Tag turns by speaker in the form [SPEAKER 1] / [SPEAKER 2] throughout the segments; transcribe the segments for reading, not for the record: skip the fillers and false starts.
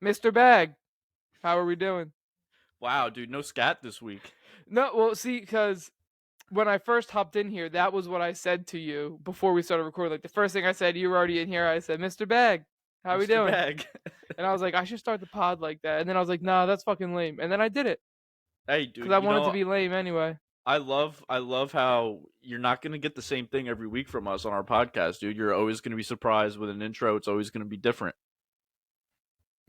[SPEAKER 1] Mr. Bag, how are we doing?
[SPEAKER 2] Wow, dude, no scat this week.
[SPEAKER 1] No, well, see, because when I first hopped in here, that was what I said to you before we started recording. Like the first thing I said, you were already in here. I said, "Mr. Bag, how we
[SPEAKER 2] Mr.
[SPEAKER 1] doing?"
[SPEAKER 2] Bag.
[SPEAKER 1] And I was like, I should start the pod like that. And then I was like, nah, that's fucking lame. And then I did it
[SPEAKER 2] Hey,
[SPEAKER 1] because
[SPEAKER 2] dude,
[SPEAKER 1] I wanted to be lame anyway.
[SPEAKER 2] I love how you're not gonna get the same thing every week from us on our podcast, dude. You're always gonna be surprised with an intro. It's always gonna be different.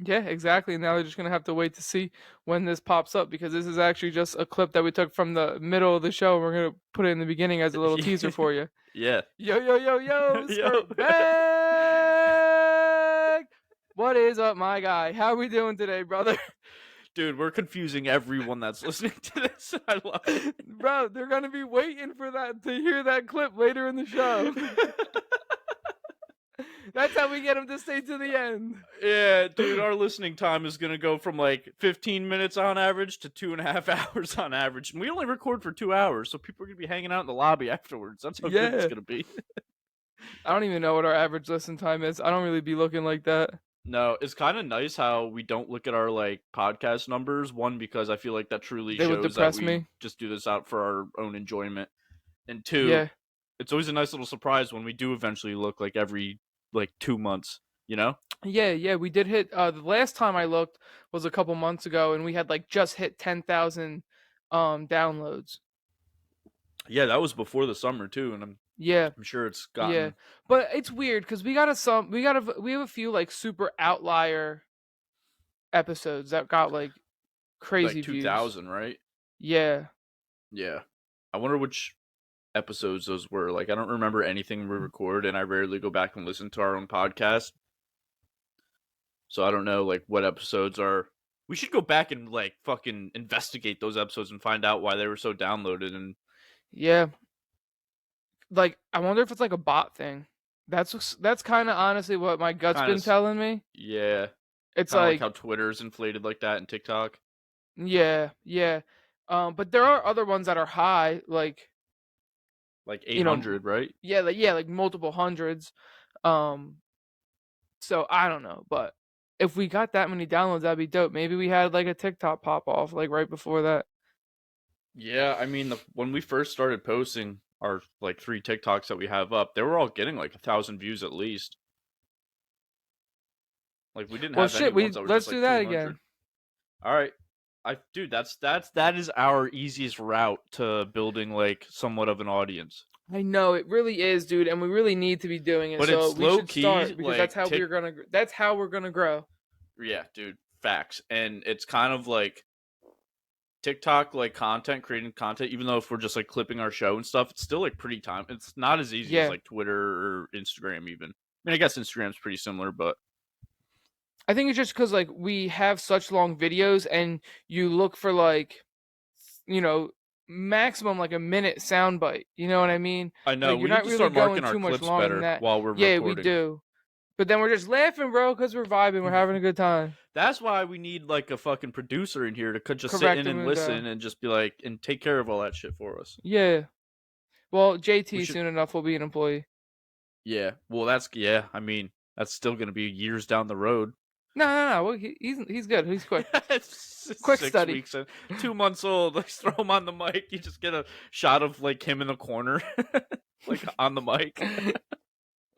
[SPEAKER 1] Yeah, exactly. And now they're just gonna have to wait to see when this pops up because this is actually just a clip that we took from the middle of the show. We're gonna put it in the beginning as a little teaser for you.
[SPEAKER 2] Yeah.
[SPEAKER 1] Yo, yo, yo, yo,
[SPEAKER 2] Yo.
[SPEAKER 1] skirt bag. What is up, my guy? How we doing today, brother?
[SPEAKER 2] Dude, we're confusing everyone that's listening to this. I love it.
[SPEAKER 1] Bro, they're gonna be waiting for that to hear that clip later in the show. That's how we get them to stay to the end.
[SPEAKER 2] Yeah, dude, our listening time is gonna go from like 15 minutes on average to 2.5 hours on average, and we only record for 2 hours, so people are gonna be hanging out in the lobby afterwards. That's how good it's
[SPEAKER 1] Yeah.
[SPEAKER 2] gonna be.
[SPEAKER 1] I don't even know what our average listen time is. I don't really be looking like that.
[SPEAKER 2] No, it's kind of nice how we don't look at our like podcast numbers. One, because I feel like that truly
[SPEAKER 1] They would
[SPEAKER 2] shows that
[SPEAKER 1] depress
[SPEAKER 2] we
[SPEAKER 1] me.
[SPEAKER 2] just do this out for our own enjoyment. And two,
[SPEAKER 1] Yeah.
[SPEAKER 2] it's always a nice little surprise when we do eventually look like every like 2 months, you know?
[SPEAKER 1] Yeah, we did hit the last time I looked was a couple months ago and we had like just hit 10,000 downloads.
[SPEAKER 2] Yeah, that was before the summer too, and I'm
[SPEAKER 1] Yeah.
[SPEAKER 2] I'm sure it's
[SPEAKER 1] Yeah.
[SPEAKER 2] gotten
[SPEAKER 1] But it's weird cuz we have a few like super outlier episodes that got like
[SPEAKER 2] like
[SPEAKER 1] crazy views.
[SPEAKER 2] 2000, right?
[SPEAKER 1] Yeah.
[SPEAKER 2] Yeah. I wonder which episodes those were. Like I don't remember anything we record, and I rarely go back and listen to our own podcast. So I don't know like what episodes are. We should go back and like fucking investigate those episodes and find out why they were so downloaded. And
[SPEAKER 1] Yeah. Like I wonder if it's like a bot thing. That's kind of honestly what my gut's
[SPEAKER 2] kind
[SPEAKER 1] been
[SPEAKER 2] of
[SPEAKER 1] telling me.
[SPEAKER 2] yeah,
[SPEAKER 1] It's
[SPEAKER 2] kind of like
[SPEAKER 1] like
[SPEAKER 2] how Twitter's inflated like that and TikTok,
[SPEAKER 1] yeah. But there are other ones that are high, like
[SPEAKER 2] like
[SPEAKER 1] you know,
[SPEAKER 2] 800, right?
[SPEAKER 1] yeah, like multiple hundreds. Um, so I don't know, but if we got that many downloads, that'd be dope. Maybe we had like a TikTok pop off like right before that.
[SPEAKER 2] Yeah, I mean, when we first started posting our like 3 TikToks that we have up, they were all getting like 1,000 views at least. Like we didn't
[SPEAKER 1] Well,
[SPEAKER 2] have any
[SPEAKER 1] shit,
[SPEAKER 2] ones
[SPEAKER 1] we
[SPEAKER 2] that were just
[SPEAKER 1] let's do
[SPEAKER 2] like
[SPEAKER 1] that
[SPEAKER 2] 200.
[SPEAKER 1] again.
[SPEAKER 2] All right, dude, that is our easiest route to building like somewhat of an audience.
[SPEAKER 1] I know it really is, dude, and we really need to be doing it.
[SPEAKER 2] But
[SPEAKER 1] So
[SPEAKER 2] it's
[SPEAKER 1] we
[SPEAKER 2] low
[SPEAKER 1] should
[SPEAKER 2] key
[SPEAKER 1] start because
[SPEAKER 2] like
[SPEAKER 1] that's how we're gonna grow.
[SPEAKER 2] yeah, dude, facts. And it's kind of like TikTok like content, creating content, even though if we're just like clipping our show and stuff, it's still like pretty time. It's not as easy as
[SPEAKER 1] Yeah,
[SPEAKER 2] like Twitter or Instagram even. I mean, I guess Instagram's pretty similar, but
[SPEAKER 1] I think it's just because like we have such long videos, and you look for like you know maximum like a minute soundbite. You know what I mean?
[SPEAKER 2] I know
[SPEAKER 1] Like you're
[SPEAKER 2] we need
[SPEAKER 1] not
[SPEAKER 2] to
[SPEAKER 1] really
[SPEAKER 2] start
[SPEAKER 1] going
[SPEAKER 2] marking our
[SPEAKER 1] too much
[SPEAKER 2] clips
[SPEAKER 1] longer than
[SPEAKER 2] better
[SPEAKER 1] that.
[SPEAKER 2] while we're
[SPEAKER 1] Yeah, we
[SPEAKER 2] recording.
[SPEAKER 1] do. But then we're just laughing, bro, because we're vibing. We're having a good time.
[SPEAKER 2] That's why we need like a fucking producer in here to could just sit
[SPEAKER 1] Correct
[SPEAKER 2] in
[SPEAKER 1] them
[SPEAKER 2] and
[SPEAKER 1] and go.
[SPEAKER 2] listen and just be like and take care of all that shit for us.
[SPEAKER 1] Yeah. Well,
[SPEAKER 2] We
[SPEAKER 1] JT
[SPEAKER 2] should,
[SPEAKER 1] soon enough will be an employee.
[SPEAKER 2] yeah. Well, that's yeah. I mean, that's still gonna be years down the road.
[SPEAKER 1] No. Well, he's good. He's quick.
[SPEAKER 2] It's
[SPEAKER 1] Quick
[SPEAKER 2] 6
[SPEAKER 1] study
[SPEAKER 2] weeks and 2 months old. Like throw him on the mic. You just get a shot of like him in the corner, like on the mic.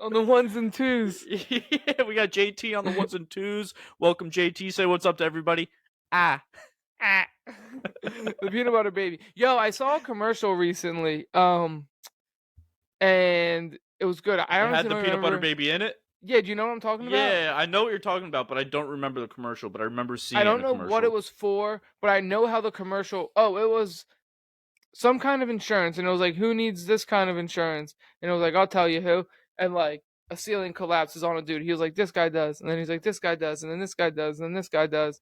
[SPEAKER 1] on the ones and twos.
[SPEAKER 2] Yeah, we got JT on the ones and twos. Welcome, JT. Say what's up to everybody. Ah.
[SPEAKER 1] Ah. The peanut butter baby. Yo, I saw a commercial recently. And it was good. I
[SPEAKER 2] It had
[SPEAKER 1] honestly
[SPEAKER 2] the
[SPEAKER 1] don't
[SPEAKER 2] peanut butter
[SPEAKER 1] remember.
[SPEAKER 2] baby in it.
[SPEAKER 1] Yeah, do you know what I'm talking about?
[SPEAKER 2] Yeah, I know what you're talking about, but I don't remember the commercial. But I remember
[SPEAKER 1] I
[SPEAKER 2] seeing
[SPEAKER 1] don't
[SPEAKER 2] the
[SPEAKER 1] know what it
[SPEAKER 2] commercial.
[SPEAKER 1] was for, but I know how the commercial. Oh, it was some kind of insurance, and it was like, who needs this kind of insurance? And it was like, I'll tell you who. And like a ceiling collapses on a dude. He was like, this guy does, and then he's like, this guy does, and then this guy does, and then this guy does,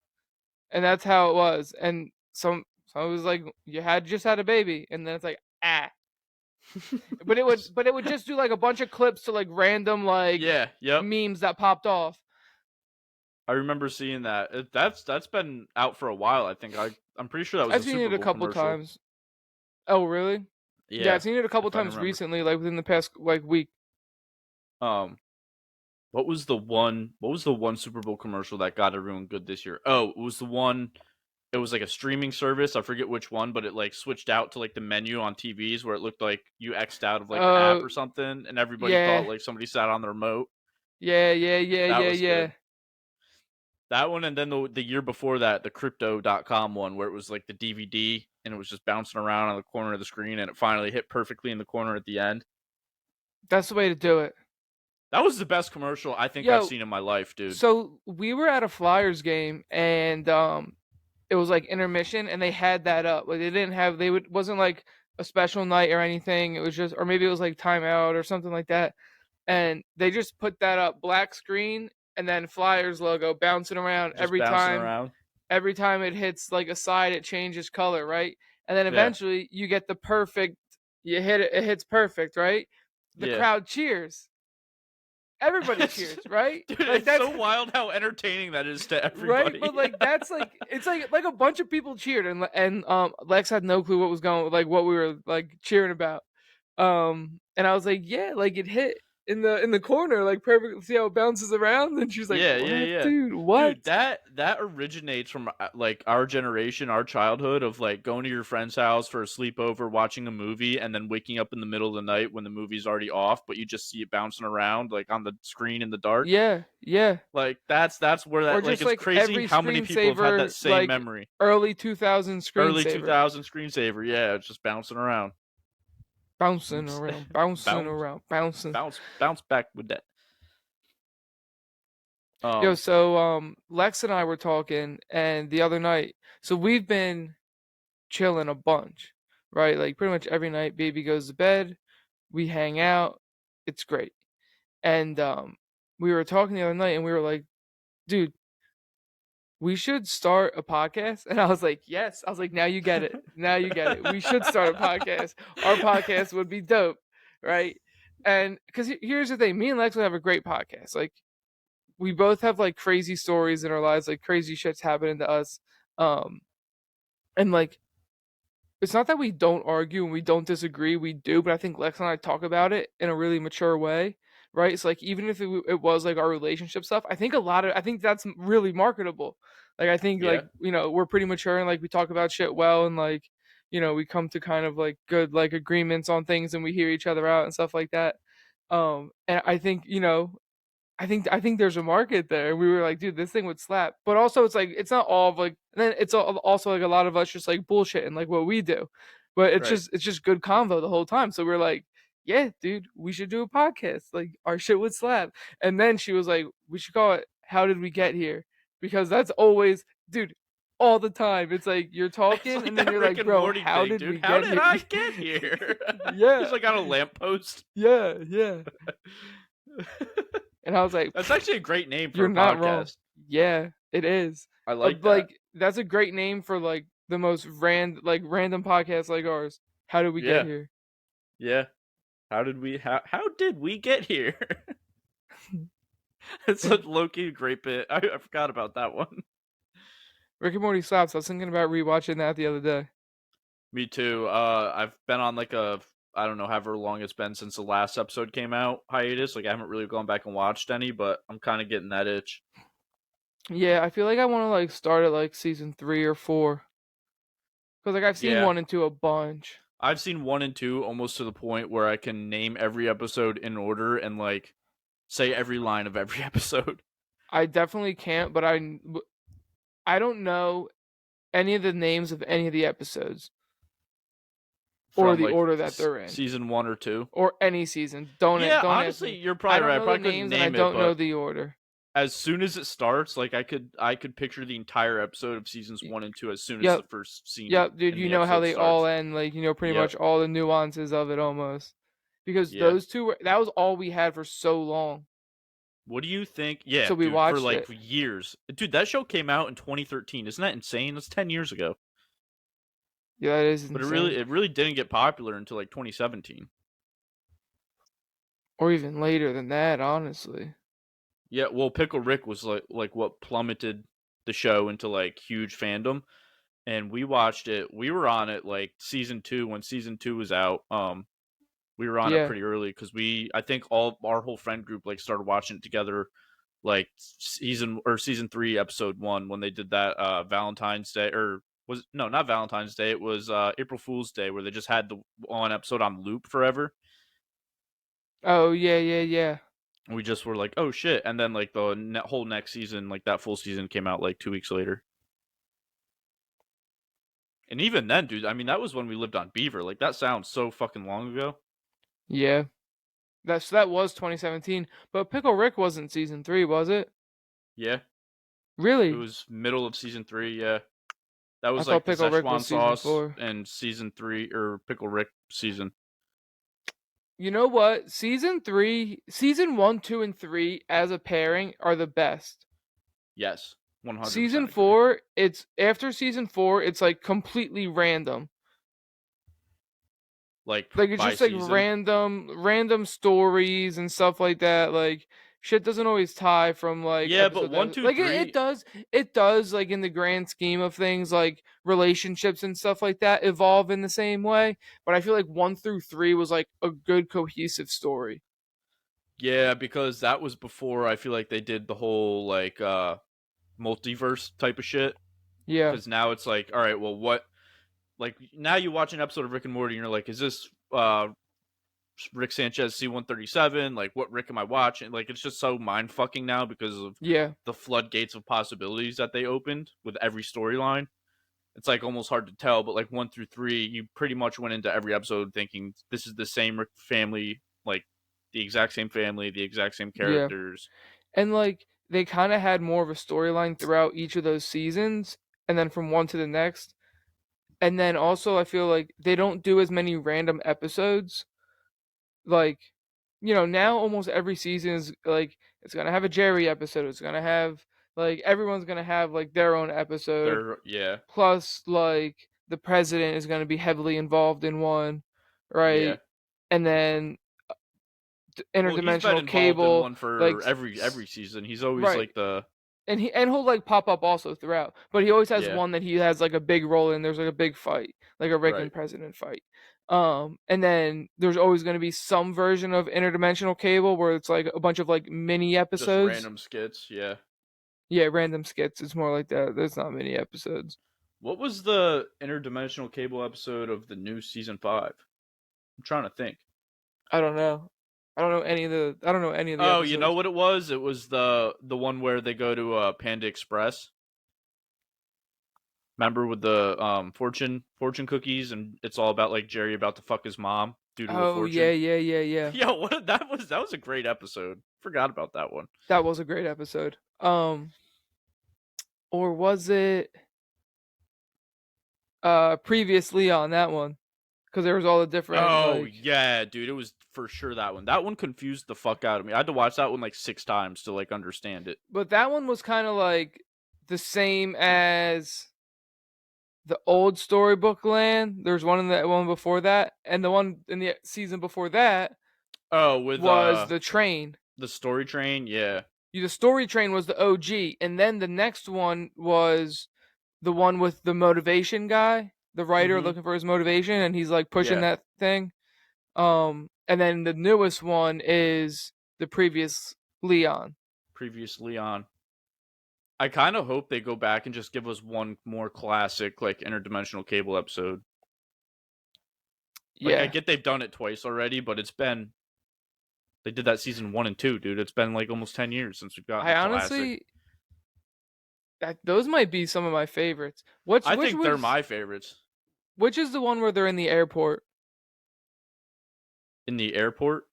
[SPEAKER 1] and that's how it was. And so it was like you had just had a baby, and then it's like ah. But it would just do like a bunch of clips to like random like
[SPEAKER 2] Yeah, yep.
[SPEAKER 1] memes that popped off.
[SPEAKER 2] I remember seeing that. That's been out for a while. I think I'm pretty sure that was
[SPEAKER 1] I've
[SPEAKER 2] a
[SPEAKER 1] seen
[SPEAKER 2] Super
[SPEAKER 1] it a
[SPEAKER 2] Bowl
[SPEAKER 1] couple
[SPEAKER 2] commercial.
[SPEAKER 1] times. Oh, really? Yeah,
[SPEAKER 2] Yeah,
[SPEAKER 1] I've seen it a couple
[SPEAKER 2] if I
[SPEAKER 1] times
[SPEAKER 2] remember.
[SPEAKER 1] recently, like within the past like week.
[SPEAKER 2] Um, What was the one Super Bowl commercial that got everyone good this year? Oh, it was the one. It was like a streaming service. I forget which one, but it like switched out to like the menu on TVs where it looked like you X'd out of like the app
[SPEAKER 1] Uh,
[SPEAKER 2] or something, and everybody thought
[SPEAKER 1] yeah,
[SPEAKER 2] like somebody sat on the remote. That was
[SPEAKER 1] yeah.
[SPEAKER 2] good. That one, and then the year before that, the Crypto.com one, where it was like the DVD and it was just bouncing around on the corner of the screen, and it finally hit perfectly in the corner at the end.
[SPEAKER 1] That's the way to do it.
[SPEAKER 2] That was the best commercial I think I've
[SPEAKER 1] Yo,
[SPEAKER 2] seen in my life, dude.
[SPEAKER 1] so we were at a Flyers game, and it was like intermission, and they had that up. Like they didn't have, wasn't like a special night or anything. It was just, or maybe it was like timeout or something like that, and they just put that up, black screen, and then Flyers logo bouncing around
[SPEAKER 2] Just
[SPEAKER 1] every
[SPEAKER 2] bouncing
[SPEAKER 1] time.
[SPEAKER 2] around.
[SPEAKER 1] Every time it hits like a side, it changes color, right? And then
[SPEAKER 2] Yeah.
[SPEAKER 1] eventually you get the perfect. You hit it, it hits perfect, right? The
[SPEAKER 2] Yeah.
[SPEAKER 1] crowd cheers. Everybody cheers, right?
[SPEAKER 2] Dude,
[SPEAKER 1] Like
[SPEAKER 2] it's
[SPEAKER 1] that's
[SPEAKER 2] so wild how entertaining that is to everybody.
[SPEAKER 1] right, but like that's like it's like a bunch of people cheered, and Lex had no clue what was going, like what we were like cheering about. And I was like, yeah, like it hit in the corner, like perfect. See how it bounces around? And she's like, what,
[SPEAKER 2] Yeah.
[SPEAKER 1] dude? What?
[SPEAKER 2] Dude, that originates from like our generation, our childhood of like going to your friend's house for a sleepover, watching a movie, and then waking up in the middle of the night when the movie's already off, but you just see it bouncing around like on the screen in the dark.
[SPEAKER 1] Yeah.
[SPEAKER 2] Like that's where
[SPEAKER 1] Or
[SPEAKER 2] that like
[SPEAKER 1] just
[SPEAKER 2] it's
[SPEAKER 1] like
[SPEAKER 2] crazy
[SPEAKER 1] every
[SPEAKER 2] how many people have had that
[SPEAKER 1] screensaver,
[SPEAKER 2] same
[SPEAKER 1] like
[SPEAKER 2] memory.
[SPEAKER 1] early 2000
[SPEAKER 2] Early
[SPEAKER 1] screensaver,
[SPEAKER 2] 2000 screensaver, yeah, it's just bouncing around.
[SPEAKER 1] bouncing
[SPEAKER 2] Oops.
[SPEAKER 1] around, bouncing
[SPEAKER 2] bounce
[SPEAKER 1] around, bouncing.
[SPEAKER 2] bounce back with that.
[SPEAKER 1] Yo,
[SPEAKER 2] Um
[SPEAKER 1] so Lex and I were talking, and the other night, so we've been chilling a bunch, right? Like pretty much every night, baby goes to bed, we hang out, it's great. And we were talking the other night, and we were like, dude, we should start a podcast. And I was like, yes. I was like, now you get it. Now you get it. We should start a podcast. Our podcast would be dope, right? And because here's the thing, me and Lex would have a great podcast. Like we both have like crazy stories in our lives, like crazy shit's happening to us. Um, and like it's not that we don't argue and we don't disagree, we do, but I think Lex and I talk about it in a really mature way, right? So like even if it was like our relationship stuff, I think that's really marketable. Like I think
[SPEAKER 2] yeah,
[SPEAKER 1] like we're pretty mature and like we talk about shit well, and like we come to kind of like good like agreements on things, and we hear each other out and stuff like that. And I think I think there's a market there. We were like, dude, this thing would slap. But also, it's like it's not all of like. And then it's also like a lot of us just like bullshitting like what we do. But
[SPEAKER 2] right.
[SPEAKER 1] it's just good convo the whole time. So we're like, yeah, dude, we should do a podcast. Like our shit would slap. And then she was like, we should call it "How Did We Get Here?" Because that's always, dude, all the time. It's like you're
[SPEAKER 2] It's
[SPEAKER 1] talking,
[SPEAKER 2] like
[SPEAKER 1] and then
[SPEAKER 2] that
[SPEAKER 1] you're
[SPEAKER 2] Rick
[SPEAKER 1] like,
[SPEAKER 2] and
[SPEAKER 1] bro,
[SPEAKER 2] Morty
[SPEAKER 1] how
[SPEAKER 2] thing,
[SPEAKER 1] did
[SPEAKER 2] dude.
[SPEAKER 1] we
[SPEAKER 2] How
[SPEAKER 1] get
[SPEAKER 2] did
[SPEAKER 1] here?
[SPEAKER 2] I get here?
[SPEAKER 1] Yeah,
[SPEAKER 2] Just like on a lamppost.
[SPEAKER 1] yeah. And I was like,
[SPEAKER 2] That's actually a great name for
[SPEAKER 1] you're
[SPEAKER 2] a
[SPEAKER 1] not wrong.
[SPEAKER 2] podcast.
[SPEAKER 1] Yeah, it is.
[SPEAKER 2] I like that.
[SPEAKER 1] Like that's a great name for like the most random podcast like ours. How did we get
[SPEAKER 2] Yeah.
[SPEAKER 1] here?
[SPEAKER 2] Yeah. How did we get here? It's a low-key great bit. I forgot about that one.
[SPEAKER 1] Rick and Morty slaps. I was thinking about rewatching that the other day.
[SPEAKER 2] Me too. I've been on like a I don't know however long it's been since the last episode came out hiatus. Like I haven't really gone back and watched any, but I'm kind of getting that itch.
[SPEAKER 1] Yeah, I feel like I want to like start at like season 3 or 4 because like I've seen
[SPEAKER 2] Yeah.
[SPEAKER 1] 1 and 2 a bunch.
[SPEAKER 2] I've seen 1 and 2 almost to the point where I can name every episode in order and like say every line of every episode.
[SPEAKER 1] I definitely can't, but I don't know any of the names of any of the episodes or
[SPEAKER 2] From
[SPEAKER 1] the
[SPEAKER 2] like
[SPEAKER 1] order that they're in.
[SPEAKER 2] season 1 or 2.
[SPEAKER 1] Or any season. Don't
[SPEAKER 2] Yeah,
[SPEAKER 1] don't ask
[SPEAKER 2] honestly,
[SPEAKER 1] me.
[SPEAKER 2] you're
[SPEAKER 1] I
[SPEAKER 2] probably
[SPEAKER 1] don't
[SPEAKER 2] right. I
[SPEAKER 1] know the
[SPEAKER 2] probably couldn't
[SPEAKER 1] names and I
[SPEAKER 2] name it,
[SPEAKER 1] don't know
[SPEAKER 2] but
[SPEAKER 1] the order.
[SPEAKER 2] as soon as it starts, like I could picture the entire episode of seasons 1 and 2 as soon as
[SPEAKER 1] Yep.
[SPEAKER 2] the first scene.
[SPEAKER 1] Yep, dude,
[SPEAKER 2] in
[SPEAKER 1] you
[SPEAKER 2] the
[SPEAKER 1] know how
[SPEAKER 2] episode
[SPEAKER 1] they all
[SPEAKER 2] starts.
[SPEAKER 1] end, like, pretty
[SPEAKER 2] Yep.
[SPEAKER 1] much all the nuances of it almost. Because
[SPEAKER 2] Yeah.
[SPEAKER 1] those two that was all we had for so long.
[SPEAKER 2] What do you think? Yeah,
[SPEAKER 1] So we
[SPEAKER 2] dude, for
[SPEAKER 1] watched
[SPEAKER 2] like
[SPEAKER 1] it.
[SPEAKER 2] years. Dude, that show came out in 2013. Isn't that insane? That's 10 years ago.
[SPEAKER 1] Yeah, that is
[SPEAKER 2] But
[SPEAKER 1] insane.
[SPEAKER 2] it really didn't get popular until like 2017.
[SPEAKER 1] Or even later than that, honestly.
[SPEAKER 2] Yeah, well, Pickle Rick was like what plummeted the show into like huge fandom, and we watched it. We were on it like season 2 when season 2 was out. We were on it
[SPEAKER 1] Yeah.
[SPEAKER 2] pretty early because I think all our whole friend group like started watching it together, like season 3, episode 1, when they did that Valentine's Day, or was no, not Valentine's Day. It was April Fool's Day, where they just had the one episode on loop forever.
[SPEAKER 1] Oh yeah, yeah, yeah.
[SPEAKER 2] We just were like, oh shit, and then like the whole next season, like that full season, came out like 2 weeks later. And even then, dude, I mean, that was when we lived on Beaver. Like, that sounds so fucking long ago.
[SPEAKER 1] Yeah. That was 2017, but Pickle Rick wasn't season 3, was it?
[SPEAKER 2] Yeah, it
[SPEAKER 1] Really?
[SPEAKER 2] was middle of season 3. Yeah, that
[SPEAKER 1] I
[SPEAKER 2] was
[SPEAKER 1] thought
[SPEAKER 2] like the
[SPEAKER 1] Pickle Rick
[SPEAKER 2] Szechuan
[SPEAKER 1] was season
[SPEAKER 2] sauce
[SPEAKER 1] 4.
[SPEAKER 2] and season 3, or Pickle Rick season.
[SPEAKER 1] You know what? Season 1, 2, and 3 as a pairing are the best.
[SPEAKER 2] Yes, 100%
[SPEAKER 1] Season
[SPEAKER 2] agree.
[SPEAKER 1] 4, it's after season 4, it's like completely random.
[SPEAKER 2] Like
[SPEAKER 1] It's
[SPEAKER 2] by
[SPEAKER 1] just like
[SPEAKER 2] season.
[SPEAKER 1] random stories and stuff like that. Like shit doesn't always tie from like
[SPEAKER 2] Yeah, but
[SPEAKER 1] episode to
[SPEAKER 2] 1,
[SPEAKER 1] episode.
[SPEAKER 2] 2,
[SPEAKER 1] Like
[SPEAKER 2] 3.
[SPEAKER 1] it does like in the grand scheme of things, like relationships and stuff like that evolve in the same way. But I feel like 1 through 3 was like a good cohesive story.
[SPEAKER 2] Yeah, because that was before I feel like they did the whole like multiverse type of shit.
[SPEAKER 1] Yeah.
[SPEAKER 2] Because now it's like, all right, well, what? Like now you watch an episode of Rick and Morty, and you're like, is this Rick Sanchez C-137? Like, what Rick am I watching? Like, it's just so mind fucking now because of
[SPEAKER 1] Yeah.
[SPEAKER 2] the floodgates of possibilities that they opened with every storyline. It's like almost hard to tell, but like 1 through 3, you pretty much went into every episode thinking this is the same family, like the exact same family, the exact same
[SPEAKER 1] Yeah.
[SPEAKER 2] characters.
[SPEAKER 1] And like they kind of had more of a storyline throughout each of those seasons and then from one to the next. And then also I feel like they don't do as many random episodes. Like, now almost every season is like it's going to have a Jerry episode. It's going to have like everyone's going to have like their own episode.
[SPEAKER 2] Yeah,
[SPEAKER 1] Plus like the president is going to be heavily involved in one,
[SPEAKER 2] yeah.
[SPEAKER 1] right? And then
[SPEAKER 2] Well, he's been
[SPEAKER 1] interdimensional
[SPEAKER 2] involved in
[SPEAKER 1] cable
[SPEAKER 2] one for
[SPEAKER 1] like
[SPEAKER 2] every season. He's always
[SPEAKER 1] right.
[SPEAKER 2] like the
[SPEAKER 1] And he'll like pop up also throughout, but he always has
[SPEAKER 2] yeah,
[SPEAKER 1] one that he has like a big role in. There's like a big fight, like a Rick
[SPEAKER 2] right.
[SPEAKER 1] and President fight. And then there's always going to be some version of interdimensional cable where it's like a bunch of like mini
[SPEAKER 2] Just
[SPEAKER 1] episodes.
[SPEAKER 2] random skits. Yeah.
[SPEAKER 1] Yeah, random skits. It's more like that. There's not many episodes.
[SPEAKER 2] What was the interdimensional cable episode of the new season 5? I'm trying to think.
[SPEAKER 1] I don't know. I don't know any of the. I don't know any of the.
[SPEAKER 2] Oh,
[SPEAKER 1] episodes.
[SPEAKER 2] you know what it was? It was the one where they go to Panda Express. Remember with the fortune cookies, and it's all about like Jerry about to fuck his mom due to a
[SPEAKER 1] Oh
[SPEAKER 2] fortune.
[SPEAKER 1] yeah.
[SPEAKER 2] Yeah, what that was a great episode. Forgot about that one.
[SPEAKER 1] That was a great episode. Or was it previously on that one? Because there was all the different.
[SPEAKER 2] Oh
[SPEAKER 1] like,
[SPEAKER 2] yeah, dude, it was for sure that one. That one confused the fuck out of me. I had to watch that one like 6 times to like understand it.
[SPEAKER 1] But that one was kind of like the same as the old Storybook Land. There's one in the one before that, and the one in the season before that
[SPEAKER 2] Oh, with
[SPEAKER 1] was the train.
[SPEAKER 2] the story train, yeah.
[SPEAKER 1] The story train was the OG, and then the next one was the one with the motivation guy, the writer
[SPEAKER 2] Mhm.
[SPEAKER 1] looking for his motivation, and he's like pushing
[SPEAKER 2] Yeah.
[SPEAKER 1] that thing. And then the newest one is the previous Leon.
[SPEAKER 2] Previous Leon. I kind of hope they go back and just give us one more classic like interdimensional cable episode. Like
[SPEAKER 1] Yeah,
[SPEAKER 2] I get they've done it twice already, but they did that season 1 and 2, dude. It's been like almost 10 years since we've gotten
[SPEAKER 1] I
[SPEAKER 2] a classic.
[SPEAKER 1] honestly, those might be some of my favorites.
[SPEAKER 2] I think they're my favorites.
[SPEAKER 1] Which is the one where they're in the airport?
[SPEAKER 2] In the airport?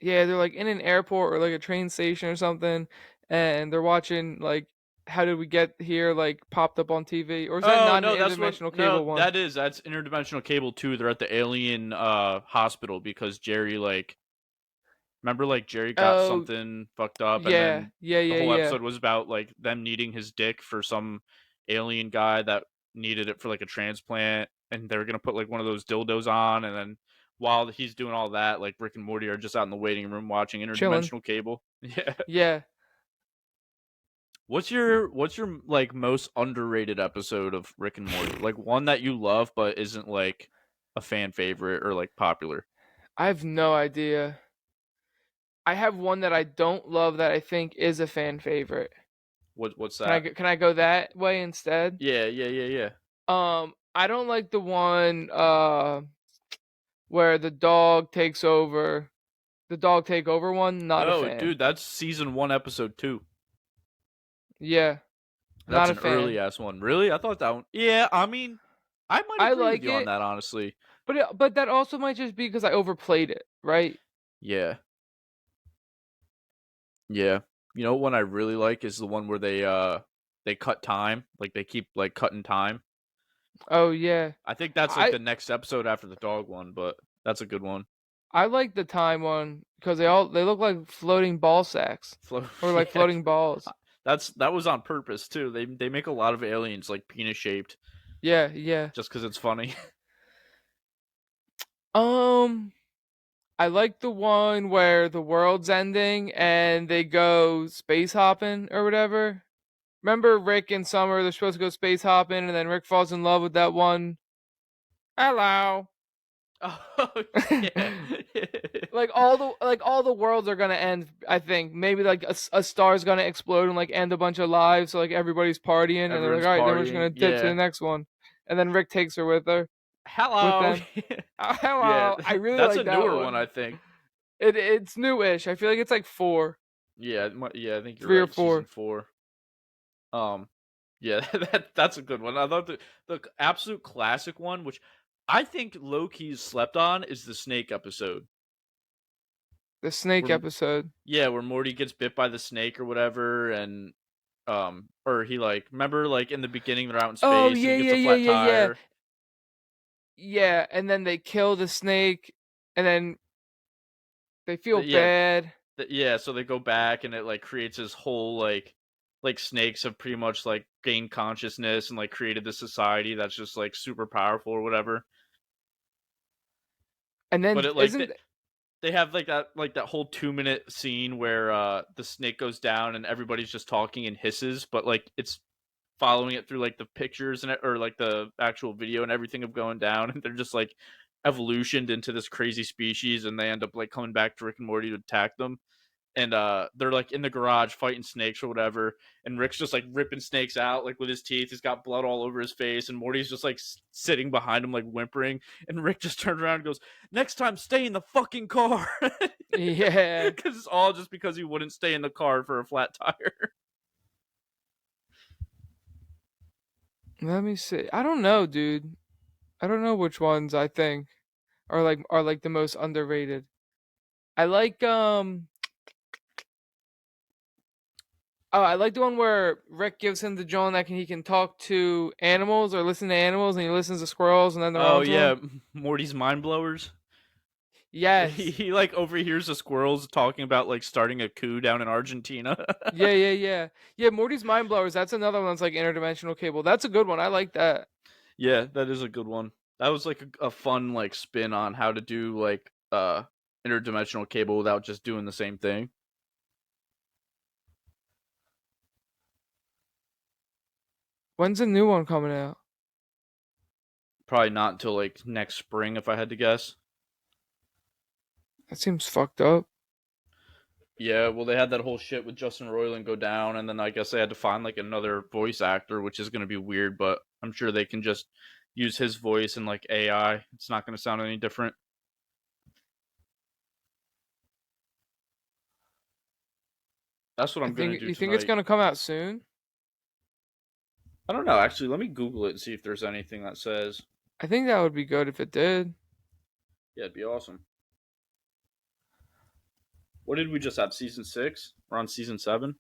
[SPEAKER 1] Yeah, they're like in an airport or like a train station or something, and they're watching like how did we get here like popped up on TV, or is that not
[SPEAKER 2] no,
[SPEAKER 1] an
[SPEAKER 2] that's
[SPEAKER 1] interdimensional cable one?
[SPEAKER 2] that's interdimensional cable 2. They're at the alien hospital because Jerry like remember like Jerry got
[SPEAKER 1] Oh,
[SPEAKER 2] something fucked up and
[SPEAKER 1] yeah,
[SPEAKER 2] then
[SPEAKER 1] yeah,
[SPEAKER 2] the
[SPEAKER 1] yeah,
[SPEAKER 2] whole
[SPEAKER 1] yeah.
[SPEAKER 2] episode was about like them needing his dick for some alien guy that needed it for like a transplant, and they were gonna put like one of those dildos on, and then while he's doing all that, like Rick and Morty are just out in the waiting room watching
[SPEAKER 1] Chilling.
[SPEAKER 2] interdimensional cable. Yeah.
[SPEAKER 1] Yeah.
[SPEAKER 2] What's your like most underrated episode of Rick and Morty? Like one that you love but isn't like a fan favorite or like popular?
[SPEAKER 1] I have no idea. I have one that I don't love that I think is a fan favorite.
[SPEAKER 2] What's
[SPEAKER 1] Can I
[SPEAKER 2] that?
[SPEAKER 1] can I go that way instead?
[SPEAKER 2] Yeah.
[SPEAKER 1] I don't like the one where the dog takes over. The dog take over one. Not a
[SPEAKER 2] Oh,
[SPEAKER 1] fan.
[SPEAKER 2] dude, that's season 1, episode 2.
[SPEAKER 1] Yeah,
[SPEAKER 2] That's
[SPEAKER 1] not a
[SPEAKER 2] an early
[SPEAKER 1] fan.
[SPEAKER 2] ass one. Really? I thought that one. Yeah, I mean, I might
[SPEAKER 1] I
[SPEAKER 2] agree with
[SPEAKER 1] like
[SPEAKER 2] you on
[SPEAKER 1] it,
[SPEAKER 2] that, honestly.
[SPEAKER 1] but that also might just be because I overplayed it, right?
[SPEAKER 2] Yeah. Yeah. You know what one I really like is the one where they cut time, like they keep like cutting time.
[SPEAKER 1] Oh yeah,
[SPEAKER 2] I think that's like
[SPEAKER 1] I
[SPEAKER 2] the next episode after the dog one, but that's a good one.
[SPEAKER 1] I like the time one because they look like floating ball sacks or like
[SPEAKER 2] Yeah,
[SPEAKER 1] floating balls.
[SPEAKER 2] that was on purpose too. They make a lot of aliens like penis shaped
[SPEAKER 1] Yeah, yeah.
[SPEAKER 2] just because it's funny.
[SPEAKER 1] Um, I like the one where the world's ending and they go space hopping or whatever. Remember Rick and Summer? They're supposed to go space hopping, and then Rick falls in love with that one. Hello.
[SPEAKER 2] Oh yeah.
[SPEAKER 1] All the worlds are gonna end. I think maybe like a star's gonna explode and like end a bunch of lives. So like everybody's partying, and they're like,
[SPEAKER 2] Everyone's
[SPEAKER 1] all right, then we're just gonna
[SPEAKER 2] partying.
[SPEAKER 1] dip to the
[SPEAKER 2] Yeah.
[SPEAKER 1] next one. And then Rick takes her with
[SPEAKER 2] Hello.
[SPEAKER 1] them.
[SPEAKER 2] Yeah,
[SPEAKER 1] Hello. I really
[SPEAKER 2] that's a
[SPEAKER 1] like that
[SPEAKER 2] newer one,
[SPEAKER 1] one.
[SPEAKER 2] I think.
[SPEAKER 1] It's newish. I feel like it's like four,
[SPEAKER 2] Yeah, yeah, I think you're
[SPEAKER 1] 3 or
[SPEAKER 2] right. Season
[SPEAKER 1] 4.
[SPEAKER 2] 4. Um, yeah, that's a good one. I love the absolute classic one, which I think low key slept on, is the snake episode.
[SPEAKER 1] The snake
[SPEAKER 2] Where
[SPEAKER 1] episode.
[SPEAKER 2] Yeah, where Morty gets bit by the snake or whatever, and or he like remember like in the beginning they're out in
[SPEAKER 1] Oh
[SPEAKER 2] space and
[SPEAKER 1] yeah,
[SPEAKER 2] he gets
[SPEAKER 1] yeah,
[SPEAKER 2] a
[SPEAKER 1] yeah,
[SPEAKER 2] flat
[SPEAKER 1] yeah, yeah.
[SPEAKER 2] tire.
[SPEAKER 1] Yeah, and then they kill the snake, and then they feel
[SPEAKER 2] Yeah,
[SPEAKER 1] bad.
[SPEAKER 2] yeah, so they go back and it like creates this whole like snakes have pretty much like gained consciousness and like created this society that's just like super powerful or whatever.
[SPEAKER 1] And
[SPEAKER 2] But
[SPEAKER 1] then
[SPEAKER 2] it like
[SPEAKER 1] isn't
[SPEAKER 2] they have like that whole 2 minute scene where the snake goes down and everybody's just talking in hisses, but like it's following it through like the pictures and or like the actual video and everything of going down, and they're just like evolutioned into this crazy species, and they end up like coming back to Rick and Morty to attack them. And they're like in the garage fighting snakes or whatever, and Rick's just like ripping snakes out like with his teeth. He's got blood all over his face, and Morty's just like sitting behind him like whimpering, and Rick just turns around and goes, next time stay in the fucking car.
[SPEAKER 1] yeah.
[SPEAKER 2] Because it's all just because he wouldn't stay in the car for a flat tire.
[SPEAKER 1] Let me see. I don't know, dude. I don't know which ones I think are like the most underrated. I like oh, I like the one where Rick gives him the drone that he can talk to animals or listen to animals, and he listens to squirrels, and then they're
[SPEAKER 2] Oh
[SPEAKER 1] on to
[SPEAKER 2] yeah,
[SPEAKER 1] him.
[SPEAKER 2] Morty's mind blowers. He,
[SPEAKER 1] Yes.
[SPEAKER 2] he like overhears the squirrels talking about like starting a coup down in Argentina.
[SPEAKER 1] Yeah, yeah, yeah. Yeah, Morty's Mind Blowers. That's another one that's like interdimensional cable. That's a good one. I like that.
[SPEAKER 2] Yeah, that is a good one. That was like a fun like spin on how to do like interdimensional cable without just doing the same thing.
[SPEAKER 1] When's the new one coming out?
[SPEAKER 2] Probably not until like next spring if I had to guess.
[SPEAKER 1] That seems fucked up.
[SPEAKER 2] Yeah, well they had that whole shit with Justin Roiland go down, and then I guess they had to find like another voice actor, which is going to be weird, but I'm sure they can just use his voice and like AI. It's not going to sound any different. That's what
[SPEAKER 1] I
[SPEAKER 2] I'm going to
[SPEAKER 1] think
[SPEAKER 2] do
[SPEAKER 1] you think it's
[SPEAKER 2] tonight.
[SPEAKER 1] gonna come out soon.
[SPEAKER 2] I don't know. Actually, let me Google it and see if there's anything that says.
[SPEAKER 1] I think that would be good if it did.
[SPEAKER 2] Yeah, it'd be awesome. What did we just have? Season 6? We're on season 7.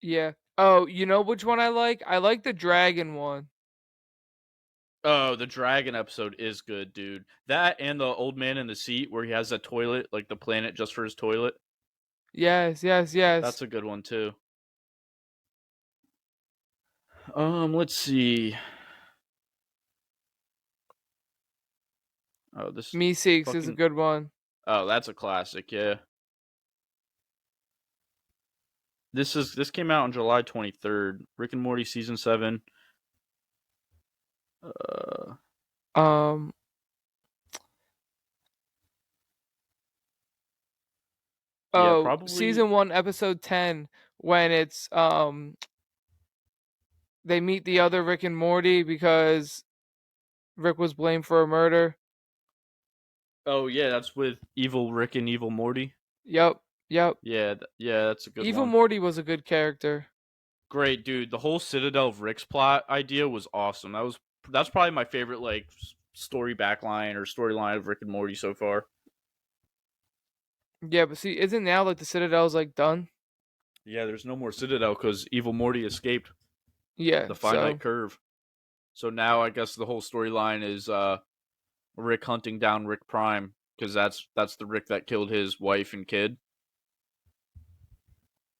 [SPEAKER 1] Yeah. Oh, you know which one I like? I like the dragon one.
[SPEAKER 2] Oh, the dragon episode is good, dude. That and the old man in the seat where he has a toilet, like the planet just for his toilet.
[SPEAKER 1] Yes, yes, yes.
[SPEAKER 2] That's a good one too. Let's see. Oh, this
[SPEAKER 1] Meeseeks is a
[SPEAKER 2] fucking
[SPEAKER 1] good one.
[SPEAKER 2] Oh, that's a classic. Yeah. This came out on July 23rd. Rick and Morty season 7. Uh
[SPEAKER 1] Um,
[SPEAKER 2] Yeah,
[SPEAKER 1] Oh,
[SPEAKER 2] probably.
[SPEAKER 1] season 1, episode 10, when it's they meet the other Rick and Morty because Rick was blamed for a murder.
[SPEAKER 2] Oh yeah, that's with Evil Rick and Evil Morty.
[SPEAKER 1] Yep, yep.
[SPEAKER 2] Yeah, yeah, that's a good
[SPEAKER 1] Evil
[SPEAKER 2] one.
[SPEAKER 1] Morty was a good character.
[SPEAKER 2] Great, dude. The whole Citadel of Rick's plot idea was awesome. That's probably my favorite like story backline or storyline of Rick and Morty so far.
[SPEAKER 1] Yeah, but see, isn't now like the Citadel's like done?
[SPEAKER 2] Yeah, there's no more Citadel because Evil Morty escaped
[SPEAKER 1] Yeah,
[SPEAKER 2] the finite
[SPEAKER 1] so
[SPEAKER 2] curve. So now I guess the whole storyline is Rick hunting down Rick Prime because that's the Rick that killed his wife and kid.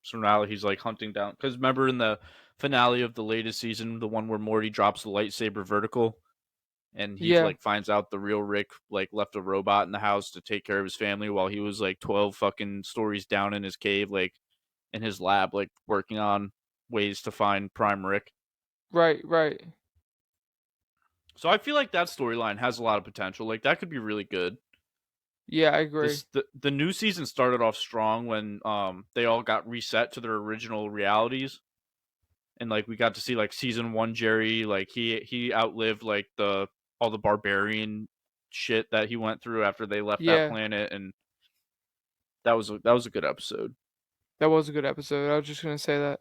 [SPEAKER 2] So now he's like hunting down because remember in the finale of the latest season, the one where Morty drops the lightsaber vertical and he
[SPEAKER 1] yeah,
[SPEAKER 2] like finds out the real Rick like left a robot in the house to take care of his family while he was like 12 fucking stories down in his cave, like in his lab, like working on ways to find Prime Rick.
[SPEAKER 1] right, right.
[SPEAKER 2] So I feel like that storyline has a lot of potential. Like that could be really good.
[SPEAKER 1] Yeah, I agree.
[SPEAKER 2] The new season started off strong when they all got reset to their original realities. And like we got to see like season 1 Jerry, like he outlived like the all the barbarian shit that he went through after they left that
[SPEAKER 1] Yeah,
[SPEAKER 2] planet, and that was a good episode.
[SPEAKER 1] that was a good episode. I was just gonna say that.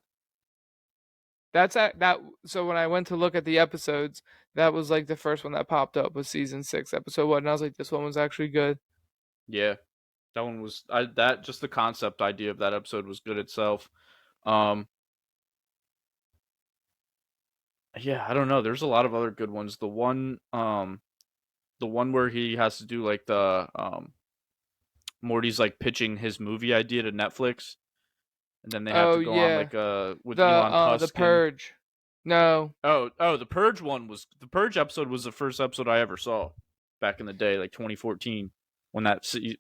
[SPEAKER 1] That. So when I went to look at the episodes, that was like the first one that popped up was season 6, episode 1. And I was like, this one was actually good.
[SPEAKER 2] Yeah, that one was that just the concept idea of that episode was good itself. Um, yeah, I don't know. There's a lot of other good ones. The one where he has to do like the Morty's like pitching his movie idea to Netflix, and then they have
[SPEAKER 1] Oh
[SPEAKER 2] to go on
[SPEAKER 1] yeah,
[SPEAKER 2] like with Elon
[SPEAKER 1] the
[SPEAKER 2] Tusk and
[SPEAKER 1] Purge. No,
[SPEAKER 2] the Purge episode was the first episode I ever saw back in the day, like 2014 when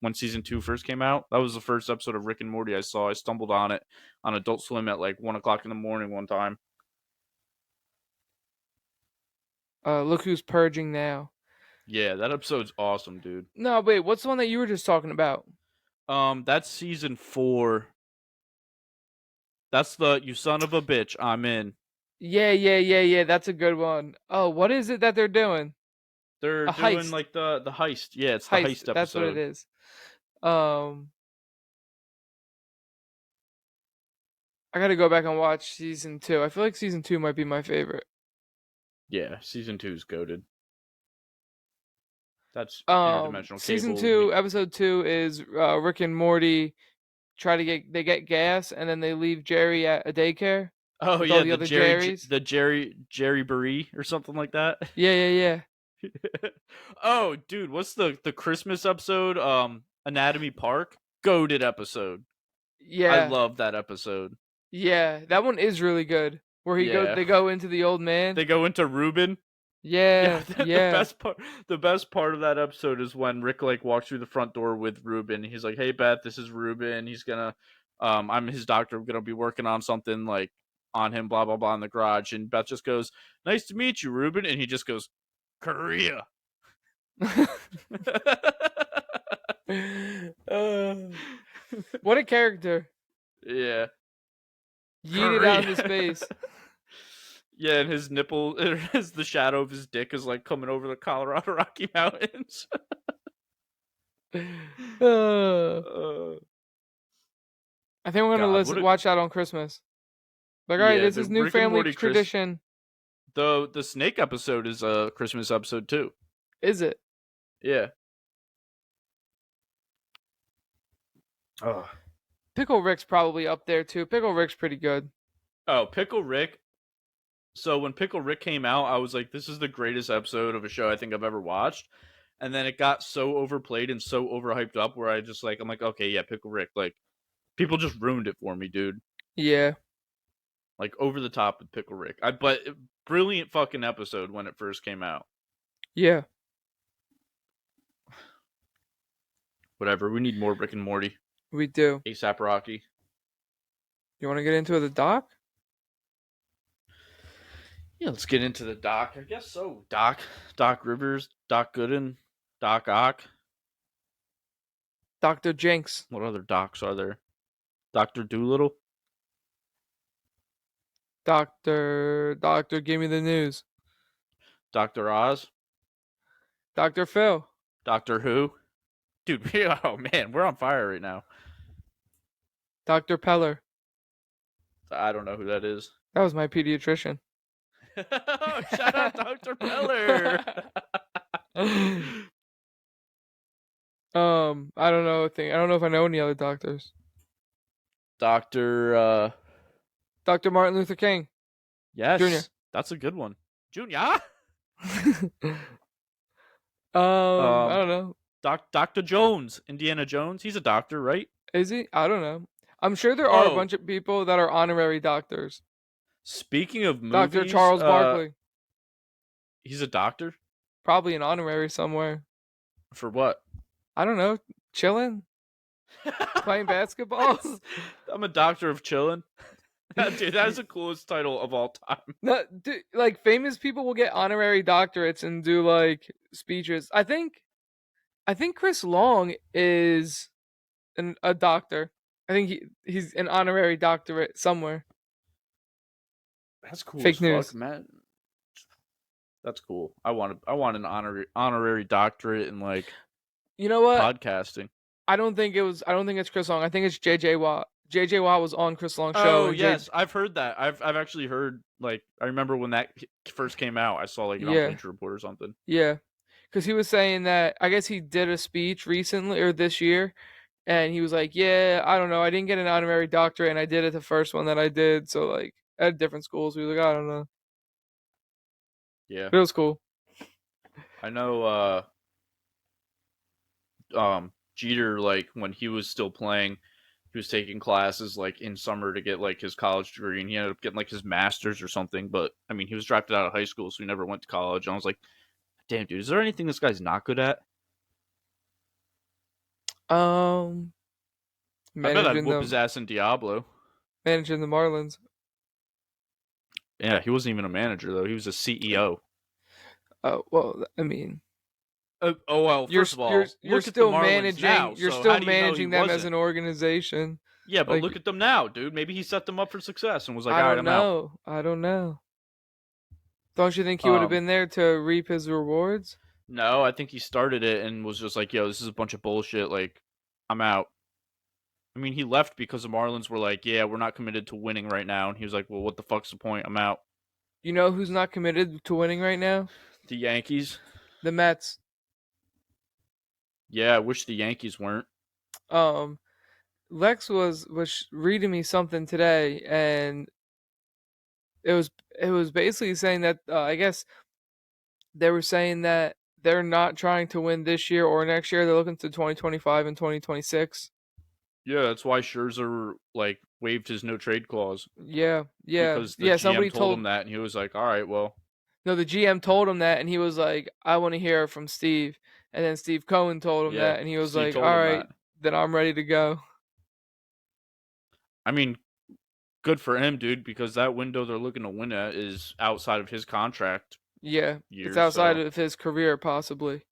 [SPEAKER 2] when season 2 first came out. That was the first episode of Rick and Morty I saw. I stumbled on it on Adult Swim at like 1 o'clock in the morning one time.
[SPEAKER 1] look who's purging now.
[SPEAKER 2] Yeah, that episode's awesome, dude.
[SPEAKER 1] No, wait, what's the one that you were just talking about?
[SPEAKER 2] That's season 4. That's the you son of a bitch. I'm in.
[SPEAKER 1] Yeah, yeah, yeah, yeah. That's a good one. Oh, what is it that they're doing?
[SPEAKER 2] They're
[SPEAKER 1] A
[SPEAKER 2] doing
[SPEAKER 1] heist.
[SPEAKER 2] like the heist. Yeah, it's the
[SPEAKER 1] Heist.
[SPEAKER 2] heist
[SPEAKER 1] That's what it
[SPEAKER 2] episode.
[SPEAKER 1] is. Um, I gotta go back and watch season 2. I feel like season 2 might be my favorite.
[SPEAKER 2] Yeah, season 2's goated. That's interdimensional
[SPEAKER 1] Season
[SPEAKER 2] cable.
[SPEAKER 1] 2, episode 2 is Rick and Morty they get gas and then they leave Jerry at a daycare
[SPEAKER 2] Oh
[SPEAKER 1] with all
[SPEAKER 2] yeah,
[SPEAKER 1] the other Jerrys.
[SPEAKER 2] the Jerry Barry or something like that.
[SPEAKER 1] Yeah, yeah,
[SPEAKER 2] Oh, dude, what's the Christmas episode? Anatomy Park, goated episode. I
[SPEAKER 1] yeah,
[SPEAKER 2] love that episode.
[SPEAKER 1] yeah. That one is really good. Where
[SPEAKER 2] Yeah,
[SPEAKER 1] they go into the old man.
[SPEAKER 2] they go into Ruben. Yeah,
[SPEAKER 1] Yeah,
[SPEAKER 2] the
[SPEAKER 1] yeah.
[SPEAKER 2] the best part of that episode is when Rick like walks through the front door with Ruben. He's like, "Hey Beth, this is Ruben. He's gonna, I'm his doctor. I'm gonna be working on something like on him, blah blah blah, in the garage." And Beth just goes, "Nice to meet you, Ruben," and he just goes, "Korea."
[SPEAKER 1] uh, what a character!
[SPEAKER 2] Yeah,
[SPEAKER 1] Yeeted out into
[SPEAKER 2] Korea.
[SPEAKER 1] space.
[SPEAKER 2] Yeah, and his nipple, the shadow of his dick is like coming over the Colorado Rocky Mountains.
[SPEAKER 1] Uh,
[SPEAKER 2] uh,
[SPEAKER 1] I think we're gonna
[SPEAKER 2] God, what a
[SPEAKER 1] watch that on Christmas. Like, all right,
[SPEAKER 2] yeah,
[SPEAKER 1] this
[SPEAKER 2] the
[SPEAKER 1] is new
[SPEAKER 2] Rick and
[SPEAKER 1] family
[SPEAKER 2] Morty
[SPEAKER 1] tradition.
[SPEAKER 2] the snake episode is a Christmas episode too.
[SPEAKER 1] Is it?
[SPEAKER 2] Yeah. Oh.
[SPEAKER 1] Pickle Rick's probably up there too. Pickle Rick's pretty good.
[SPEAKER 2] Oh, Pickle Rick. So when Pickle Rick came out, I was like, this is the greatest episode of a show I think I've ever watched. And then it got so overplayed and so overhyped up where I'm like, okay, yeah, Pickle Rick. Like, people just ruined it for me, dude.
[SPEAKER 1] Yeah.
[SPEAKER 2] Like, over the top with Pickle Rick. But brilliant fucking episode when it first came out.
[SPEAKER 1] Yeah.
[SPEAKER 2] Whatever. We need more Rick and Morty.
[SPEAKER 1] We do.
[SPEAKER 2] ASAP Rocky.
[SPEAKER 1] You want to get into the doc?
[SPEAKER 2] Yeah, let's get into the doc. I guess so. Doc Rivers, Doc Gooden, Doc Ock.
[SPEAKER 1] Dr. Jinx.
[SPEAKER 2] What other docs are there? Dr. Doolittle?
[SPEAKER 1] Doctor, give me the news.
[SPEAKER 2] Dr. Oz?
[SPEAKER 1] Dr. Phil.
[SPEAKER 2] Doctor Who? Dude, oh man, we're on fire right now.
[SPEAKER 1] Dr. Peller.
[SPEAKER 2] I don't know who that is.
[SPEAKER 1] That was my pediatrician.
[SPEAKER 2] Shout out Dr. Peller.
[SPEAKER 1] I don't know if I know any other doctors.
[SPEAKER 2] Dr.
[SPEAKER 1] Dr. Martin Luther King.
[SPEAKER 2] Yes.
[SPEAKER 1] Junior.
[SPEAKER 2] That's a good one. Junior?
[SPEAKER 1] I don't know.
[SPEAKER 2] Dr. Jones. Indiana Jones. He's a doctor, right?
[SPEAKER 1] Is he? I don't know. I'm sure there are a
[SPEAKER 2] Oh.
[SPEAKER 1] bunch of people that are honorary doctors.
[SPEAKER 2] Speaking of movies,
[SPEAKER 1] Dr. Charles Barkley.
[SPEAKER 2] He's a doctor?
[SPEAKER 1] Probably an honorary somewhere.
[SPEAKER 2] For what?
[SPEAKER 1] I don't know. Chilling? Playing basketball?
[SPEAKER 2] I'm a doctor of chillin'. Dude, that is the coolest title of all time.
[SPEAKER 1] No, dude, like famous people will get honorary doctorates and do like speeches. I think Chris Long is a doctor. I think he's an honorary doctorate somewhere.
[SPEAKER 2] That's cool.
[SPEAKER 1] Fake
[SPEAKER 2] as
[SPEAKER 1] news.
[SPEAKER 2] Fuck, man. That's cool. I want an honorary doctorate in like
[SPEAKER 1] You know what?
[SPEAKER 2] podcasting.
[SPEAKER 1] I don't think it's Chris Long. I think it's JJ Watt. JJ Watt was on Chris Long's show.
[SPEAKER 2] Oh yes, I've heard that. I've actually heard, like, I remember when that first came out. I saw like it on Bleacher Report or something.
[SPEAKER 1] Yeah, because he was saying that I guess he did a speech recently or this year, and he was like, "Yeah, I don't know. I didn't get an honorary doctorate, and I did it the first one that I did. So like at different schools, he was like, I don't know.
[SPEAKER 2] Yeah,
[SPEAKER 1] But it was cool.
[SPEAKER 2] I know. Jeter, like when he was still playing, he was taking classes like in summer to get like his college degree, and he ended up getting like his master's or something. But I mean, he was drafted out of high school, so he never went to college. And I was like, damn, dude, is there anything this guy's not good at? I bet I'd whoop his ass in Diablo.
[SPEAKER 1] Managing the Marlins.
[SPEAKER 2] Yeah, he wasn't even a manager though. He was a CEO.
[SPEAKER 1] Oh well, I mean,
[SPEAKER 2] well, first of all,
[SPEAKER 1] you're still managing.
[SPEAKER 2] Now,
[SPEAKER 1] you're
[SPEAKER 2] so
[SPEAKER 1] still managing them as an organization.
[SPEAKER 2] Yeah, but like, look at them now, dude. Maybe he set them up for success and was like, "All right, I'm
[SPEAKER 1] out." I don't know. Don't you think he would have been there to reap his rewards?
[SPEAKER 2] No, I think he started it and was just like, "Yo, this is a bunch of bullshit. Like, I'm out." I mean, he left because the Marlins were like, "Yeah, we're not committed to winning right now," and he was like, "Well, what the fuck's the point? I'm out."
[SPEAKER 1] You know who's not committed to winning right now?
[SPEAKER 2] The Yankees.
[SPEAKER 1] The Mets.
[SPEAKER 2] Yeah, I wish the Yankees weren't.
[SPEAKER 1] Lex was reading me something today, and it was basically saying that I guess they were saying that they're not trying to win this year or next year. They're looking to 2025 and 2026.
[SPEAKER 2] Yeah, that's why Scherzer like waived his no trade clause.
[SPEAKER 1] Yeah.
[SPEAKER 2] Because the GM somebody told him that, and he was like, "All right, well."
[SPEAKER 1] No, the GM told him that, and he was like, "I want to hear from Steve." And then Steve Cohen told him that, and he was like, "All right, then I'm ready to go."
[SPEAKER 2] I mean, good for him, dude, because that window they're looking to win at is outside of his contract.
[SPEAKER 1] Yeah, it's outside of his career, possibly.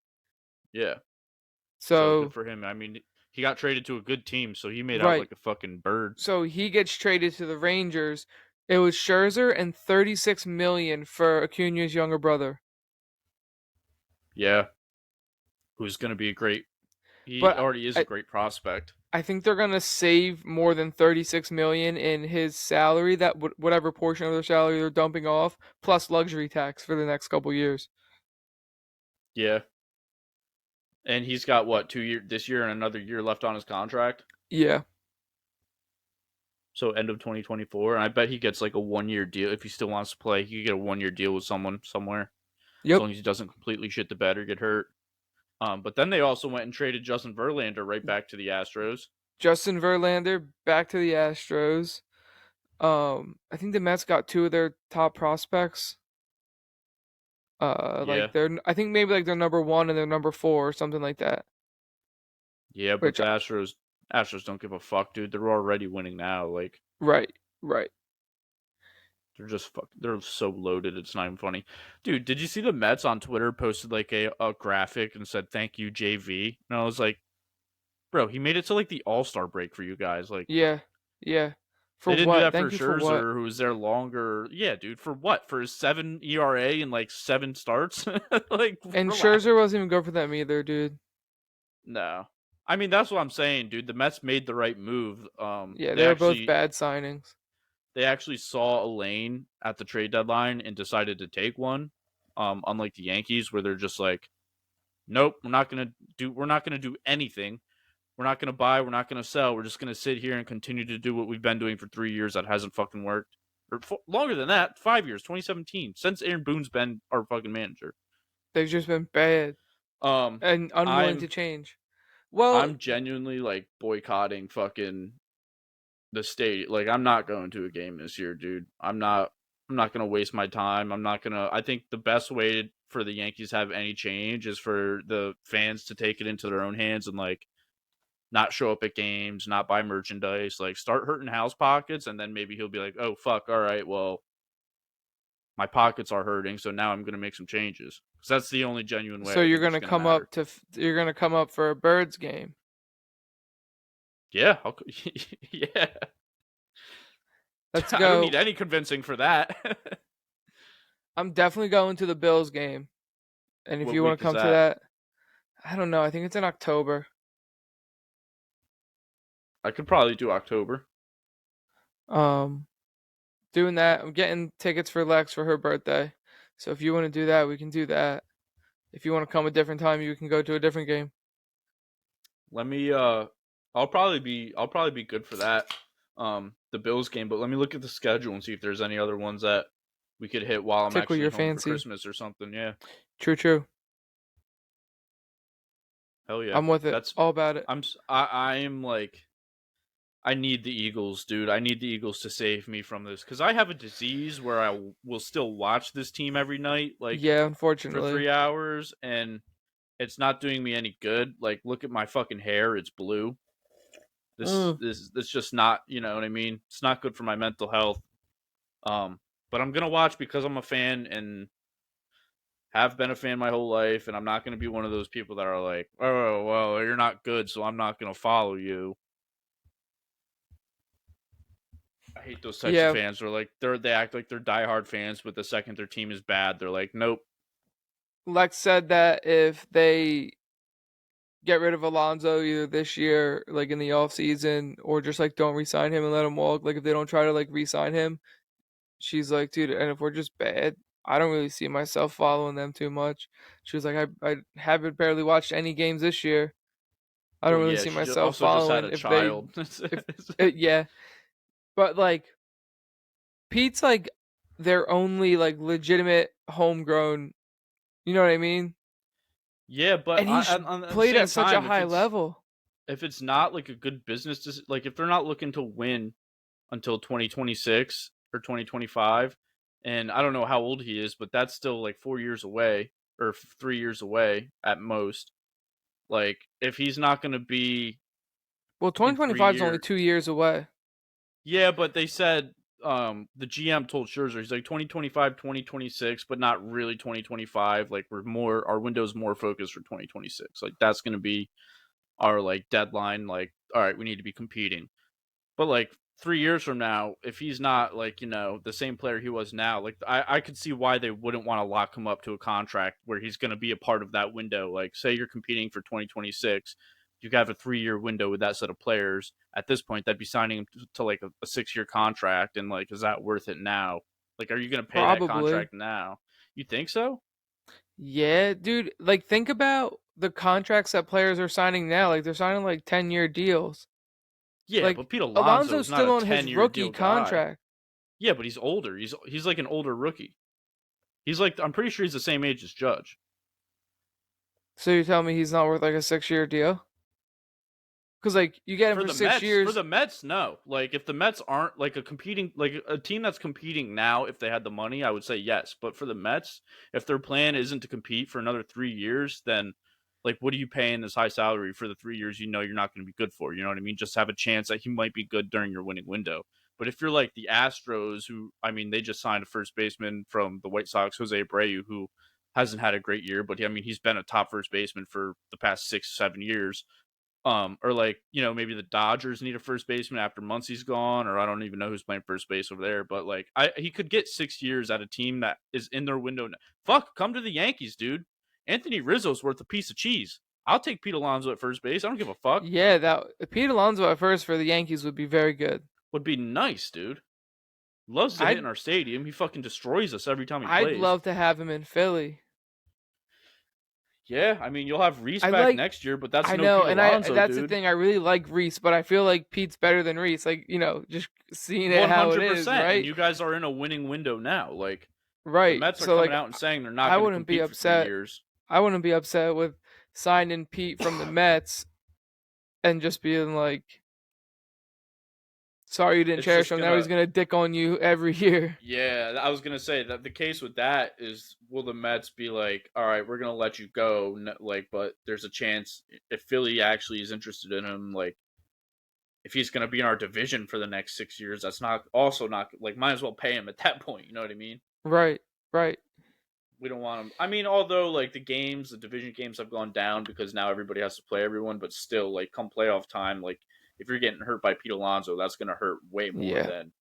[SPEAKER 2] Yeah.
[SPEAKER 1] So
[SPEAKER 2] good for him. I mean, he got traded to a good team, so he made out like a fucking bird.
[SPEAKER 1] So he gets traded to the Rangers. It was Scherzer and $36 million for Acuna's younger brother.
[SPEAKER 2] Yeah. Who's going to be a great... He already is a great prospect.
[SPEAKER 1] I think they're going to save more than $36 million in his salary, that whatever portion of their salary they're dumping off, plus luxury tax for the next couple years.
[SPEAKER 2] Yeah. And he's got, what, 2 years this year and another year left on his contract?
[SPEAKER 1] Yeah.
[SPEAKER 2] So end of 2024, and I bet he gets like a 1-year deal. If he still wants to play, he could get a 1-year deal with someone somewhere.
[SPEAKER 1] Yep.
[SPEAKER 2] As long as he doesn't completely shit the bed or get hurt. But then they also went and traded Justin Verlander right back to the Astros.
[SPEAKER 1] Justin Verlander back to the Astros. I think the Mets got 2 of their top prospects. Like I think maybe like they're number 1 and they're number 4 or something like that.
[SPEAKER 2] Yeah, but the Astros don't give a fuck, dude. They're already winning now. Like,
[SPEAKER 1] right.
[SPEAKER 2] They're just they're so loaded. It's not even funny, dude. Did you see the Mets on Twitter posted like a graphic and said "Thank you, JV"? And I was like, Bro, he made it to like the All-Star break for you guys. Like
[SPEAKER 1] Yeah, yeah. For
[SPEAKER 2] they didn't do
[SPEAKER 1] what?
[SPEAKER 2] that for
[SPEAKER 1] Thank you for what?
[SPEAKER 2] Scherzer, who was there longer. Yeah, dude, for what? For his 7 ERA and like 7 starts? Like
[SPEAKER 1] And
[SPEAKER 2] relax.
[SPEAKER 1] Scherzer wasn't even good for them either, dude.
[SPEAKER 2] No. I mean, that's what I'm saying, dude. The Mets made the right move.
[SPEAKER 1] Yeah, they were both bad signings.
[SPEAKER 2] They actually saw a lane at the trade deadline and decided to take one. Unlike the Yankees, where they're just like, nope, we're not gonna do anything. We're not gonna buy. We're not gonna sell. We're just gonna sit here and continue to do what we've been doing for 3 years that hasn't fucking worked, or longer than that, 5 years, 2017, since Aaron Boone's been our fucking manager.
[SPEAKER 1] They've just been bad
[SPEAKER 2] Um,
[SPEAKER 1] and unwilling to
[SPEAKER 2] I'm
[SPEAKER 1] change. Well,
[SPEAKER 2] I'm genuinely like boycotting fucking the state. Like, I'm not going to a game this year, dude. I'm not gonna waste my time. I think the best way for the Yankees to have any change is for the fans to take it into their own hands and like not show up at games, not buy merchandise, like start hurting Hal's pockets, and then maybe he'll be like, oh fuck, all right, well, my pockets are hurting, so now I'm gonna make some changes. Because that's the only genuine way
[SPEAKER 1] so
[SPEAKER 2] I
[SPEAKER 1] you're
[SPEAKER 2] think it's
[SPEAKER 1] gonna
[SPEAKER 2] gonna
[SPEAKER 1] come
[SPEAKER 2] matter.
[SPEAKER 1] up to you're gonna come up for a Birds game.
[SPEAKER 2] Yeah, yeah.
[SPEAKER 1] Let's
[SPEAKER 2] I don't
[SPEAKER 1] go.
[SPEAKER 2] need any convincing for that.
[SPEAKER 1] I'm definitely going to the Bills game. And if
[SPEAKER 2] What
[SPEAKER 1] you want
[SPEAKER 2] week
[SPEAKER 1] to
[SPEAKER 2] is
[SPEAKER 1] come to
[SPEAKER 2] that?
[SPEAKER 1] that, I don't know. I think it's in October.
[SPEAKER 2] I could probably do October.
[SPEAKER 1] Um, doing that. I'm getting tickets for Lex for her birthday. So if you want to do that, we can do that. If you want to come a different time, you can go to a different game.
[SPEAKER 2] Let me I'll probably be good for that. The Bills game, but let me look at the schedule and see if there's any other ones that we could hit while I'm
[SPEAKER 1] Tickle
[SPEAKER 2] actually
[SPEAKER 1] your
[SPEAKER 2] home for
[SPEAKER 1] fancy.
[SPEAKER 2] Christmas or something. Yeah.
[SPEAKER 1] True, true.
[SPEAKER 2] Hell yeah.
[SPEAKER 1] I'm with it.
[SPEAKER 2] That's
[SPEAKER 1] All about it.
[SPEAKER 2] I am like I need the Eagles, dude. I need the Eagles to save me from this cuz I have a disease where I will still watch this team every night like
[SPEAKER 1] Yeah,
[SPEAKER 2] for
[SPEAKER 1] unfortunately.
[SPEAKER 2] 3 hours and it's not doing me any good. Like look at my fucking hair, it's blue.
[SPEAKER 1] Mm.
[SPEAKER 2] This just not, you know what I mean? It's not good for my mental health. But I'm gonna watch because I'm a fan and have been a fan my whole life, and I'm not gonna be one of those people that are like, oh well, you're not good, so I'm not gonna follow you. I hate those types of
[SPEAKER 1] Yeah,
[SPEAKER 2] fans where like they act like they're diehard fans, but the second their team is bad, they're like, nope.
[SPEAKER 1] Lex said that if they get rid of Alonso either this year, like in the off season, or just like don't re-sign him and let him walk, like if they don't try to like re-sign him, she's like, dude, and if we're just bad, I don't really see myself following them too much. She was like, I haven't barely watched any games this year. I don't
[SPEAKER 2] Well,
[SPEAKER 1] really
[SPEAKER 2] yeah,
[SPEAKER 1] see
[SPEAKER 2] she
[SPEAKER 1] myself
[SPEAKER 2] also just had
[SPEAKER 1] following
[SPEAKER 2] a
[SPEAKER 1] if they
[SPEAKER 2] child.
[SPEAKER 1] if yeah, but like Pete's like their only like legitimate homegrown, you know what I mean?
[SPEAKER 2] Yeah, but
[SPEAKER 1] And he's
[SPEAKER 2] on the
[SPEAKER 1] played
[SPEAKER 2] same
[SPEAKER 1] at such a
[SPEAKER 2] time,
[SPEAKER 1] high level.
[SPEAKER 2] if it's not like a good business, like if they're not looking to win until 2026 or 2025, and I don't know how old he is, but that's still like 4 years away or 3 years away at most. Like if he's not going to be
[SPEAKER 1] Well,
[SPEAKER 2] in
[SPEAKER 1] 2025 is only 2 years away.
[SPEAKER 2] yeah, but they said the GM told Scherzer he's like 2025, 2026, but not really 2025. Like our window's more focused for 2026. Like that's going to be our like deadline. Like all right, we need to be competing. But like 3 years from now, if he's not like, the same player he was now, like I could see why they wouldn't want to lock him up to a contract where he's going to be a part of that window. Like, say you're competing for 2026, you have a 3 year window with that set of players. At this point, that'd be signing him to like a 6 year contract. And like, is that worth it now? Like, are you going to pay that
[SPEAKER 1] Probably.
[SPEAKER 2] contract now? You think so?
[SPEAKER 1] Yeah, dude. Like, think about the contracts that players are signing now. Like, they're signing like 10-year deals.
[SPEAKER 2] Yeah,
[SPEAKER 1] Like,
[SPEAKER 2] but Pete Alonso
[SPEAKER 1] Alonso's
[SPEAKER 2] is not
[SPEAKER 1] still
[SPEAKER 2] a
[SPEAKER 1] on his
[SPEAKER 2] 10-year
[SPEAKER 1] rookie
[SPEAKER 2] deal guy.
[SPEAKER 1] contract.
[SPEAKER 2] Yeah, but he's older. He's like an older rookie. He's like, I'm pretty sure he's the same age as Judge.
[SPEAKER 1] So you're telling me he's not worth like a 6-year deal? Because like you get him for six
[SPEAKER 2] For
[SPEAKER 1] years.
[SPEAKER 2] the Mets, no. Like if the Mets aren't like a team that's competing now, if they had the money, I would say yes. But for the Mets, if their plan isn't to compete for another 3 years, then like what are you paying this high salary for the 3 years you know you're not going to be good for? You know what I mean? Just have a chance that he might be good during your winning window. But if you're like the Astros, who I mean, they just signed a first baseman from the White Sox, Jose Abreu, who hasn't had a great year, but he's been a top first baseman for the past 6, 7 years. Or like, maybe the Dodgers need a first baseman after Muncy's gone, or I don't even know who's playing first base over there. But like, he could get 6 years at a team that is in their window. Fuck, come to the Yankees, dude. Anthony Rizzo's worth a piece of cheese. I'll take Pete Alonso at first base. I don't give a fuck.
[SPEAKER 1] Yeah, that Pete Alonso at first for the Yankees would be very good.
[SPEAKER 2] Would be nice, dude. Loves to hit in our stadium. He fucking destroys us every time he plays.
[SPEAKER 1] I'd love to have him in Philly.
[SPEAKER 2] Yeah, I mean, you'll have Reese back next year, but that's Pete Alonso,
[SPEAKER 1] that's
[SPEAKER 2] dude.
[SPEAKER 1] the thing. I really like Reese, but I feel like Pete's better than Reese. Like, just seeing it 100%, how it is, right?
[SPEAKER 2] And you guys are in a winning window now. Like,
[SPEAKER 1] right.
[SPEAKER 2] The Mets are coming out and saying they're not going to compete for 3 years.
[SPEAKER 1] I wouldn't be upset with signing Pete from the Mets and just being like, sorry you didn't cherish him. Now he's going to dick on you every year.
[SPEAKER 2] Yeah, I was going to say that the case with that is, will the Mets be like, all right, we're going to let you go, like, but there's a chance if Philly actually is interested in him, like, if he's going to be in our division for the next 6 years, that's not like, might as well pay him at that point. You know what I mean?
[SPEAKER 1] Right.
[SPEAKER 2] We don't want him. I mean, although like the division games have gone down because now everybody has to play everyone, but still, like, come playoff time, like, if you're getting hurt by Pete Alonso, that's going to hurt way more than.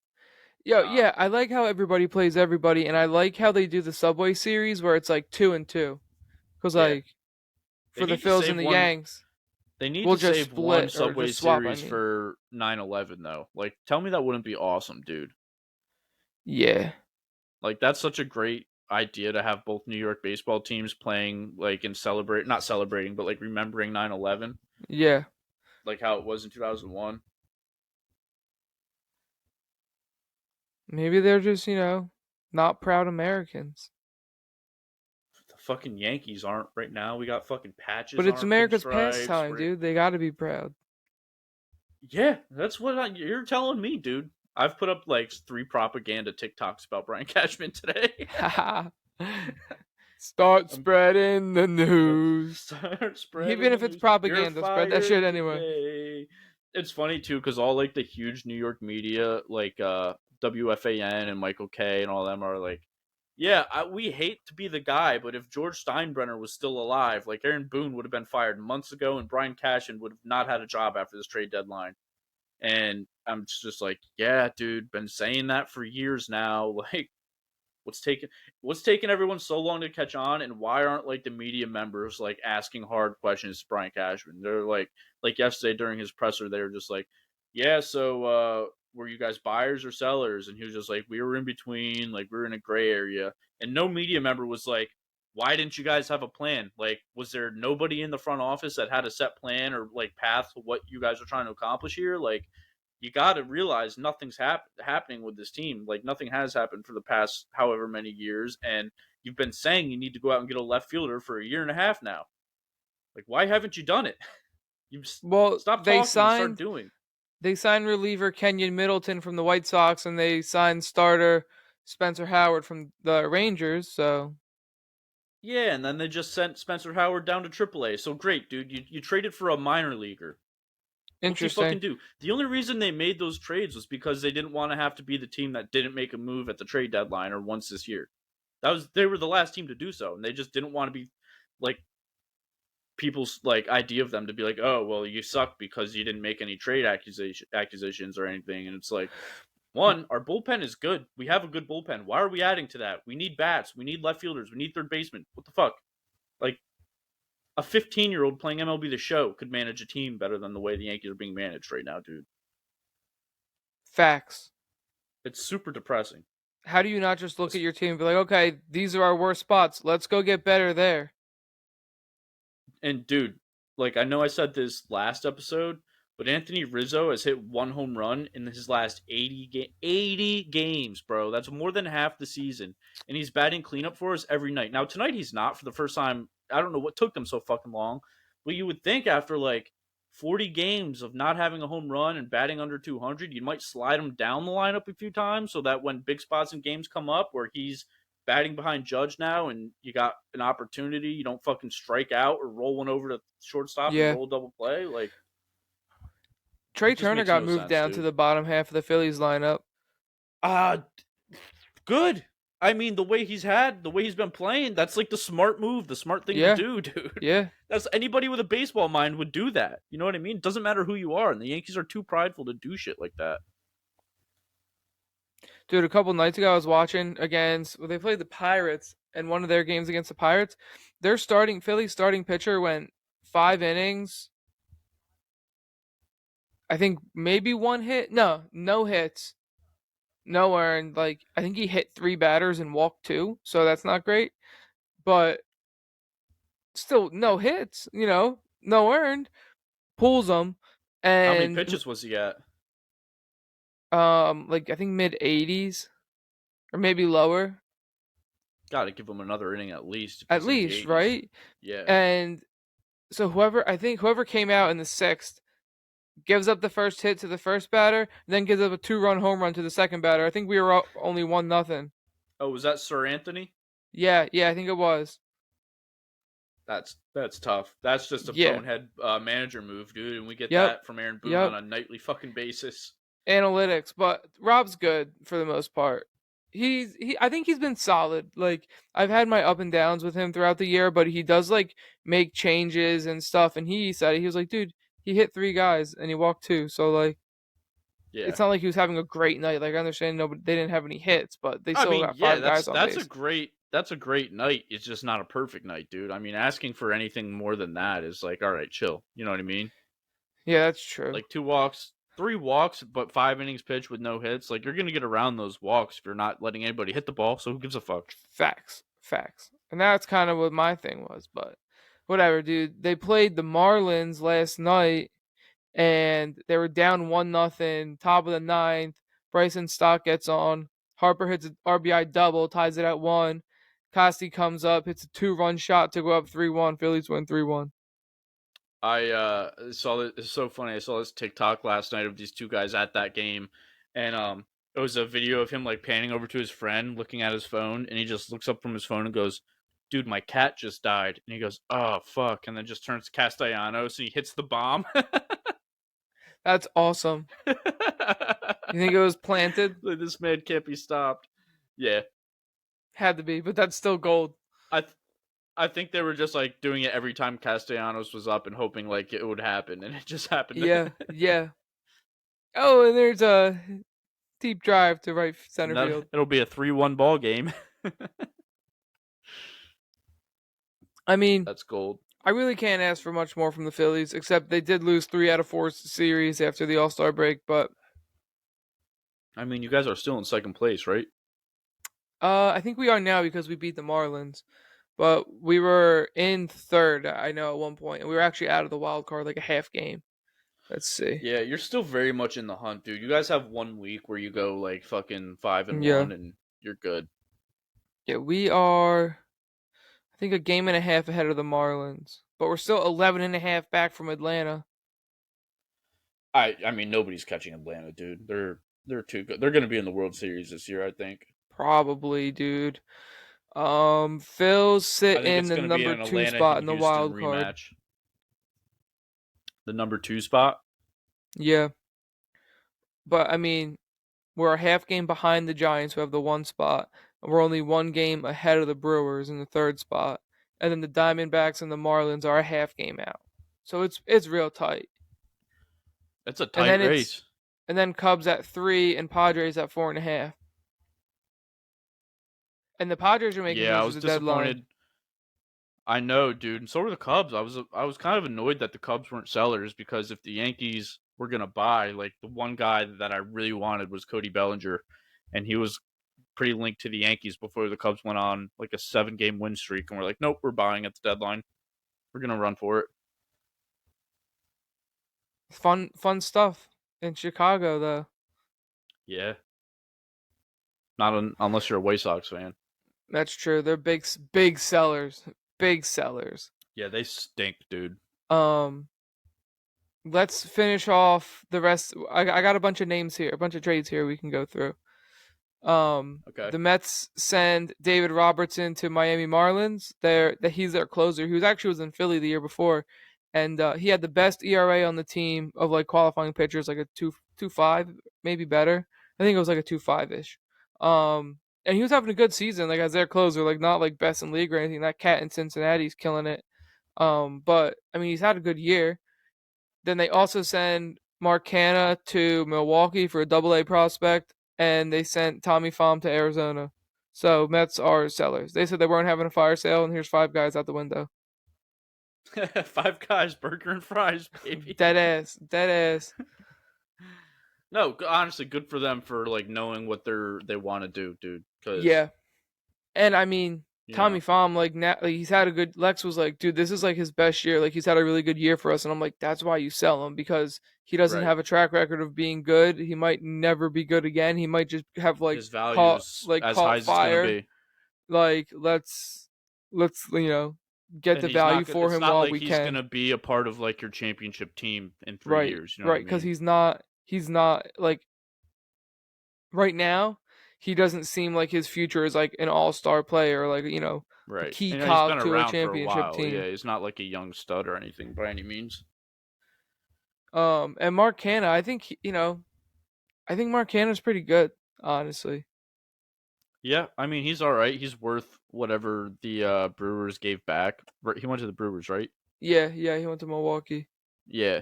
[SPEAKER 1] Yeah, I like how everybody plays everybody, and I like how they do the Subway Series where it's like 2-2. Because, like, for the Phils and the Yanks,
[SPEAKER 2] they need to save one Subway Series for 9/11, though. Like, tell me that wouldn't be awesome, dude.
[SPEAKER 1] Yeah.
[SPEAKER 2] Like, that's such a great idea to have both New York baseball teams playing, like, and not celebrating, but like remembering 9/11.
[SPEAKER 1] Yeah.
[SPEAKER 2] Like how it was in 2001.
[SPEAKER 1] Maybe they're just, not proud Americans.
[SPEAKER 2] The fucking Yankees aren't right now. We got fucking patches.
[SPEAKER 1] But it's America's pastime, dude. They got to be proud.
[SPEAKER 2] Yeah, that's what you're telling me, dude. I've put up like 3 propaganda TikToks about Brian Cashman today.
[SPEAKER 1] Start spreading the news.
[SPEAKER 2] Start spreading.
[SPEAKER 1] Even if it's propaganda, spread that shit anyway.
[SPEAKER 2] It's funny too, because all like the huge New York media, like WFAN and Michael K and all them are like, yeah, we hate to be the guy, but if George Steinbrenner was still alive, like Aaron Boone would have been fired months ago, and Brian Cashman would have not had a job after this trade deadline. And I'm just like, yeah, dude, been saying that for years now. Like, what's taking everyone so long to catch on, and why aren't like the media members like asking hard questions to Brian Cashman? They're like yesterday during his presser, they were just like, yeah, so were you guys buyers or sellers? And he was just like, we were in between, like we were in a gray area. And no media member was like, why didn't you guys have a plan? Like, was there nobody in the front office that had a set plan or like path to what you guys are trying to accomplish here? Like, you got to realize nothing's happening with this team. Like, nothing has happened for the past however many years, and you've been saying you need to go out and get a left fielder for a year and a half now. Like, why haven't you done it? Stop talking and start doing.
[SPEAKER 1] They signed reliever Kenyon Middleton from the White Sox, and they signed starter Spencer Howard from the Rangers, so...
[SPEAKER 2] Yeah, and then they just sent Spencer Howard down to AAA. So great, dude. You traded for a minor leaguer.
[SPEAKER 1] Interesting.
[SPEAKER 2] What you fucking do? The only reason they made those trades was because they didn't want to have to be the team that didn't make a move at the trade deadline or once this year. They were the last team to do so, and they just didn't want to be like people's like idea of them to be like, oh well, you suck because you didn't make any trade acquisitions or anything. And it's like, one, our bullpen is good. We have a good bullpen. Why are we adding to that? We need bats. We need left fielders. We need third basemen. What the fuck? Like, a 15-year-old playing MLB The Show could manage a team better than the way the Yankees are being managed right now, dude.
[SPEAKER 1] Facts.
[SPEAKER 2] It's super depressing.
[SPEAKER 1] How do you not just look at your team and be like, okay, these are our worst spots. Let's go get better there.
[SPEAKER 2] And, dude, like, I know I said this last episode, but Anthony Rizzo has hit 1 home run in his last 80 games, bro. That's more than half the season. And he's batting cleanup for us every night. Now, tonight he's not for the first time. I don't know what took them so fucking long. But you would think after, like, 40 games of not having a home run and batting under 200, you might slide him down the lineup a few times so that when big spots in games come up where he's batting behind Judge now and you got an opportunity, you don't fucking strike out or roll one over to shortstop and roll a double play. Like,
[SPEAKER 1] Trey Turner got moved down to the bottom half of the Phillies lineup.
[SPEAKER 2] Good. I mean, the way he's been playing, that's like the smart move, the smart thing to
[SPEAKER 1] Yeah,
[SPEAKER 2] do, dude.
[SPEAKER 1] yeah.
[SPEAKER 2] That's anybody with a baseball mind would do that. You know what I mean? It doesn't matter who you are, and the Yankees are too prideful to do shit like that.
[SPEAKER 1] Dude, a couple nights ago I was watching against they played the Pirates and one of their games against the Pirates. Their starting Philly starting pitcher went 5 innings. I think maybe one hit. No hits. No earned. Like I think he hit 3 batters and walked 2, so that's not great. But still no hits, no earned. Pulls them
[SPEAKER 2] How many
[SPEAKER 1] and
[SPEAKER 2] pitches was he at?
[SPEAKER 1] like I think mid 80s or maybe lower.
[SPEAKER 2] Got to give him another inning at least if
[SPEAKER 1] At
[SPEAKER 2] he's in the
[SPEAKER 1] least,
[SPEAKER 2] 80s.
[SPEAKER 1] right?
[SPEAKER 2] Yeah.
[SPEAKER 1] And so whoever came out in the 6th gives up the first hit to the first batter, then gives up a 2-run home run to the second batter. I think we were up only 1-0.
[SPEAKER 2] Oh, was that Sir Anthony?
[SPEAKER 1] Yeah, I think it was.
[SPEAKER 2] That's tough. That's just a
[SPEAKER 1] Yeah.
[SPEAKER 2] bonehead manager move, dude, and we get
[SPEAKER 1] Yep.
[SPEAKER 2] that from Aaron Boone
[SPEAKER 1] Yep.
[SPEAKER 2] on a nightly fucking basis.
[SPEAKER 1] Analytics, but Rob's good for the most part. I think he's been solid. Like I've had my up and downs with him throughout the year, but he does like make changes and stuff. And he said he was like, dude, he hit 3 guys and he walked 2. So like,
[SPEAKER 2] Yeah.
[SPEAKER 1] it's not like he was having a great night. Like I understand they didn't have any hits, but they
[SPEAKER 2] I
[SPEAKER 1] still
[SPEAKER 2] mean,
[SPEAKER 1] got
[SPEAKER 2] yeah,
[SPEAKER 1] 5 guys on
[SPEAKER 2] that's
[SPEAKER 1] base.
[SPEAKER 2] a great night. It's just not a perfect night, dude. I mean, asking for anything more than that is like, all right, chill. You know what I mean?
[SPEAKER 1] Yeah, that's true.
[SPEAKER 2] Like 2 walks, 3 walks, but 5 innings pitched with no hits. Like you're gonna get around those walks if you're not letting anybody hit the ball. So who gives a fuck?
[SPEAKER 1] Facts. And that's kind of what my thing was, but whatever, dude. They played the Marlins last night and they were down 1-0, top of the 9th. Bryson Stott gets on. Harper hits an RBI double, ties it at 1. Costi comes up, hits a 2-run shot to go up 3-1. Phillies win 3-1.
[SPEAKER 2] I saw it. It's so funny. I saw this TikTok last night of these 2 guys at that game, and it was a video of him like panning over to his friend, looking at his phone, and he just looks up from his phone and goes, "Dude, my cat just died," and he goes, "Oh fuck," and then just turns to Castellanos and he hits the bomb.
[SPEAKER 1] That's awesome. You think it was planted?
[SPEAKER 2] Like, this man can't be stopped. Yeah,
[SPEAKER 1] Had to be, but that's still gold.
[SPEAKER 2] I think they were just like doing it every time Castellanos was up and hoping like it would happen, and it just happened.
[SPEAKER 1] Yeah. Oh, and there's a deep drive to right center field.
[SPEAKER 2] It'll be a 3-1 ball game.
[SPEAKER 1] I mean,
[SPEAKER 2] That's gold.
[SPEAKER 1] I really can't ask for much more from the Phillies, except they did lose 3 out of 4 series after the All-Star break. But
[SPEAKER 2] I mean, you guys are still in second place, right?
[SPEAKER 1] I think we are now because we beat the Marlins. But we were in third, I know, at one point, and we were actually out of the wild card like a half game. Let's see.
[SPEAKER 2] Yeah, you're still very much in the hunt, dude. You guys have 1 week where you go like fucking 5-1,
[SPEAKER 1] Yeah.
[SPEAKER 2] and you're good.
[SPEAKER 1] Yeah, we are, I think, a game and a half ahead of the Marlins, but we're still 11 and a half back from Atlanta.
[SPEAKER 2] I mean, nobody's catching Atlanta, dude. They're too good. They're gonna be in the World Series this year, I think.
[SPEAKER 1] Probably, dude. Phil's
[SPEAKER 2] I think
[SPEAKER 1] sitting
[SPEAKER 2] it's
[SPEAKER 1] the
[SPEAKER 2] gonna be
[SPEAKER 1] number
[SPEAKER 2] an
[SPEAKER 1] 2
[SPEAKER 2] Atlanta
[SPEAKER 1] spot in the
[SPEAKER 2] Houston
[SPEAKER 1] wild card.
[SPEAKER 2] rematch. The number 2 spot.
[SPEAKER 1] Yeah. But I mean, we're a half game behind the Giants, who have the 1 spot. And we're only 1 game ahead of the Brewers in the 3rd spot. And then the Diamondbacks and the Marlins are a half game out. So it's real tight.
[SPEAKER 2] It's a tight race.
[SPEAKER 1] And then Cubs at 3 and Padres at 4.5. And the Padres are making
[SPEAKER 2] Yeah, I
[SPEAKER 1] moves
[SPEAKER 2] was
[SPEAKER 1] at the deadline.
[SPEAKER 2] disappointed. I know, dude, and so were the Cubs. I was kind of annoyed that the Cubs weren't sellers, because if the Yankees were gonna buy, like, the one guy that I really wanted was Cody Bellinger, and he was pretty linked to the Yankees before the Cubs went on like a 7-game win streak, and we're like, nope, we're buying at the deadline. We're gonna run for it.
[SPEAKER 1] Fun stuff in Chicago, though.
[SPEAKER 2] Yeah, unless you're a White Sox fan.
[SPEAKER 1] That's true. They're big sellers. Big sellers.
[SPEAKER 2] Yeah, they stink, dude.
[SPEAKER 1] Let's finish off the rest. I got a bunch of names here, a bunch of trades here we can go through.
[SPEAKER 2] Okay.
[SPEAKER 1] The Mets send David Robertson to Miami Marlins. He's their closer. He was in Philly the year before, and he had the best ERA on the team of like qualifying pitchers, like a 2.25, maybe better. I think it was like a 2.5 ish. and he was having a good season, like as their closer, like not like best in league or anything. That cat in Cincinnati's killing it. But I mean, he's had a good year. Then they also send Mark Canha to Milwaukee for a Double-A prospect, and they sent Tommy Pham to Arizona. So Mets are sellers. They said they weren't having a fire sale, and here's 5 guys out the window.
[SPEAKER 2] 5 guys, burger and fries, baby.
[SPEAKER 1] Dead ass, dead ass.
[SPEAKER 2] No, honestly, good for them for like knowing what they want to do, dude. Cause
[SPEAKER 1] Yeah, and I mean Tommy
[SPEAKER 2] know,
[SPEAKER 1] Pham, like now, like he's had a good. Lex was like, dude, this is like his best year. Like he's had a really good year for us, and I'm like, that's why you sell him because he doesn't
[SPEAKER 2] right?
[SPEAKER 1] have a track record of being good. He might never be good again. He might just have
[SPEAKER 2] His values as high
[SPEAKER 1] caught
[SPEAKER 2] as it's gonna
[SPEAKER 1] fire.
[SPEAKER 2] be,
[SPEAKER 1] Like let's get
[SPEAKER 2] and
[SPEAKER 1] the
[SPEAKER 2] he's
[SPEAKER 1] value
[SPEAKER 2] not.
[SPEAKER 1] for
[SPEAKER 2] It's
[SPEAKER 1] him
[SPEAKER 2] not
[SPEAKER 1] while
[SPEAKER 2] like
[SPEAKER 1] we
[SPEAKER 2] he's
[SPEAKER 1] can.
[SPEAKER 2] gonna be a part of like your championship team in 3
[SPEAKER 1] Right,
[SPEAKER 2] years. You know what
[SPEAKER 1] right,
[SPEAKER 2] I
[SPEAKER 1] because
[SPEAKER 2] mean?
[SPEAKER 1] he's not like right now. He doesn't seem like his future is like an all-star player, like a
[SPEAKER 2] Right.
[SPEAKER 1] key
[SPEAKER 2] And he's been
[SPEAKER 1] cog to a
[SPEAKER 2] around for a
[SPEAKER 1] championship
[SPEAKER 2] while.
[SPEAKER 1] team.
[SPEAKER 2] Yeah, he's not like a young stud or anything by any means.
[SPEAKER 1] And Mark Canha, I think Mark Canha's pretty good, honestly.
[SPEAKER 2] Yeah, I mean he's all right. He's worth whatever the Brewers gave back. He went to the Brewers, right?
[SPEAKER 1] Yeah, yeah, he went to Milwaukee.
[SPEAKER 2] Yeah,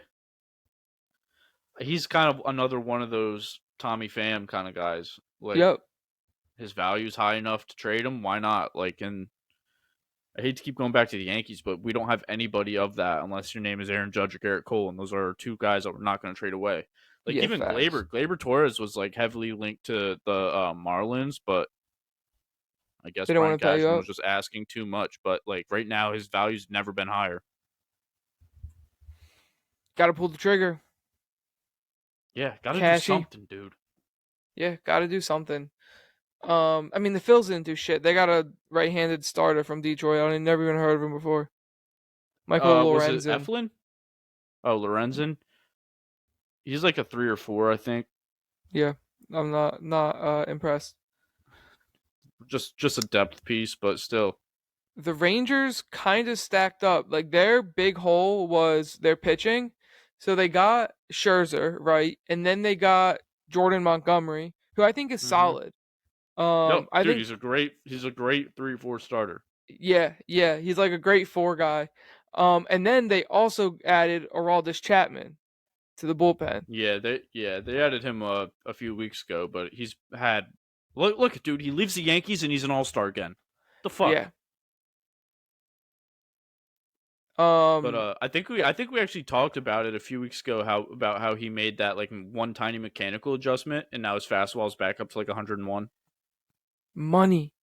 [SPEAKER 2] he's kind of another one of those Tommy Pham kind of guys. Like
[SPEAKER 1] Yep.
[SPEAKER 2] his value's high enough to trade him. Why not? Like, and I hate to keep going back to the Yankees, but we don't have anybody of that unless your name is Aaron Judge or Garrett Cole, and those are 2 guys that we're not going to trade away. Like
[SPEAKER 1] Yeah,
[SPEAKER 2] even
[SPEAKER 1] facts.
[SPEAKER 2] Glaber Torres was like heavily linked to the Marlins, but I guess
[SPEAKER 1] They don't
[SPEAKER 2] Brian
[SPEAKER 1] want to pay you
[SPEAKER 2] Cashman was
[SPEAKER 1] up.
[SPEAKER 2] just asking too much. But like right now, his value's never been higher.
[SPEAKER 1] Got to pull the trigger.
[SPEAKER 2] Yeah, got to do
[SPEAKER 1] Cashy.
[SPEAKER 2] something, dude.
[SPEAKER 1] Yeah, got to do something. I mean, the Phils didn't do shit. They got a right-handed starter from Detroit. I never even heard of him before. Michael
[SPEAKER 2] Was it
[SPEAKER 1] Lorenzen.
[SPEAKER 2] Eflin? Oh, Lorenzen. He's like a 3 or 4, I think.
[SPEAKER 1] Yeah, I'm not impressed.
[SPEAKER 2] Just a depth piece, but still.
[SPEAKER 1] The Rangers kind of stacked up. Like their big hole was their pitching. So they got Scherzer, right? And then they got Jordan Montgomery, who I think is
[SPEAKER 2] Mm-hmm.
[SPEAKER 1] solid.
[SPEAKER 2] Yo,
[SPEAKER 1] I
[SPEAKER 2] dude,
[SPEAKER 1] think
[SPEAKER 2] he's a great 3-4 starter.
[SPEAKER 1] yeah, yeah, he's like a great 4 guy. And then they also added Aroldis Chapman to the bullpen.
[SPEAKER 2] They added him a few weeks ago, but he's had look, dude, he leaves the Yankees and he's an all-star again. The fuck?
[SPEAKER 1] Yeah.
[SPEAKER 2] But
[SPEAKER 1] Um
[SPEAKER 2] I think we actually talked about it a few weeks ago how he made that like one tiny mechanical adjustment and now his fastball is back up to like 101.
[SPEAKER 1] money.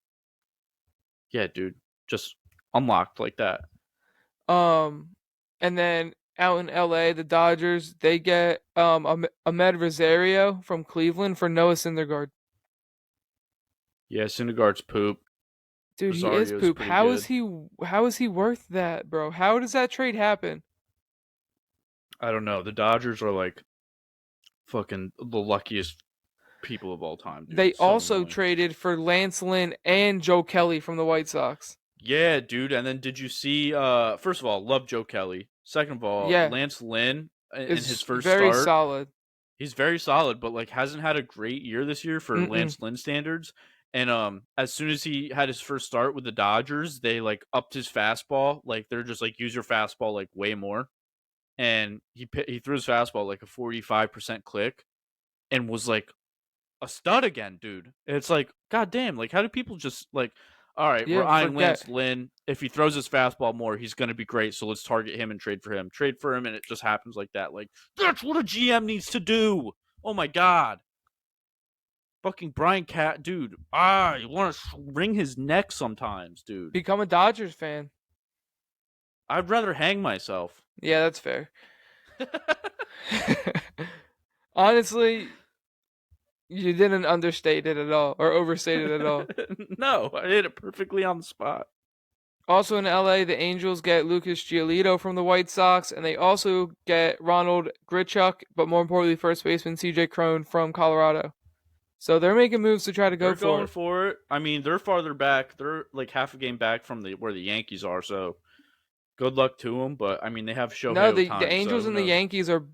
[SPEAKER 2] Yeah, dude, just unlocked like that.
[SPEAKER 1] Um and then out in LA, the Dodgers, they get Ahmed Rosario from Cleveland for Noah Syndergaard.
[SPEAKER 2] Yeah, Syndergaard's poop.
[SPEAKER 1] Dude, he is
[SPEAKER 2] Rosario's
[SPEAKER 1] poop.
[SPEAKER 2] pretty good.
[SPEAKER 1] How is he worth that, bro? How does that trade happen?
[SPEAKER 2] I don't know. The Dodgers are like fucking the luckiest people of all time, dude.
[SPEAKER 1] They
[SPEAKER 2] It's so
[SPEAKER 1] also
[SPEAKER 2] annoying.
[SPEAKER 1] traded for Lance Lynn and Joe Kelly from the White Sox.
[SPEAKER 2] Yeah, dude. And then did you see first of all, love Joe Kelly. Second of all,
[SPEAKER 1] Yeah,
[SPEAKER 2] Lance Lynn in his
[SPEAKER 1] is
[SPEAKER 2] first
[SPEAKER 1] very
[SPEAKER 2] start,
[SPEAKER 1] solid.
[SPEAKER 2] he's very solid, but like hasn't had a great year this year for
[SPEAKER 1] Mm-mm.
[SPEAKER 2] Lance Lynn standards. And as soon as he had his first start with the Dodgers, they like upped his fastball. Like they're just like use your fastball like way more. And he threw his fastball like a 45% click and was like a stud again, dude. It's like, goddamn, like how do people just like, all right, we're
[SPEAKER 1] Yeah,
[SPEAKER 2] eyeing Lance
[SPEAKER 1] forget.
[SPEAKER 2] Lynn. If he throws his fastball more, he's gonna be great. So let's target him and trade for him. Trade for him, and it just happens like that. Like that's what a GM needs to do. Oh my god, fucking Brian Cat, dude. You want to wring his neck sometimes, dude.
[SPEAKER 1] Become a Dodgers fan.
[SPEAKER 2] I'd rather hang myself.
[SPEAKER 1] Yeah, that's fair. Honestly, you didn't understate it at all or overstate it at all.
[SPEAKER 2] No, I hit it perfectly on the spot.
[SPEAKER 1] Also in LA, the Angels get Lucas Giolito from the White Sox, and they also get Ronald Grichuk, but more importantly, first baseman CJ Cron from Colorado. So they're making moves to try to go
[SPEAKER 2] They're
[SPEAKER 1] for
[SPEAKER 2] going
[SPEAKER 1] it.
[SPEAKER 2] for it. I mean, they're farther back. They're like half a game back from where the Yankees are. So good luck to them. But I mean, they have
[SPEAKER 1] No,
[SPEAKER 2] Shohei
[SPEAKER 1] the
[SPEAKER 2] Ohtani. So
[SPEAKER 1] Angels
[SPEAKER 2] who
[SPEAKER 1] and the
[SPEAKER 2] knows?
[SPEAKER 1] Yankees are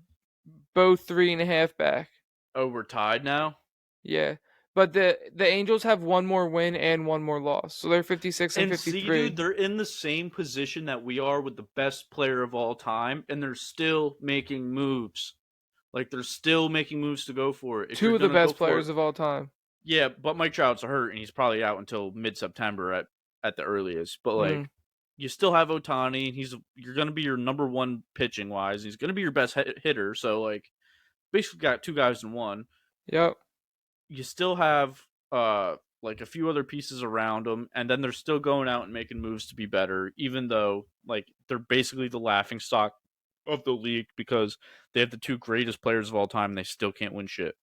[SPEAKER 1] both 3.5 back.
[SPEAKER 2] Oh, we're tied now.
[SPEAKER 1] Yeah. But the Angels have one more win and one more loss, so they're 56 and
[SPEAKER 2] And see,
[SPEAKER 1] 53.
[SPEAKER 2] dude, they're in the same position that we are with the best player of all time, and they're still making moves. Like, they're still making moves to go for it. If
[SPEAKER 1] Two
[SPEAKER 2] you're
[SPEAKER 1] of the
[SPEAKER 2] gonna go
[SPEAKER 1] best
[SPEAKER 2] for
[SPEAKER 1] players
[SPEAKER 2] it,
[SPEAKER 1] of all time.
[SPEAKER 2] yeah, but Mike Trout's hurt, and he's probably out until mid-September at the earliest. But like,
[SPEAKER 1] Mhm.
[SPEAKER 2] you still have Ohtani. You're gonna be your number one pitching wise. He's gonna be your best hitter. So like, basically got two guys in one.
[SPEAKER 1] Yep.
[SPEAKER 2] You still have like a few other pieces around them, and then they're still going out and making moves to be better, even though like they're basically the laughing stock of the league because they have the two greatest players of all time and they still can't win shit.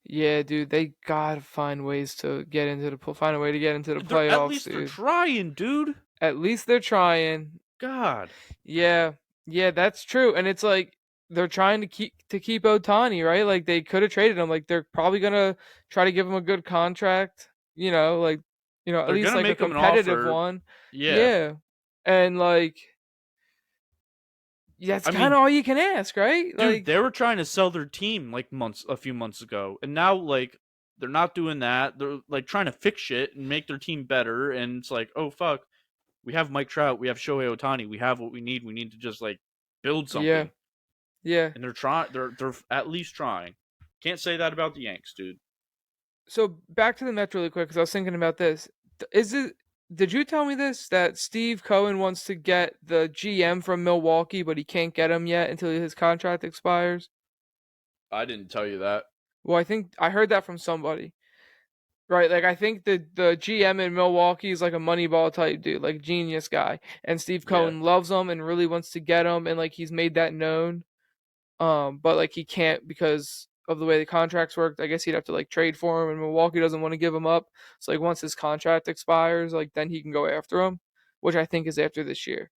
[SPEAKER 1] Yeah, dude, they gotta find ways to get into find a way to get into the
[SPEAKER 2] At
[SPEAKER 1] playoffs,
[SPEAKER 2] least they're
[SPEAKER 1] dude.
[SPEAKER 2] trying, dude.
[SPEAKER 1] At least they're trying.
[SPEAKER 2] God.
[SPEAKER 1] Yeah, that's true. And it's like they're trying to keep Ohtani, right? Like they could have traded him. Like they're probably gonna try to give him a good contract. At
[SPEAKER 2] They're
[SPEAKER 1] least
[SPEAKER 2] gonna
[SPEAKER 1] like a
[SPEAKER 2] make him an
[SPEAKER 1] competitive
[SPEAKER 2] offer.
[SPEAKER 1] one.
[SPEAKER 2] Yeah.
[SPEAKER 1] Yeah, and like that's
[SPEAKER 2] I
[SPEAKER 1] kind
[SPEAKER 2] mean,
[SPEAKER 1] of all you can ask, right?
[SPEAKER 2] dude,
[SPEAKER 1] Like
[SPEAKER 2] they were trying to sell their team like a few months ago, and now like they're not doing that. They're like trying to fix shit and make their team better, and it's like, oh fuck, we have Mike Trout, we have Shohei Ohtani, we have what we need. We need to just like build
[SPEAKER 1] yeah,
[SPEAKER 2] something,
[SPEAKER 1] yeah.
[SPEAKER 2] and they're trying. They're at least trying. Can't say that about the Yanks, dude.
[SPEAKER 1] So back to the Mets really quick because I was thinking about this. Is it? Did you tell me this that Steve Cohen wants to get the GM from Milwaukee, but he can't get him yet until his contract expires?
[SPEAKER 2] I didn't tell you that.
[SPEAKER 1] Well, I think I heard that from somebody. Right, like I think the GM in Milwaukee is like a Moneyball type dude, like genius guy, and Steve
[SPEAKER 2] Yeah,
[SPEAKER 1] Cohen loves him and really wants to get him, and like he's made that known. But like he can't because of the way the contracts worked. I guess he'd have to like trade for him, and Milwaukee doesn't want to give him up. So like once his contract expires, like then he can go after him, which I think is after this year.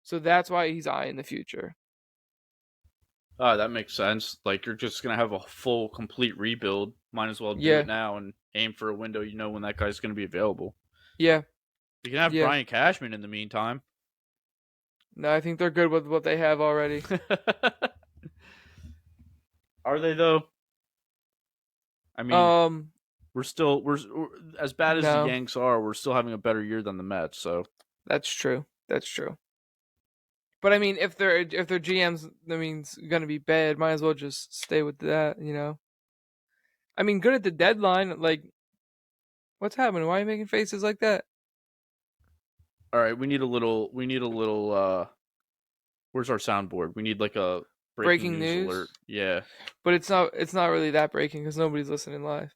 [SPEAKER 1] So that's why he's eyeing the future.
[SPEAKER 2] that makes sense. Like you're just gonna have a full, complete rebuild. Might as well do
[SPEAKER 1] Yeah,
[SPEAKER 2] it now and aim for a window. You know when that guy's gonna be available.
[SPEAKER 1] yeah,
[SPEAKER 2] You can have
[SPEAKER 1] yeah.
[SPEAKER 2] Brian Cashman in the meantime.
[SPEAKER 1] No, I think they're good with what they have already.
[SPEAKER 2] Are they though? I mean,
[SPEAKER 1] Um,
[SPEAKER 2] we're as bad as the
[SPEAKER 1] no,
[SPEAKER 2] Yanks are. We're still having a better year than the Mets. So
[SPEAKER 1] that's true. That's true. But I mean, if their GM's, I mean, gonna be bad, might as well just stay with that, you know. I mean, good at the deadline. Like, what's happening? Why are you making faces like that?
[SPEAKER 2] all right, we need a little. We need a little. Where's our soundboard? We need like a breaking
[SPEAKER 1] Breaking
[SPEAKER 2] news
[SPEAKER 1] news.
[SPEAKER 2] alert. Yeah.
[SPEAKER 1] But it's not. It's not really that breaking because nobody's listening live.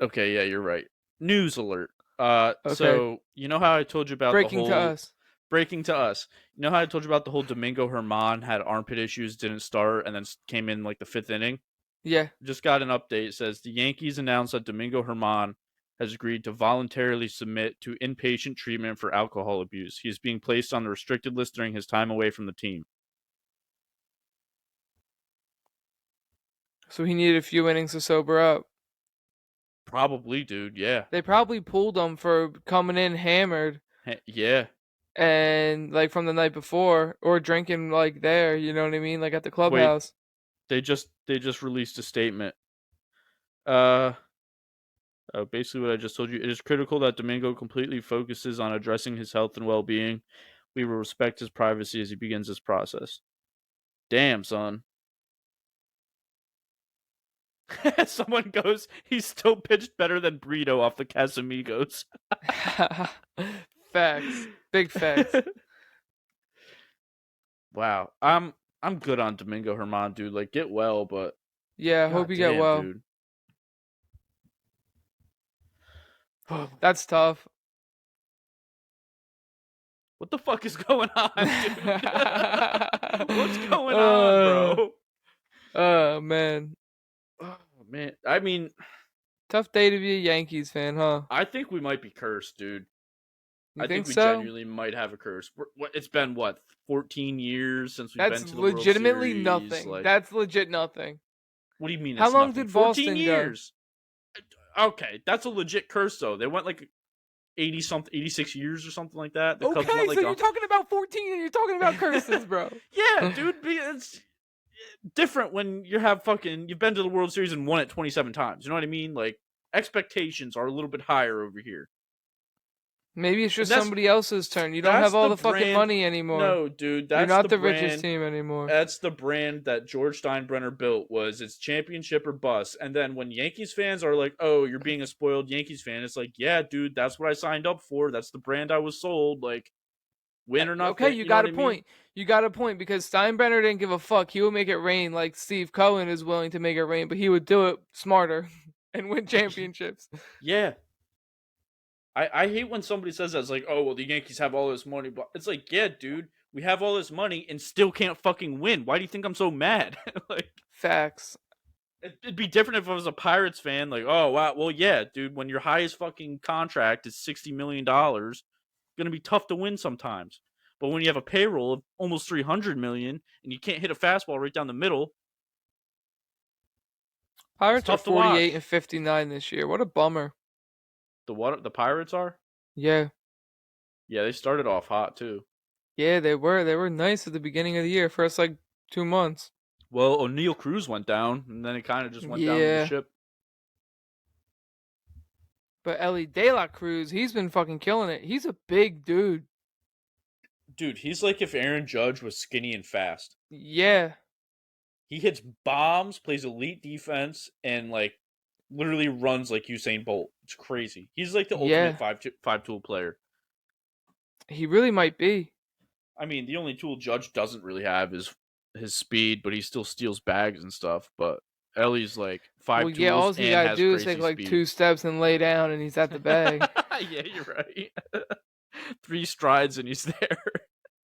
[SPEAKER 2] Okay. Yeah, you're right. News alert.
[SPEAKER 1] Okay.
[SPEAKER 2] So you know how I told you about
[SPEAKER 1] Breaking
[SPEAKER 2] the
[SPEAKER 1] to
[SPEAKER 2] whole
[SPEAKER 1] us.
[SPEAKER 2] breaking to us. You know how I told you about the whole Domingo Herman had armpit issues, didn't start, and then came in like the fifth inning.
[SPEAKER 1] Yeah.
[SPEAKER 2] Just got an update. It says the Yankees announced that Domingo Herman has agreed to voluntarily submit to inpatient treatment for alcohol abuse. He is being placed on the restricted list during his time away from the team.
[SPEAKER 1] So he needed a few innings to sober up.
[SPEAKER 2] Probably, dude. Yeah.
[SPEAKER 1] They probably pulled him for coming in hammered
[SPEAKER 2] Yeah.
[SPEAKER 1] and like from the night before or drinking like there. You know what I mean? Like at the clubhouse.
[SPEAKER 2] They just released a statement. Basically what I just told you. It is critical that Domingo completely focuses on addressing his health and well-being. We will respect his privacy as he begins this process. Damn, son. Someone goes, he still pitched better than Brito off the Casamigos.
[SPEAKER 1] Facts. Big facts.
[SPEAKER 2] Wow. I'm good on Domingo Herman, dude. Like, get well, but
[SPEAKER 1] Yeah, hope you get well.
[SPEAKER 2] dude.
[SPEAKER 1] That's tough.
[SPEAKER 2] What the fuck is going on, dude? What's going on, bro?
[SPEAKER 1] Oh, man.
[SPEAKER 2] Oh, man. I mean,
[SPEAKER 1] Tough day to be a Yankees fan, huh?
[SPEAKER 2] I think we might be cursed, dude.
[SPEAKER 1] You
[SPEAKER 2] think we
[SPEAKER 1] so?
[SPEAKER 2] genuinely might have a curse. It's been, 14 years since we've been to the World
[SPEAKER 1] legitimately
[SPEAKER 2] Series?
[SPEAKER 1] nothing.
[SPEAKER 2] Like,
[SPEAKER 1] That's legit nothing.
[SPEAKER 2] what do you mean?
[SPEAKER 1] How
[SPEAKER 2] It's
[SPEAKER 1] long
[SPEAKER 2] nothing?
[SPEAKER 1] did
[SPEAKER 2] 14
[SPEAKER 1] Boston
[SPEAKER 2] years. Okay, that's a legit curse, though. They went like 86 years or something like that. The Cubs
[SPEAKER 1] Okay,
[SPEAKER 2] went, like,
[SPEAKER 1] so you're talking about 14 and you're talking about curses, bro.
[SPEAKER 2] Yeah, dude, it's different when you've been to the World Series and won it 27 times. You know what I mean? Like, expectations are a little bit higher over here.
[SPEAKER 1] Maybe it's
[SPEAKER 2] And
[SPEAKER 1] just somebody else's turn. You don't
[SPEAKER 2] that's
[SPEAKER 1] have all
[SPEAKER 2] the
[SPEAKER 1] the fucking
[SPEAKER 2] brand.
[SPEAKER 1] money anymore.
[SPEAKER 2] No, dude,
[SPEAKER 1] You're
[SPEAKER 2] that's
[SPEAKER 1] not
[SPEAKER 2] the
[SPEAKER 1] the richest
[SPEAKER 2] brand.
[SPEAKER 1] team anymore.
[SPEAKER 2] That's the brand that George Steinbrenner built. Was it's championship or bust. And then when Yankees fans are like, "Oh, you're being a spoiled Yankees fan," it's like, "Yeah, dude, that's what I signed up for. That's the brand I was sold. Like, win or
[SPEAKER 1] Okay,
[SPEAKER 2] nothing."
[SPEAKER 1] you
[SPEAKER 2] You know
[SPEAKER 1] got
[SPEAKER 2] what
[SPEAKER 1] a
[SPEAKER 2] I mean?
[SPEAKER 1] point. You got a point because Steinbrenner didn't give a fuck. He would make it rain like Steve Cohen is willing to make it rain, but he would do it smarter and win championships.
[SPEAKER 2] Yeah. I hate when somebody says that. It's like, "Oh, well, the Yankees have all this money," but it's like, yeah, dude, we have all this money and still can't fucking win. Why do you think I'm so mad? Like,
[SPEAKER 1] Facts.
[SPEAKER 2] it'd be different if I was a Pirates fan. Like, oh wow, well, yeah, dude, when your highest fucking contract is $60 million, gonna be tough to win sometimes. But when you have a payroll of almost 300 million and you can't hit a fastball right down the middle, it's
[SPEAKER 1] Pirates are
[SPEAKER 2] tough to
[SPEAKER 1] 48 and
[SPEAKER 2] watch.
[SPEAKER 1] 59 this year. What a bummer.
[SPEAKER 2] The Pirates are?
[SPEAKER 1] Yeah.
[SPEAKER 2] Yeah, they started off hot too.
[SPEAKER 1] Yeah, they were. They were nice at the beginning of the year, first like 2 months.
[SPEAKER 2] Well, O'Neal Cruz went down, and then it kind of just went down with the
[SPEAKER 1] Yeah.
[SPEAKER 2] ship.
[SPEAKER 1] But Ellie De La Cruz, he's been fucking killing it. He's a big dude.
[SPEAKER 2] Dude, he's like if Aaron Judge was skinny and fast.
[SPEAKER 1] Yeah.
[SPEAKER 2] He hits bombs, plays elite defense, and like literally runs like Usain Bolt. It's crazy. He's like the
[SPEAKER 1] Yeah.
[SPEAKER 2] ultimate five tool player.
[SPEAKER 1] He really might be.
[SPEAKER 2] I mean, the only tool Judge doesn't really have is his speed, but he still steals bags and stuff. But Ellie's like five
[SPEAKER 1] Well, yeah, all
[SPEAKER 2] tools
[SPEAKER 1] you
[SPEAKER 2] and
[SPEAKER 1] gotta
[SPEAKER 2] has
[SPEAKER 1] do is
[SPEAKER 2] crazy
[SPEAKER 1] take like
[SPEAKER 2] speed.
[SPEAKER 1] 2 steps and lay down, and he's at the bag.
[SPEAKER 2] Yeah, you're right. 3 strides and he's there.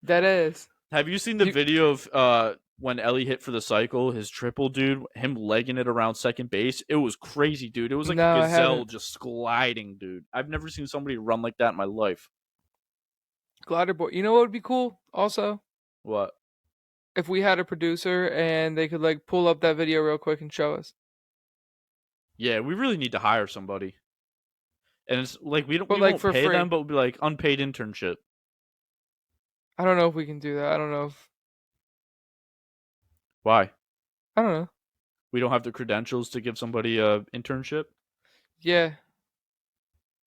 [SPEAKER 1] That is.
[SPEAKER 2] Have you seen the video of when Ellie hit for the cycle, his triple, dude, him legging it around second base? It was crazy, dude. It was like
[SPEAKER 1] No,
[SPEAKER 2] a
[SPEAKER 1] I
[SPEAKER 2] gazelle
[SPEAKER 1] haven't.
[SPEAKER 2] just gliding, dude. I've never seen somebody run like that in my life.
[SPEAKER 1] Glider boy. You know what would be cool? Also,
[SPEAKER 2] What?
[SPEAKER 1] if we had a producer and they could like pull up that video real quick and show us.
[SPEAKER 2] Yeah, we really need to hire somebody. And it's like we
[SPEAKER 1] But, like,
[SPEAKER 2] won't
[SPEAKER 1] for
[SPEAKER 2] pay
[SPEAKER 1] free.
[SPEAKER 2] them, but we'll be like unpaid internship.
[SPEAKER 1] I don't know if we can do that. I don't know if.
[SPEAKER 2] Why?
[SPEAKER 1] I don't know.
[SPEAKER 2] We don't have the credentials to give somebody a internship?
[SPEAKER 1] Yeah.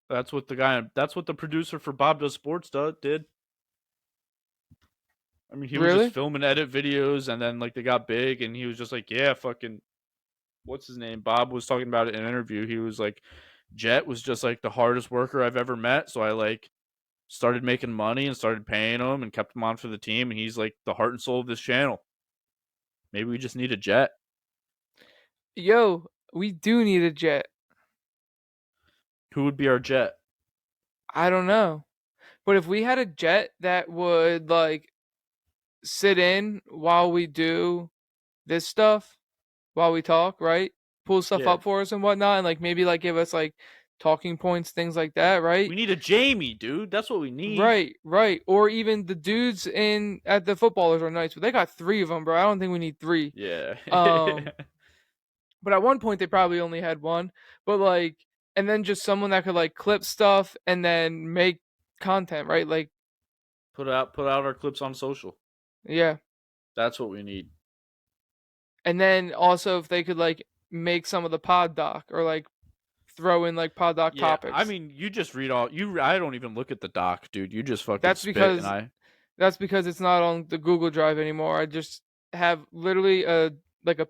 [SPEAKER 2] That's what the producer for Bob Does Sports did. I mean, he would
[SPEAKER 1] Really?
[SPEAKER 2] just film and edit videos, and then like they got big, and he was just like, yeah, fucking, what's his name? Bob was talking about it in an interview. He was like, Jet was just like the hardest worker I've ever met. So I like started making money and started paying him and kept him on for the team. And he's like the heart and soul of this channel. Maybe we just need a Jet.
[SPEAKER 1] Yo, we do need a jet.
[SPEAKER 2] Who would be our Jet?
[SPEAKER 1] I don't know. But if we had a jet that would like sit in while we do this stuff, while we talk, right? Pull stuff
[SPEAKER 2] Yeah.
[SPEAKER 1] up for us and whatnot, and like maybe like give us like talking points, things like that, right?
[SPEAKER 2] We need a Jamie, dude. That's what we need.
[SPEAKER 1] Right. Or even the dudes in at the footballers are nice, but they got 3 of them, bro. I don't think we need 3.
[SPEAKER 2] Yeah.
[SPEAKER 1] But at one point they probably only had 1. But like, and then just someone that could like clip stuff and then make content, right? Like,
[SPEAKER 2] Put out our clips on social.
[SPEAKER 1] yeah.
[SPEAKER 2] That's what we need.
[SPEAKER 1] And then also if they could like make some of the pod doc or like throw in like pod doc topics.
[SPEAKER 2] I mean, you just read all you. I don't even look at the doc, dude. You just fucking
[SPEAKER 1] That's
[SPEAKER 2] spit,
[SPEAKER 1] because
[SPEAKER 2] and I.
[SPEAKER 1] That's because it's not on the Google Drive anymore. I just have literally a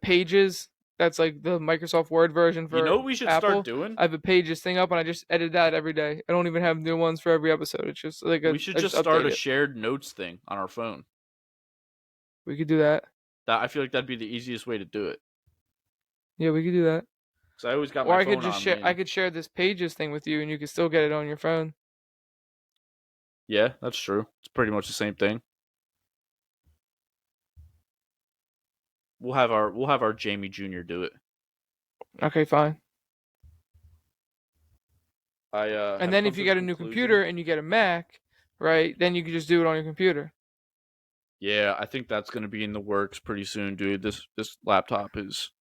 [SPEAKER 1] Pages. That's like the Microsoft Word version for
[SPEAKER 2] You know what we should
[SPEAKER 1] Apple.
[SPEAKER 2] start doing?
[SPEAKER 1] I have a Pages thing up, and I just edit that every day. I don't even have new ones for every episode. It's just like
[SPEAKER 2] We should just start
[SPEAKER 1] update
[SPEAKER 2] a
[SPEAKER 1] it.
[SPEAKER 2] shared notes thing on our phone.
[SPEAKER 1] We could do that.
[SPEAKER 2] That I feel like that'd be the easiest way to do it.
[SPEAKER 1] Yeah, we could do that.
[SPEAKER 2] Because I always got
[SPEAKER 1] Or
[SPEAKER 2] my
[SPEAKER 1] I
[SPEAKER 2] phone
[SPEAKER 1] could just
[SPEAKER 2] on
[SPEAKER 1] share.
[SPEAKER 2] me.
[SPEAKER 1] I could share this Pages thing with you, and you could still get it on your phone.
[SPEAKER 2] Yeah, that's true. It's pretty much the same thing. We'll have our Jamie Jr. do it.
[SPEAKER 1] Okay, fine.
[SPEAKER 2] And
[SPEAKER 1] then if you get a new computer and you get a Mac, right? Then you can just do it on your computer.
[SPEAKER 2] Yeah, I think that's gonna be in the works pretty soon, dude. This laptop is.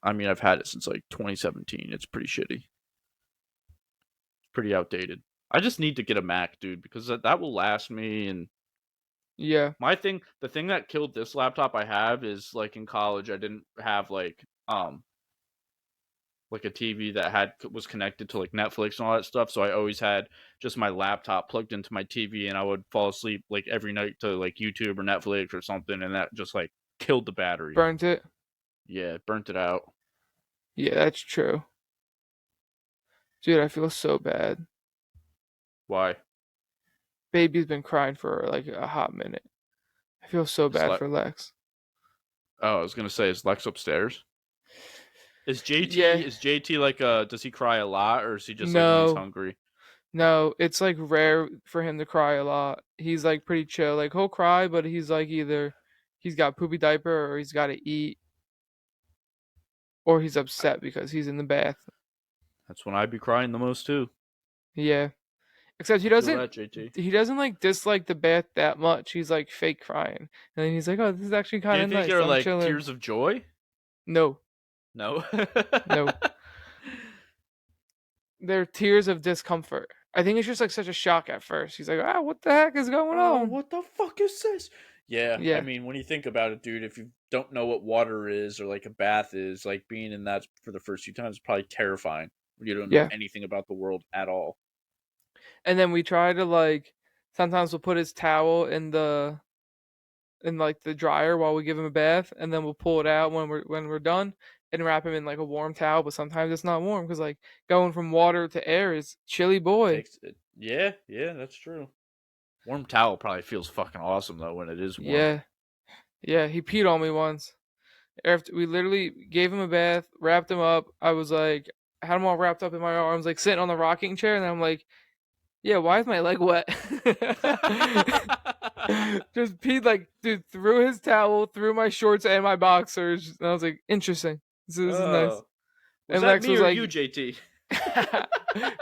[SPEAKER 2] I mean, I've had it since like 2017. It's pretty shitty. It's pretty outdated. I just need to get a Mac, dude, because that will last me. And
[SPEAKER 1] Yeah.
[SPEAKER 2] the thing that killed this laptop I have is like in college I didn't have like like a TV that was connected to like Netflix and all that stuff. So I always had just my laptop plugged into my TV, and I would fall asleep like every night to like YouTube or Netflix or something, and that just like killed the battery.
[SPEAKER 1] Burnt it.
[SPEAKER 2] Yeah, it burnt it out.
[SPEAKER 1] Yeah, that's true. Dude, I feel so bad.
[SPEAKER 2] Why?
[SPEAKER 1] Baby's been crying for like a hot minute. I feel so
[SPEAKER 2] Is
[SPEAKER 1] bad
[SPEAKER 2] Le-
[SPEAKER 1] for Lex.
[SPEAKER 2] oh, I was gonna say, is Lex upstairs? Is
[SPEAKER 1] Yeah,
[SPEAKER 2] JT like does he cry a lot, or is he just like when he's
[SPEAKER 1] no,
[SPEAKER 2] hungry?
[SPEAKER 1] no, it's like rare for him to cry a lot. He's like pretty chill. Like he'll cry, but he's like either he's got poopy diaper or he's got to eat or he's upset because he's in the bath.
[SPEAKER 2] That's when I'd be crying the most too.
[SPEAKER 1] Yeah. Except
[SPEAKER 2] Feel that, JT.
[SPEAKER 1] he doesn't like dislike the bath that much. He's like fake crying. And then he's like, "Oh, this is actually
[SPEAKER 2] Do
[SPEAKER 1] kind
[SPEAKER 2] you
[SPEAKER 1] of
[SPEAKER 2] think
[SPEAKER 1] nice.
[SPEAKER 2] you're
[SPEAKER 1] I'm
[SPEAKER 2] like
[SPEAKER 1] chilling."
[SPEAKER 2] tears of joy?
[SPEAKER 1] No.
[SPEAKER 2] No.
[SPEAKER 1] No. They're tears of discomfort. I think it's just like such a shock at first. He's like, "Ah, what the heck is going
[SPEAKER 2] Oh,
[SPEAKER 1] on?"
[SPEAKER 2] what the fuck is this? Yeah, I
[SPEAKER 1] Yeah.
[SPEAKER 2] mean, when you think about it, dude, if you don't know what water is or like a bath is, like being in that for the first few times is probably terrifying. When you don't know
[SPEAKER 1] Yeah.
[SPEAKER 2] anything about the world at all.
[SPEAKER 1] And then we try to like sometimes we'll put his towel in like the dryer while we give him a bath, and then we'll pull it out when we're done and wrap him in like a warm towel. But sometimes it's not warm because like going from water to air is chilly boy.
[SPEAKER 2] Takes it. Yeah, that's true. Warm towel probably feels fucking awesome though when it is warm.
[SPEAKER 1] Yeah, yeah. He peed on me once. After we literally gave him a bath, wrapped him up. I was like, had him all wrapped up in my arms, like sitting on the rocking chair, and I'm like, yeah, why is my leg wet? Just peed like dude through his towel, through my shorts and my boxers. And I was like, interesting. This is nice.
[SPEAKER 2] Oh. Was
[SPEAKER 1] And
[SPEAKER 2] that
[SPEAKER 1] Lex
[SPEAKER 2] me
[SPEAKER 1] was
[SPEAKER 2] or
[SPEAKER 1] like,
[SPEAKER 2] you, JT?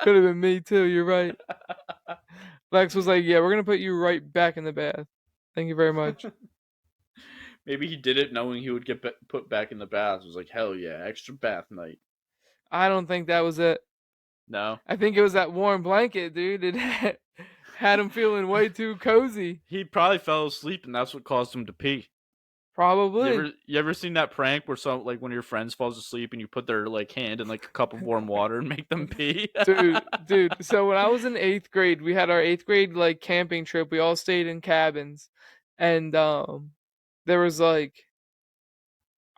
[SPEAKER 1] could have been me too. You're right. Lex was like, yeah, we're gonna put you right back in the bath. Thank you very much.
[SPEAKER 2] Maybe he did it knowing he would get put back in the bath. It was like, hell yeah, extra bath night.
[SPEAKER 1] I don't think that was it.
[SPEAKER 2] No,
[SPEAKER 1] I think it was that warm blanket, dude. It had him feeling way too cozy.
[SPEAKER 2] he probably fell asleep, and that's what caused him to pee.
[SPEAKER 1] Probably.
[SPEAKER 2] You ever seen that prank where some like one of your friends falls asleep and you put their like hand in like a cup of warm water and make them pee?
[SPEAKER 1] Dude. So when I was in 8th grade, we had our 8th grade like camping trip. We all stayed in cabins, and there was like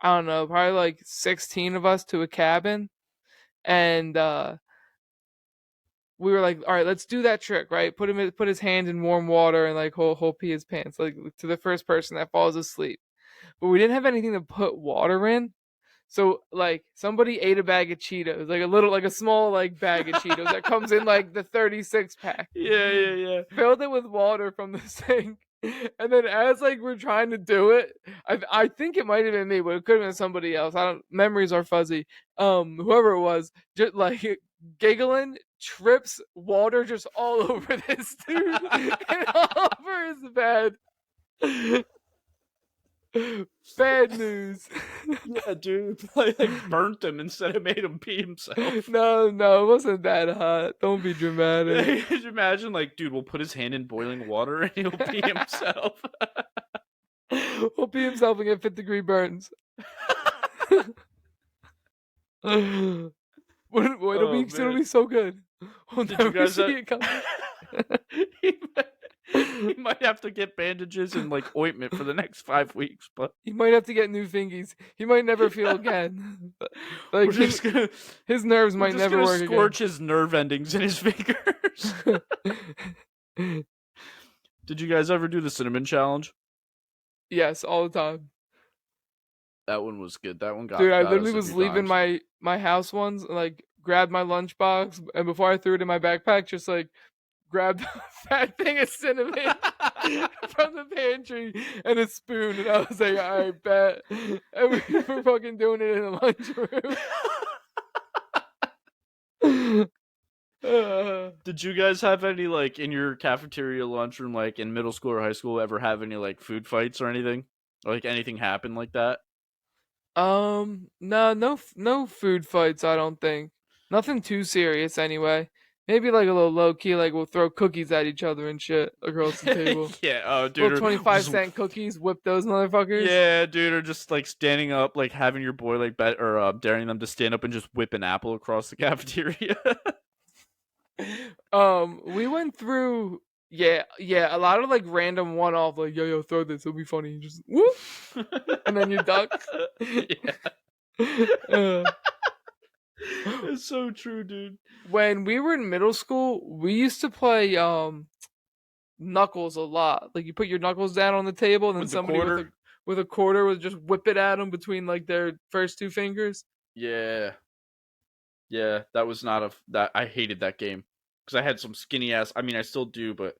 [SPEAKER 1] I don't know, probably like 16 of us to a cabin, and we were like, all right, let's do that trick, right? Put his hand in warm water and like he'll pee his pants, like to the first person that falls asleep. But we didn't have anything to put water in. So like somebody ate a bag of Cheetos, like a small like bag of Cheetos that comes in like the 36 pack.
[SPEAKER 2] Yeah.
[SPEAKER 1] Filled it with water from the sink. And then as like we're trying to do it, I think it might have been me, but it could have been somebody else. I don't memories are fuzzy. Whoever it was, just like giggling, trips water just all over this dude and all over his bed. Bad news.
[SPEAKER 2] Yeah, dude, probably like burnt him instead of made him pee himself.
[SPEAKER 1] No, it wasn't that hot. Don't be dramatic.
[SPEAKER 2] Could you imagine, like, dude, we'll put his hand in boiling water and he'll pee himself.
[SPEAKER 1] He'll pee himself and get 5th-degree burns. It'll be so good. We'll
[SPEAKER 2] Did
[SPEAKER 1] never
[SPEAKER 2] you guys
[SPEAKER 1] see it coming.
[SPEAKER 2] he might have to get bandages and like ointment for the next 5 weeks, but
[SPEAKER 1] He might have to get new fingies. He might never feel again. Like
[SPEAKER 2] we're just gonna
[SPEAKER 1] his nerves might never work
[SPEAKER 2] scorch his nerve endings in his fingers.
[SPEAKER 1] again.
[SPEAKER 2] Did you guys ever do the cinnamon challenge?
[SPEAKER 1] Yes, all the time.
[SPEAKER 2] That one was good. That one got
[SPEAKER 1] Dude, I
[SPEAKER 2] got
[SPEAKER 1] literally
[SPEAKER 2] us a
[SPEAKER 1] was
[SPEAKER 2] few
[SPEAKER 1] leaving
[SPEAKER 2] times.
[SPEAKER 1] my house once, and, like grabbed my lunchbox, and before I threw it in my backpack, just like grabbed a fat thing of cinnamon from the pantry and a spoon, and I was like, all right, bet. And we were fucking doing it in the lunchroom.
[SPEAKER 2] Did you guys have any like in your cafeteria lunchroom, like in middle school or high school, ever have any like food fights or anything? Or like anything happen like that?
[SPEAKER 1] No food fights. I don't think nothing too serious anyway. Maybe like a little low key, like we'll throw cookies at each other and shit across the table.
[SPEAKER 2] Yeah, oh,
[SPEAKER 1] Little
[SPEAKER 2] dude, or
[SPEAKER 1] 25-cent cookies, whip those motherfuckers.
[SPEAKER 2] yeah, dude, or just like standing up, like having your boy like bet or daring them to stand up and just whip an apple across the cafeteria.
[SPEAKER 1] We went through, yeah, a lot of like random one-off, like yo, throw this, it'll be funny. Just whoop, and then you duck.
[SPEAKER 2] Yeah,
[SPEAKER 1] uh,
[SPEAKER 2] it's so true, dude.
[SPEAKER 1] when we were in middle school, we used to play knuckles a lot. Like you put your knuckles down on the table, and then
[SPEAKER 2] With the
[SPEAKER 1] somebody
[SPEAKER 2] quarter,
[SPEAKER 1] with a quarter would just whip it at them between like their first two fingers.
[SPEAKER 2] yeah, yeah, that was not a that I hated that game because I had some skinny ass. I mean, I still do, but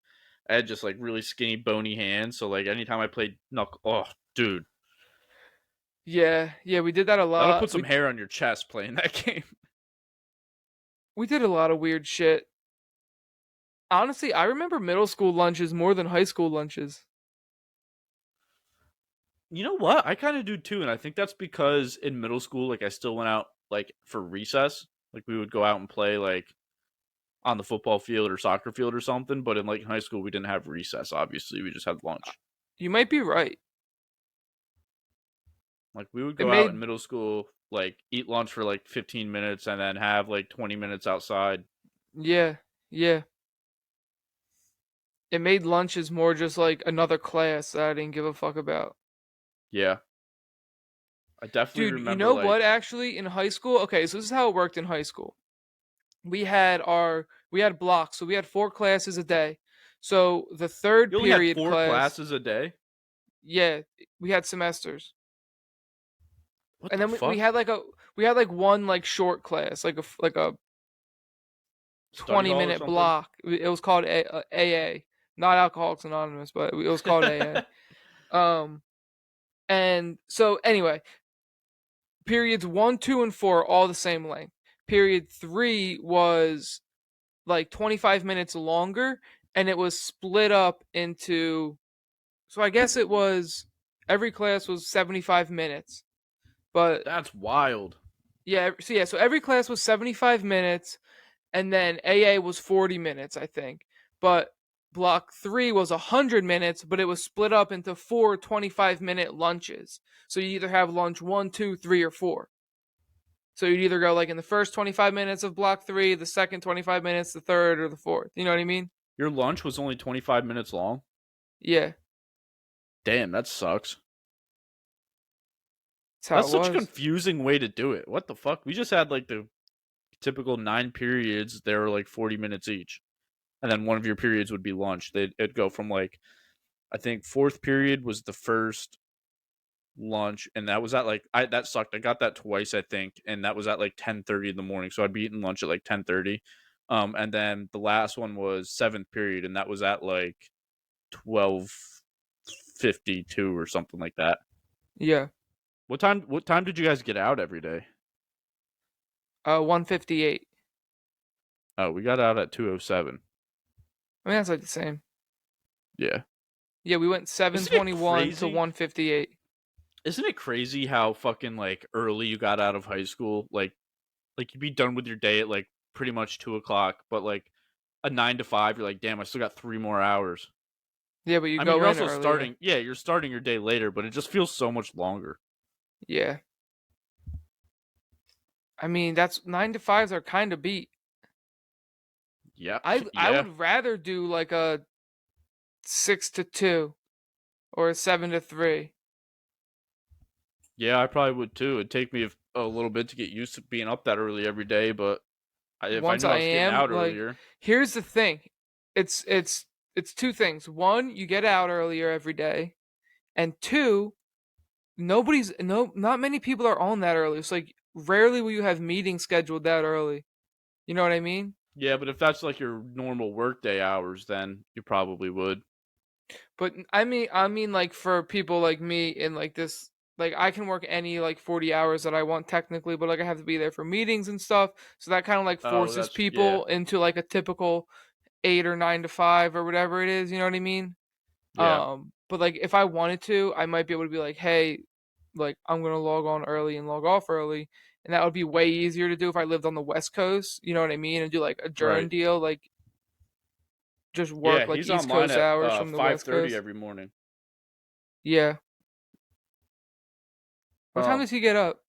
[SPEAKER 2] I had just like really skinny, bony hands. So like anytime I played knuckle, oh, dude,
[SPEAKER 1] Yeah, we did that a
[SPEAKER 2] that'll
[SPEAKER 1] lot.
[SPEAKER 2] put some hair on your chest playing that game.
[SPEAKER 1] We did a lot of weird shit. Honestly, I remember middle school lunches more than high school lunches.
[SPEAKER 2] You know what? I kind of do too, and I think that's because in middle school, like I still went out like for recess. Like we would go out and play like on the football field or soccer field or something. But in like high school, we didn't have recess. Obviously, we just had lunch.
[SPEAKER 1] You might be right.
[SPEAKER 2] Like we would
[SPEAKER 1] It
[SPEAKER 2] go out in
[SPEAKER 1] made
[SPEAKER 2] middle school, like eat lunch for like 15 minutes, and then have like 20 minutes outside.
[SPEAKER 1] yeah. It made lunches more just like another class that I didn't give a fuck about.
[SPEAKER 2] Yeah, I definitely
[SPEAKER 1] Dude, you
[SPEAKER 2] remember
[SPEAKER 1] know what
[SPEAKER 2] like
[SPEAKER 1] actually in high school? Okay, so this is how it worked in high school. We had blocks, so we had 4 classes a day. So the third
[SPEAKER 2] you only had
[SPEAKER 1] period
[SPEAKER 2] four
[SPEAKER 1] class,
[SPEAKER 2] classes a day.
[SPEAKER 1] yeah, we had semesters.
[SPEAKER 2] What
[SPEAKER 1] And
[SPEAKER 2] the
[SPEAKER 1] then we
[SPEAKER 2] fuck?
[SPEAKER 1] had like one like short class, like a
[SPEAKER 2] Study hall or
[SPEAKER 1] 20-minute
[SPEAKER 2] something?
[SPEAKER 1] block. It was called AA, not Alcoholics Anonymous, but it was called AA. And so anyway, periods 1, 2, and 4 are all the same length. Period 3 was like 25 minutes longer, and it was split up into. So I guess it was every class was 75 minutes, but
[SPEAKER 2] That's wild.
[SPEAKER 1] so every class was 75 minutes, and then AA was 40 minutes, I think. But block 3 was 100 minutes, but it was split up into 4 25-minute lunches. So you either have lunch 1, 2, 3, or 4. So you'd either go like in the first 25 minutes of block 3, the second 25 minutes, the third, or the fourth. You know what I mean?
[SPEAKER 2] Your lunch was only 25 minutes long.
[SPEAKER 1] Yeah,
[SPEAKER 2] Damn, that sucks.
[SPEAKER 1] that's how
[SPEAKER 2] That's
[SPEAKER 1] it
[SPEAKER 2] such a
[SPEAKER 1] was.
[SPEAKER 2] confusing way to do it. What the fuck? We just had like the typical 9 periods. They were like 40 minutes each, and then one of your periods would be lunch. It'd go from like I think fourth period was the first lunch, and that was at like that sucked. I got that twice, I think, and that was at like 10:30 in the morning. So I'd be eating lunch at like 10:30. And then the last one was seventh period, and that was at like 12:52 or something like that.
[SPEAKER 1] Yeah.
[SPEAKER 2] What time did you guys get out every day?
[SPEAKER 1] 158.
[SPEAKER 2] Oh, we got out at 2:07.
[SPEAKER 1] I mean, that's like the same.
[SPEAKER 2] Yeah.
[SPEAKER 1] Yeah, we went
[SPEAKER 2] Isn't it
[SPEAKER 1] 721 to
[SPEAKER 2] crazy?
[SPEAKER 1] 158.
[SPEAKER 2] Isn't it crazy how fucking like early you got out of high school? Like you'd be done with your day at like pretty much 2 o'clock, but like a 9 to 5, you're like, damn, I still got 3 more hours.
[SPEAKER 1] Yeah, but you
[SPEAKER 2] I mean,
[SPEAKER 1] go
[SPEAKER 2] you're
[SPEAKER 1] in
[SPEAKER 2] also
[SPEAKER 1] earlier.
[SPEAKER 2] starting, yeah, you're starting your day later, but it just feels so much longer.
[SPEAKER 1] Yeah. I mean, that's 9 to 5s are kind of beat.
[SPEAKER 2] Yeah,
[SPEAKER 1] I
[SPEAKER 2] yeah,
[SPEAKER 1] would rather do like a 6 to 2 or a 7 to 3.
[SPEAKER 2] yeah. I probably would too. It'd take me a little bit to get used to being up that early every day, but if I
[SPEAKER 1] Once
[SPEAKER 2] knew I
[SPEAKER 1] I
[SPEAKER 2] was getting
[SPEAKER 1] am
[SPEAKER 2] out
[SPEAKER 1] like,
[SPEAKER 2] earlier,
[SPEAKER 1] here's the thing. It's two things. One, you get out earlier every day, and two, not many people are on that early. It's like rarely will you have meetings scheduled that early. You know what I mean?
[SPEAKER 2] yeah. But if that's like your normal workday hours, then you probably would.
[SPEAKER 1] But I mean like for people like me in like this, like I can work any like 40 hours that I want technically, but like I have to be there for meetings and stuff. So that kind of like
[SPEAKER 2] Oh,
[SPEAKER 1] forces
[SPEAKER 2] that's yeah,
[SPEAKER 1] people into like a typical 8 or 9 to 5 or whatever it is, you know what I mean?
[SPEAKER 2] yeah.
[SPEAKER 1] But like if I wanted to, I might be able to be like, "Hey, like I'm going to log on early and log off early." and that would be way easier to do if I lived on the West Coast. You know what I mean? And do like a Journ
[SPEAKER 2] Right.
[SPEAKER 1] deal, like just
[SPEAKER 2] Yeah,
[SPEAKER 1] work like
[SPEAKER 2] he's
[SPEAKER 1] East
[SPEAKER 2] online
[SPEAKER 1] Coast
[SPEAKER 2] at
[SPEAKER 1] hours from the West
[SPEAKER 2] 5:30
[SPEAKER 1] Coast.
[SPEAKER 2] every morning.
[SPEAKER 1] Yeah. What time
[SPEAKER 2] Um,
[SPEAKER 1] does he get up?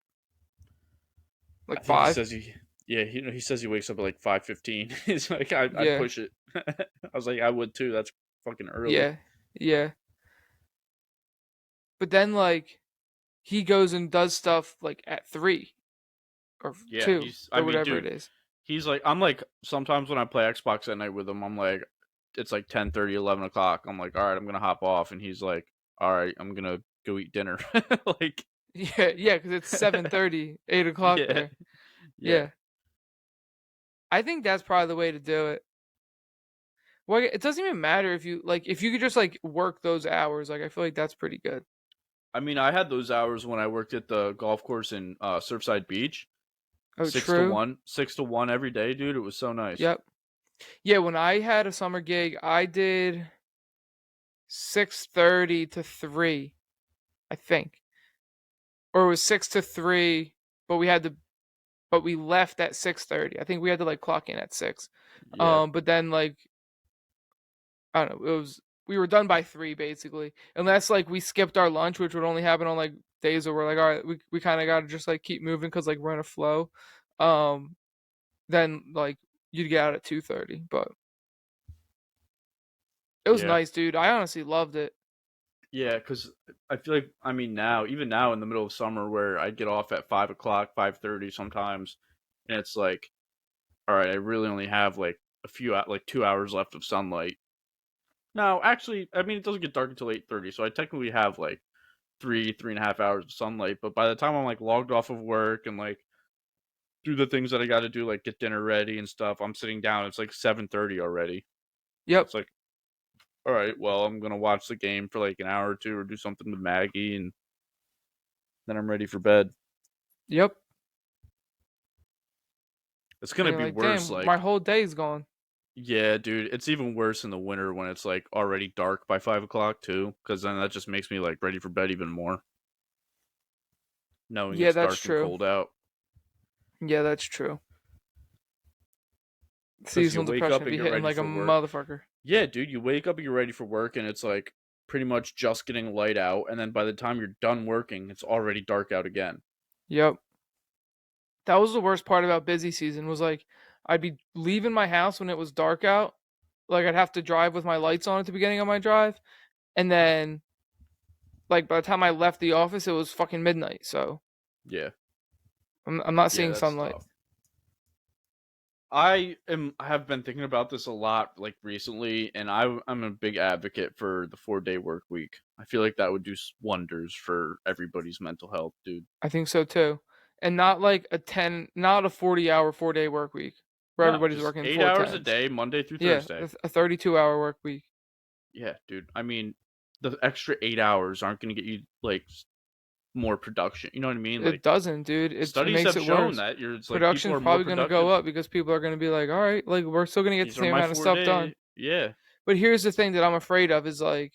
[SPEAKER 2] I
[SPEAKER 1] Like
[SPEAKER 2] think he
[SPEAKER 1] 5?
[SPEAKER 2] says he says he wakes up at like 5:15. He's like I'd
[SPEAKER 1] Yeah.
[SPEAKER 2] push it. I was like I would too. That's fucking early.
[SPEAKER 1] Yeah. Yeah. But then like he goes and does stuff like at 3 or
[SPEAKER 2] Yeah,
[SPEAKER 1] 2
[SPEAKER 2] he's I
[SPEAKER 1] or
[SPEAKER 2] mean,
[SPEAKER 1] whatever it
[SPEAKER 2] dude,
[SPEAKER 1] is.
[SPEAKER 2] he's like I'm like sometimes when I play Xbox at night with him, I'm like it's like 10:30, 11 o'clock. I'm like, all right, I'm gonna hop off, and he's like, all right, I'm gonna go eat dinner. Like,
[SPEAKER 1] Yeah, yeah, because it's 7:30, 8 o'clock
[SPEAKER 2] yeah,
[SPEAKER 1] there.
[SPEAKER 2] yeah.
[SPEAKER 1] Yeah. I think that's probably the way to do it. Well, it doesn't even matter if you like if you could just like work those hours. Like I feel like that's pretty good.
[SPEAKER 2] I mean, I had those hours when I worked at the golf course in Surfside Beach,
[SPEAKER 1] Oh,
[SPEAKER 2] six to
[SPEAKER 1] true.
[SPEAKER 2] one, 6 to 1 every day, dude. It was so nice.
[SPEAKER 1] Yep. Yeah, when I had a summer gig, I did 6:30 to 3, I think. Or it was 6 to 3, but we left at 6:30. I think we had to like clock in at 6.
[SPEAKER 2] Yeah,
[SPEAKER 1] But then like I don't know, we were done by 3 basically. Unless like we skipped our lunch, which would only happen on like days where we're like, all right, we kind of got to just like keep moving because like we're in a flow. Um, then like you'd get out at 2:30, but it was
[SPEAKER 2] yeah,
[SPEAKER 1] nice, dude. I honestly loved it.
[SPEAKER 2] yeah. Because I feel like I mean now, even now in the middle of summer, where I'd get off at 5 o'clock, 5:30 sometimes, and it's like, all right, I really only have like like 2 hours left of sunlight. No, actually, I mean it doesn't get dark until 8:30, so I technically have like 3.5 hours of sunlight. But by the time I'm like logged off of work and like do the things that I got to do, like get dinner ready and stuff, I'm sitting down. It's like 7:30 already.
[SPEAKER 1] Yep,
[SPEAKER 2] It's like, all right, well, I'm gonna watch the game for like an hour or two, or do something with Maggie, and then I'm ready for bed.
[SPEAKER 1] yep.
[SPEAKER 2] It's
[SPEAKER 1] And
[SPEAKER 2] gonna
[SPEAKER 1] you're
[SPEAKER 2] be
[SPEAKER 1] like,
[SPEAKER 2] worse.
[SPEAKER 1] damn, my
[SPEAKER 2] Like,
[SPEAKER 1] whole day's gone.
[SPEAKER 2] yeah, dude, it's even worse in the winter when it's like already dark by 5 o'clock too, because then that just makes me like ready for bed even more, knowing
[SPEAKER 1] Yeah,
[SPEAKER 2] it's
[SPEAKER 1] that's
[SPEAKER 2] dark and
[SPEAKER 1] true.
[SPEAKER 2] cold out.
[SPEAKER 1] Yeah, that's true.
[SPEAKER 2] Because you
[SPEAKER 1] Seasonal
[SPEAKER 2] wake
[SPEAKER 1] depression
[SPEAKER 2] up
[SPEAKER 1] would
[SPEAKER 2] and
[SPEAKER 1] be
[SPEAKER 2] get
[SPEAKER 1] hitting
[SPEAKER 2] ready
[SPEAKER 1] like a
[SPEAKER 2] for work.
[SPEAKER 1] motherfucker.
[SPEAKER 2] Yeah, dude, you wake up and you're ready for work, and it's like pretty much just getting light out, and then by the time you're done working, it's already dark out again.
[SPEAKER 1] Yep. That was the worst part about busy season was like I'd be leaving my house when it was dark out. Like I'd have to drive with my lights on at the beginning of my drive, and then like by the time I left the office, it was fucking midnight. So
[SPEAKER 2] Yeah,
[SPEAKER 1] I'm not
[SPEAKER 2] yeah,
[SPEAKER 1] seeing
[SPEAKER 2] that's
[SPEAKER 1] sunlight.
[SPEAKER 2] tough. I have been thinking about this a lot like recently, and I'm a big advocate for the 4 day work week. I feel like that would do wonders for everybody's mental health, dude.
[SPEAKER 1] I think so too, and not like not a 40-hour 4-day work week where
[SPEAKER 2] No,
[SPEAKER 1] everybody's
[SPEAKER 2] just
[SPEAKER 1] working
[SPEAKER 2] 8 hours a
[SPEAKER 1] 4 tens.
[SPEAKER 2] day, Monday through
[SPEAKER 1] Yeah,
[SPEAKER 2] Thursday.
[SPEAKER 1] a 32-hour work week.
[SPEAKER 2] Yeah, dude. I mean, the extra 8 hours aren't going to get you like more production. You know what I mean?
[SPEAKER 1] It
[SPEAKER 2] Like
[SPEAKER 1] doesn't, dude. It
[SPEAKER 2] studies
[SPEAKER 1] makes
[SPEAKER 2] have
[SPEAKER 1] it
[SPEAKER 2] shown
[SPEAKER 1] worse.
[SPEAKER 2] that it's like people
[SPEAKER 1] Production's
[SPEAKER 2] are more
[SPEAKER 1] probably gonna go
[SPEAKER 2] productive.
[SPEAKER 1] up because people are gonna be like, all right, like we're still gonna get the
[SPEAKER 2] These are
[SPEAKER 1] same
[SPEAKER 2] my
[SPEAKER 1] amount of
[SPEAKER 2] four
[SPEAKER 1] stuff done.
[SPEAKER 2] day. Yeah,
[SPEAKER 1] But here's the thing that I'm afraid of is like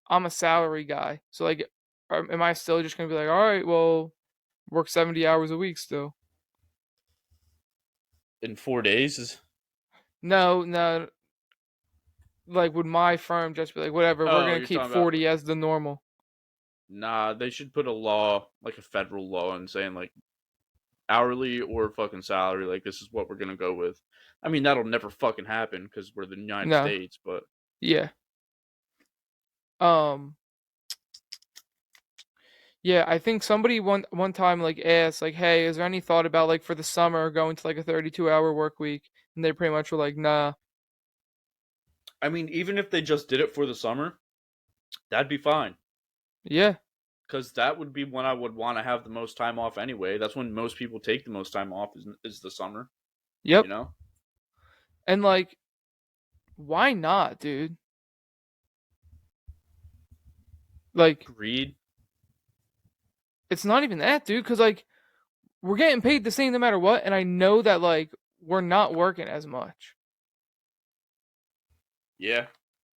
[SPEAKER 1] I'm a salary guy, so like, am I still just gonna be like, all right, well, work 70 hours a week still?
[SPEAKER 2] in 4 days is.
[SPEAKER 1] No, no. Like, would my firm just be like, whatever, we're
[SPEAKER 2] Oh,
[SPEAKER 1] gonna
[SPEAKER 2] you're
[SPEAKER 1] keep
[SPEAKER 2] talking about.
[SPEAKER 1] 40 as the normal?
[SPEAKER 2] Nah, they should put a law, like a federal law, and saying like hourly or fucking salary. Like this is what we're gonna go with. I mean, that'll never fucking happen because we're the United
[SPEAKER 1] No,
[SPEAKER 2] States. But
[SPEAKER 1] yeah, um, yeah. I think somebody one time like asked like, hey, is there any thought about like for the summer going to like a 32-hour work week? And they pretty much were like, nah.
[SPEAKER 2] I mean, even if they just did it for the summer, that'd be fine.
[SPEAKER 1] Yeah,
[SPEAKER 2] Because that would be when I would want to have the most time off anyway. That's when most people take the most time off is the summer.
[SPEAKER 1] yep.
[SPEAKER 2] You know.
[SPEAKER 1] And like, why not, dude? Like,
[SPEAKER 2] Greed.
[SPEAKER 1] it's not even that, dude. Because like, we're getting paid the same no matter what, and I know that like we're not working as much.
[SPEAKER 2] Yeah.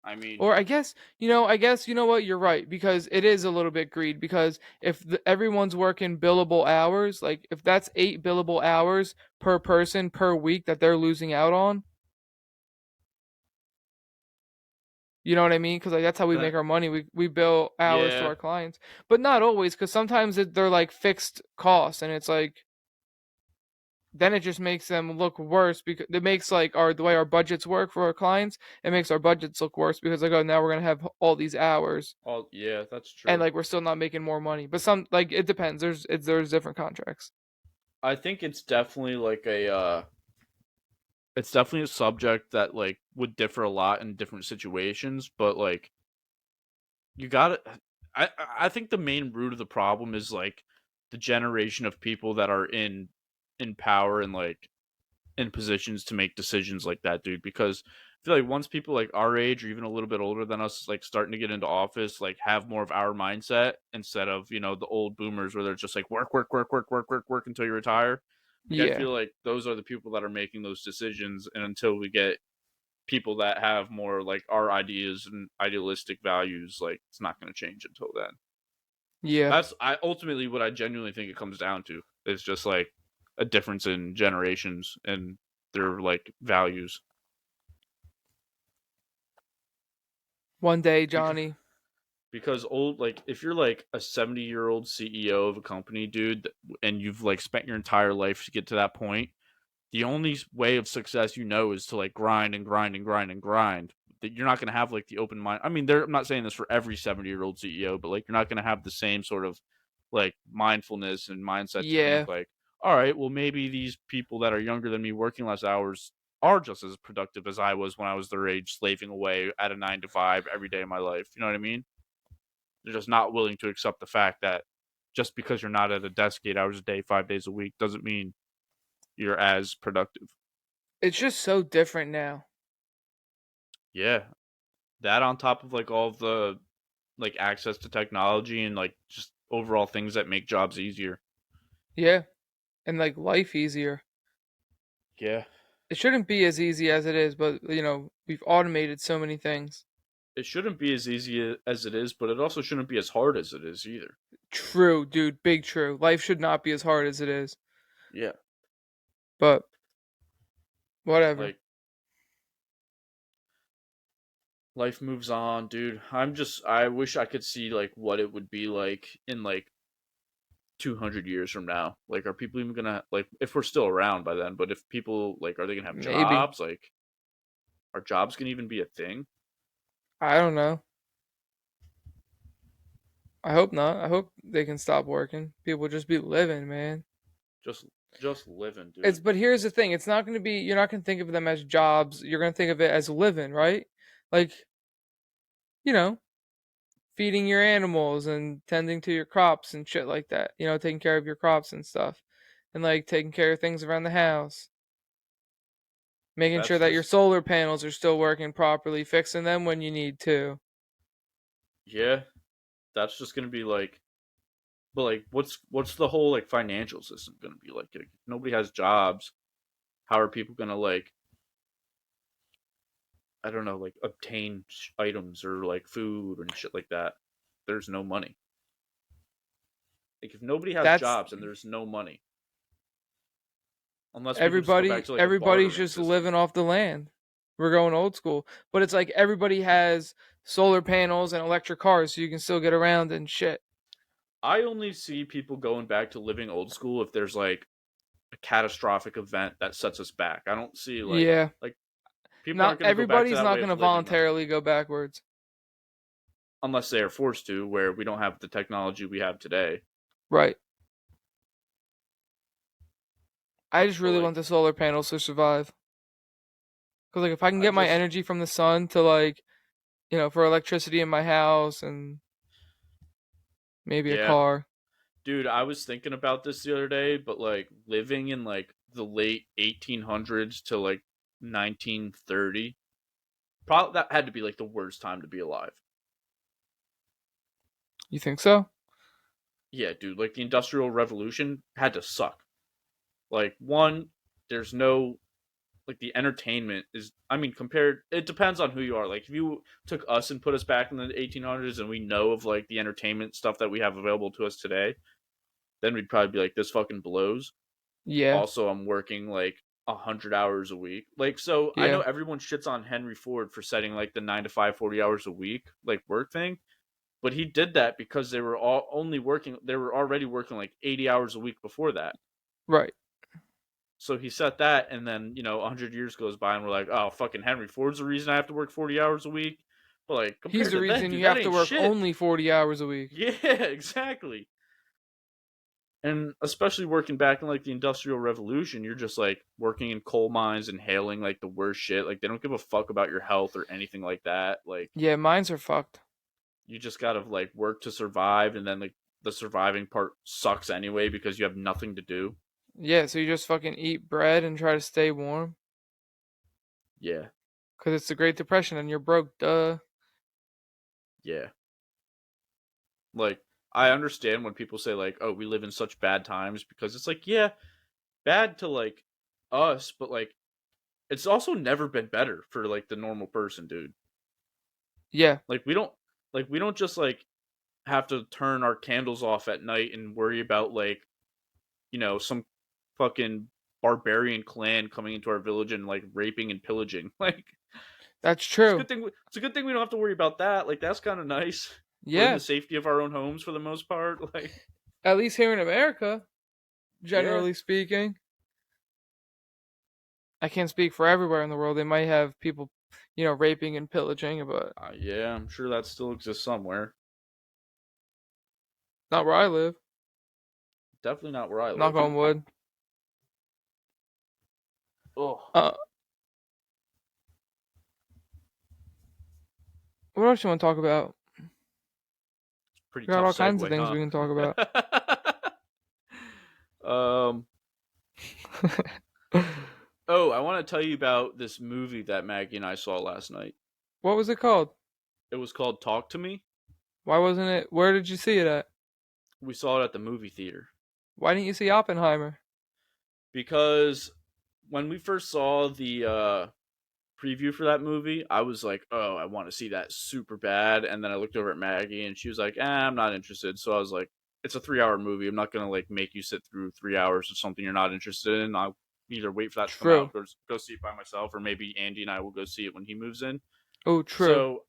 [SPEAKER 2] I mean,
[SPEAKER 1] Or I guess you know what, you're right, because it is a little bit greed, because if everyone's working billable hours, like if that's 8 billable hours per person per week that they're losing out on, you know what I mean? Because like that's how we make
[SPEAKER 2] that
[SPEAKER 1] our money. We bill hours to
[SPEAKER 2] yeah,
[SPEAKER 1] our clients, but not always, because sometimes they're like fixed costs, and it's like then it just makes them look worse, because it makes like our the way our budgets work for our clients, it makes our budgets look worse, because like, oh, now we're gonna have all these hours,
[SPEAKER 2] all yeah, that's
[SPEAKER 1] and
[SPEAKER 2] true.
[SPEAKER 1] like we're still not making more money. But some, like, it depends. There's different contracts.
[SPEAKER 2] I think it's definitely like it's definitely a subject that like would differ a lot in different situations, but like you got to I think the main root of the problem is like the generation of people that are in power and like in positions to make decisions like that, dude. Because I feel like once people like our age or even a little bit older than us, like starting to get into office, like have more of our mindset instead of the old boomers where they're just like work, work, work, work, work, work, work until you retire. Like I
[SPEAKER 1] Yeah,
[SPEAKER 2] feel like those are the people that are making those decisions, and until we get people that have more like our ideas and idealistic values, like it's not going to change until then.
[SPEAKER 1] yeah.
[SPEAKER 2] That's I ultimately what I genuinely think it comes down to is just like a difference in generations and their like values.
[SPEAKER 1] One day,
[SPEAKER 2] Because
[SPEAKER 1] Johnny.
[SPEAKER 2] old like if you're like a 70-year-old CEO of a company, dude, and you've like spent your entire life to get to that point, the only way of success is to like grind and grind and grind and grind. That you're not going to have like the open mind. I mean, I'm not saying this for every 70-year-old CEO, but like you're not going to have the same sort of like mindfulness and mindset to think
[SPEAKER 1] Yeah,
[SPEAKER 2] like, all right, well maybe these people that are younger than me working less hours are just as productive as I was when I was their age, slaving away at a 9 to 5 every day of my life. You know what I mean? They're just not willing to accept the fact that just because you're not at a desk 8 hours a day, 5 days a week, doesn't mean you're as productive.
[SPEAKER 1] it's just so different now.
[SPEAKER 2] Yeah, that on top of like all of the like access to technology and like just overall things that make jobs easier.
[SPEAKER 1] Yeah, and like life easier.
[SPEAKER 2] Yeah,
[SPEAKER 1] It shouldn't be as easy as it is, but we've automated so many things.
[SPEAKER 2] it shouldn't be as easy as it is, but it also shouldn't be as hard as it is either.
[SPEAKER 1] True, dude, big true. Life should not be as hard as it is,
[SPEAKER 2] Yeah,
[SPEAKER 1] but whatever.
[SPEAKER 2] like life moves on, dude. I wish I could see like what it would be like in like 200 years from now. Like are people even gonna like if we're still around by then, but if people like are they gonna have
[SPEAKER 1] Maybe.
[SPEAKER 2] jobs? Like are jobs gonna even be a thing?
[SPEAKER 1] I don't know. I hope not. I hope they can stop working. People just be living, man.
[SPEAKER 2] Just just living,
[SPEAKER 1] It's
[SPEAKER 2] dude.
[SPEAKER 1] but here's the thing. It's not going to be you're not going to think of them as jobs. You're going to think of it as living, right? Like, you know, feeding your animals and tending to your crops and shit like that. Taking care of your crops and stuff. And like taking care of things around the house. Making sure
[SPEAKER 2] That's
[SPEAKER 1] that your
[SPEAKER 2] just
[SPEAKER 1] solar panels are still working properly, fixing them when you need to.
[SPEAKER 2] yeah, that's just gonna be like but like what's the whole like financial system gonna be like? If nobody has jobs, how are people gonna like I don't know, like obtain items or like food and shit like that? There's no money. Like if nobody has
[SPEAKER 1] That's
[SPEAKER 2] jobs and there's no money, unless we can just go back
[SPEAKER 1] everybody
[SPEAKER 2] to like a
[SPEAKER 1] everybody's
[SPEAKER 2] bartering
[SPEAKER 1] just
[SPEAKER 2] system.
[SPEAKER 1] living off the land. We're going old school. But it's like everybody has solar panels and electric cars so you can still get around and shit.
[SPEAKER 2] I only see people going back to living old school if there's like a catastrophic event that sets us back. I don't see
[SPEAKER 1] Yeah.
[SPEAKER 2] like people
[SPEAKER 1] Not
[SPEAKER 2] aren't going to go back to
[SPEAKER 1] everybody's
[SPEAKER 2] that
[SPEAKER 1] not
[SPEAKER 2] way
[SPEAKER 1] going
[SPEAKER 2] of
[SPEAKER 1] to
[SPEAKER 2] living though,
[SPEAKER 1] voluntarily go backwards.
[SPEAKER 2] unless they are forced to, where we don't have the technology we have today.
[SPEAKER 1] Right. I just
[SPEAKER 2] But
[SPEAKER 1] really
[SPEAKER 2] like,
[SPEAKER 1] want the solar panels to survive. Cuz like if I can
[SPEAKER 2] I
[SPEAKER 1] get my
[SPEAKER 2] just
[SPEAKER 1] energy from the sun to like, for electricity in my house and maybe a
[SPEAKER 2] yeah,
[SPEAKER 1] car.
[SPEAKER 2] dude, I was thinking about this the other day, but like living in like the late 1800s to like 1930, probably that had to be like the worst time to be alive.
[SPEAKER 1] You think so?
[SPEAKER 2] Yeah, dude, like the Industrial Revolution had to suck. Like one, there's no like the entertainment is, I mean, compared, it depends on who you are. Like if you took us and put us back in the 1800s and we know of like the entertainment stuff that we have available to us today, then we'd probably be like, this fucking blows.
[SPEAKER 1] Yeah,
[SPEAKER 2] Also, I'm working like 100 hours a week. Like, so I know
[SPEAKER 1] yeah,
[SPEAKER 2] everyone shits on Henry Ford for setting like the 9 to 5, 40 hours a week, like work thing. But he did that because they were already working like 80 hours a week before that.
[SPEAKER 1] right.
[SPEAKER 2] So he set that, and then 100 years goes by, and we're like, oh, fucking Henry Ford's the reason I have to work 40 hours a week. But like
[SPEAKER 1] He's
[SPEAKER 2] compared
[SPEAKER 1] the
[SPEAKER 2] to then,
[SPEAKER 1] reason
[SPEAKER 2] dude,
[SPEAKER 1] you
[SPEAKER 2] that
[SPEAKER 1] have to
[SPEAKER 2] ain't
[SPEAKER 1] work
[SPEAKER 2] shit.
[SPEAKER 1] only 40 hours a week.
[SPEAKER 2] Yeah, exactly. And especially working back in like the Industrial Revolution, you're just like working in coal mines and hailing like the worst shit. Like they don't give a fuck about your health or anything like that. Like
[SPEAKER 1] Yeah, mines are fucked.
[SPEAKER 2] you just gotta like work to survive, and then like the surviving part sucks anyway because you have nothing to do.
[SPEAKER 1] Yeah, so you just fucking eat bread and try to stay warm.
[SPEAKER 2] Yeah,
[SPEAKER 1] Because it's the Great Depression and you're broke, duh.
[SPEAKER 2] yeah. Like I understand when people say like, "Oh, we live in such bad times," because it's like, yeah, bad to like us, but like it's also never been better for like the normal person, dude.
[SPEAKER 1] Yeah,
[SPEAKER 2] Like we don't just like have to turn our candles off at night and worry about like, some fucking barbarian clan coming into our village and like raping and pillaging. Like
[SPEAKER 1] that's
[SPEAKER 2] it's a
[SPEAKER 1] true.
[SPEAKER 2] good thing it's a good thing we don't have to worry about that. Like that's kind of nice. We're in
[SPEAKER 1] Yeah,
[SPEAKER 2] the safety of our own homes for the most part. Like
[SPEAKER 1] at least here in America,
[SPEAKER 2] yeah.
[SPEAKER 1] generally speaking. I can't speak for everywhere in the world. They might have people, raping and pillaging, but
[SPEAKER 2] Yeah, I'm sure that still exists somewhere.
[SPEAKER 1] not where I live.
[SPEAKER 2] Definitely not where I
[SPEAKER 1] Knock
[SPEAKER 2] live.
[SPEAKER 1] on wood.
[SPEAKER 2] Oh,
[SPEAKER 1] Uh, what else you want to talk about?
[SPEAKER 2] pretty
[SPEAKER 1] We got
[SPEAKER 2] tough
[SPEAKER 1] all kinds of
[SPEAKER 2] segue,
[SPEAKER 1] things we can talk about.
[SPEAKER 2] huh? Oh, I want to tell you about this movie that Maggie and I saw last night.
[SPEAKER 1] What was it called?
[SPEAKER 2] It was called Talk to Me.
[SPEAKER 1] Why wasn't it? Where did you see it at?
[SPEAKER 2] We saw it at the movie theater
[SPEAKER 1] Why didn't you see Oppenheimer?
[SPEAKER 2] because when we first saw the preview for that movie, I was like, "Oh, I want to see that super bad." And then I looked over at Maggie, and she was like, "I'm not interested." So I was like, "It's a 3 hour movie. I'm not gonna like make you sit through 3 hours of something you're not interested in. I'll either wait for that to come
[SPEAKER 1] True.
[SPEAKER 2] out, go see it by myself, or maybe Andy and I will go see it when he moves in."
[SPEAKER 1] Oh, true.
[SPEAKER 2] So,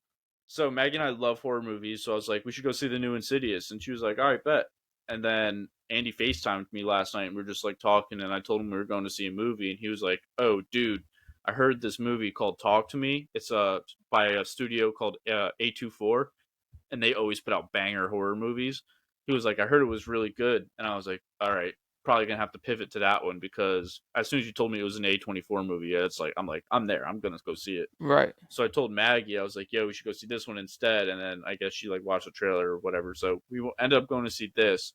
[SPEAKER 2] so Maggie and I love horror movies, so I was like, "We should go see the new Insidious," and she was like, "All right, bet." And then Andy FaceTimed me last night, and we were just like talking, and I told him we were going to see a movie, and he was like, "Oh, dude, I heard this movie called Talk to Me. It's by a studio called A24, and they always put out banger horror movies." He was like, "I heard it was really good," and I was like, "All right, probably gonna have to pivot to that one because as soon as you told me it was an A24 movie, yeah, it's like I'm there. I'm gonna go see it."
[SPEAKER 1] Right.
[SPEAKER 2] So I told Maggie, I was like, "Yo, we should go see this one instead." And then I guess she like watched the trailer or whatever. So we ended up going to see this,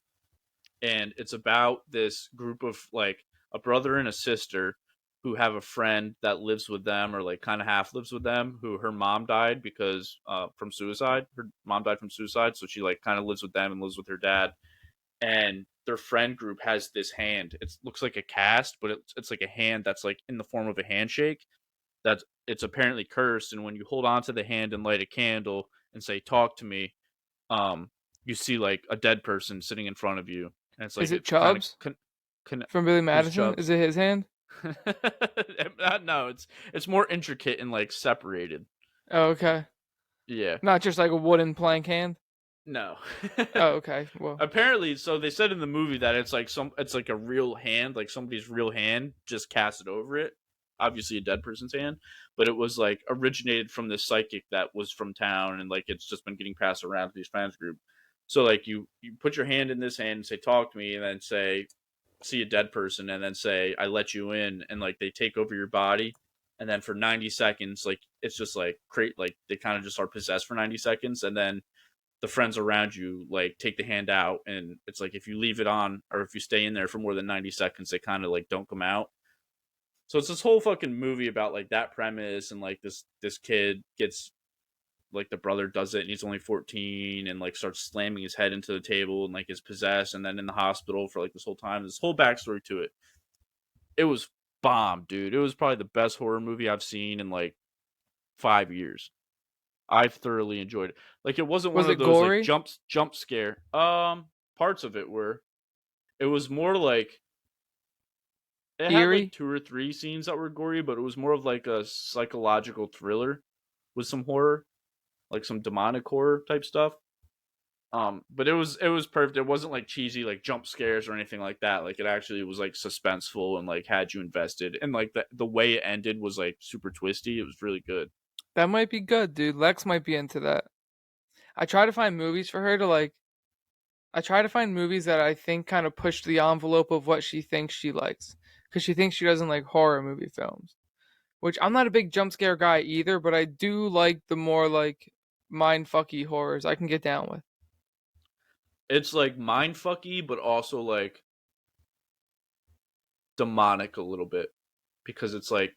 [SPEAKER 2] and it's about this group of like a brother and a sister who have a friend that lives with them or like kind of half lives with them, who her mom died because from suicide. Her mom died from suicide, so she like kind of lives with them and lives with her dad. And their friend group has this hand. It looks like a cast, but it's like a hand that's like in the form of a handshake. That's It's apparently cursed, and when you hold on to the hand and light a candle and say "talk to me," um, you see like a dead person sitting in front of you, and it's like
[SPEAKER 1] Is it
[SPEAKER 2] it kind of
[SPEAKER 1] Chubbs from Billy
[SPEAKER 2] who's
[SPEAKER 1] Madison? Is
[SPEAKER 2] Chubbs?
[SPEAKER 1] it his hand?
[SPEAKER 2] No, it's more intricate and like separated.
[SPEAKER 1] Oh, okay.
[SPEAKER 2] Yeah,
[SPEAKER 1] Not just like a wooden plank hand.
[SPEAKER 2] no.
[SPEAKER 1] Oh, okay. Well,
[SPEAKER 2] Apparently, so they said in the movie that it's like a real hand, like somebody's real hand just casted over it. Obviously, a dead person's hand, but it was like originated from this psychic that was from town, and like it's just been getting passed around to these fans group. So like you put your hand in this hand and say "talk to me," and then say see a dead person, and then say "I let you in," and like they take over your body, and then for 90 seconds, like it's just like create like they kind of just are possessed for 90 seconds, and then the friends around you like take the hand out, and it's like if you leave it on or if you stay in there for more than 90 seconds they kind of like don't come out. So it's this whole fucking movie about like that premise, and like this kid gets like the brother does it and he's only 14 and like starts slamming his head into the table and like is possessed and then in the hospital for like this whole time, this whole backstory to it. It was bomb, dude. It was probably the best horror movie I've seen in like 5 years. I've thoroughly enjoyed it. Like it wasn't one
[SPEAKER 1] Was
[SPEAKER 2] of
[SPEAKER 1] it
[SPEAKER 2] those like
[SPEAKER 1] gory?
[SPEAKER 2] jump scare. Parts of it were. It was more like it had like
[SPEAKER 1] Eerie?
[SPEAKER 2] 2 or 3 scenes that were gory, but it was more of like a psychological thriller with some horror, like some demonic horror type stuff. But it was perfect. It wasn't like cheesy like jump scares or anything like that. Like it actually was like suspenseful and like had you invested. And like the way it ended was like super twisty. It was really good.
[SPEAKER 1] That might be good, dude. Lex might be into that. I try to find movies for her to like. I try to find movies that I think kind of push the envelope of what she thinks she likes, because she thinks she doesn't like horror movie films. Which I'm not a big jump scare guy either, but I do like the more like mind fucky horrors I can get down with.
[SPEAKER 2] It's like mind fucky, but also like demonic a little bit because it's like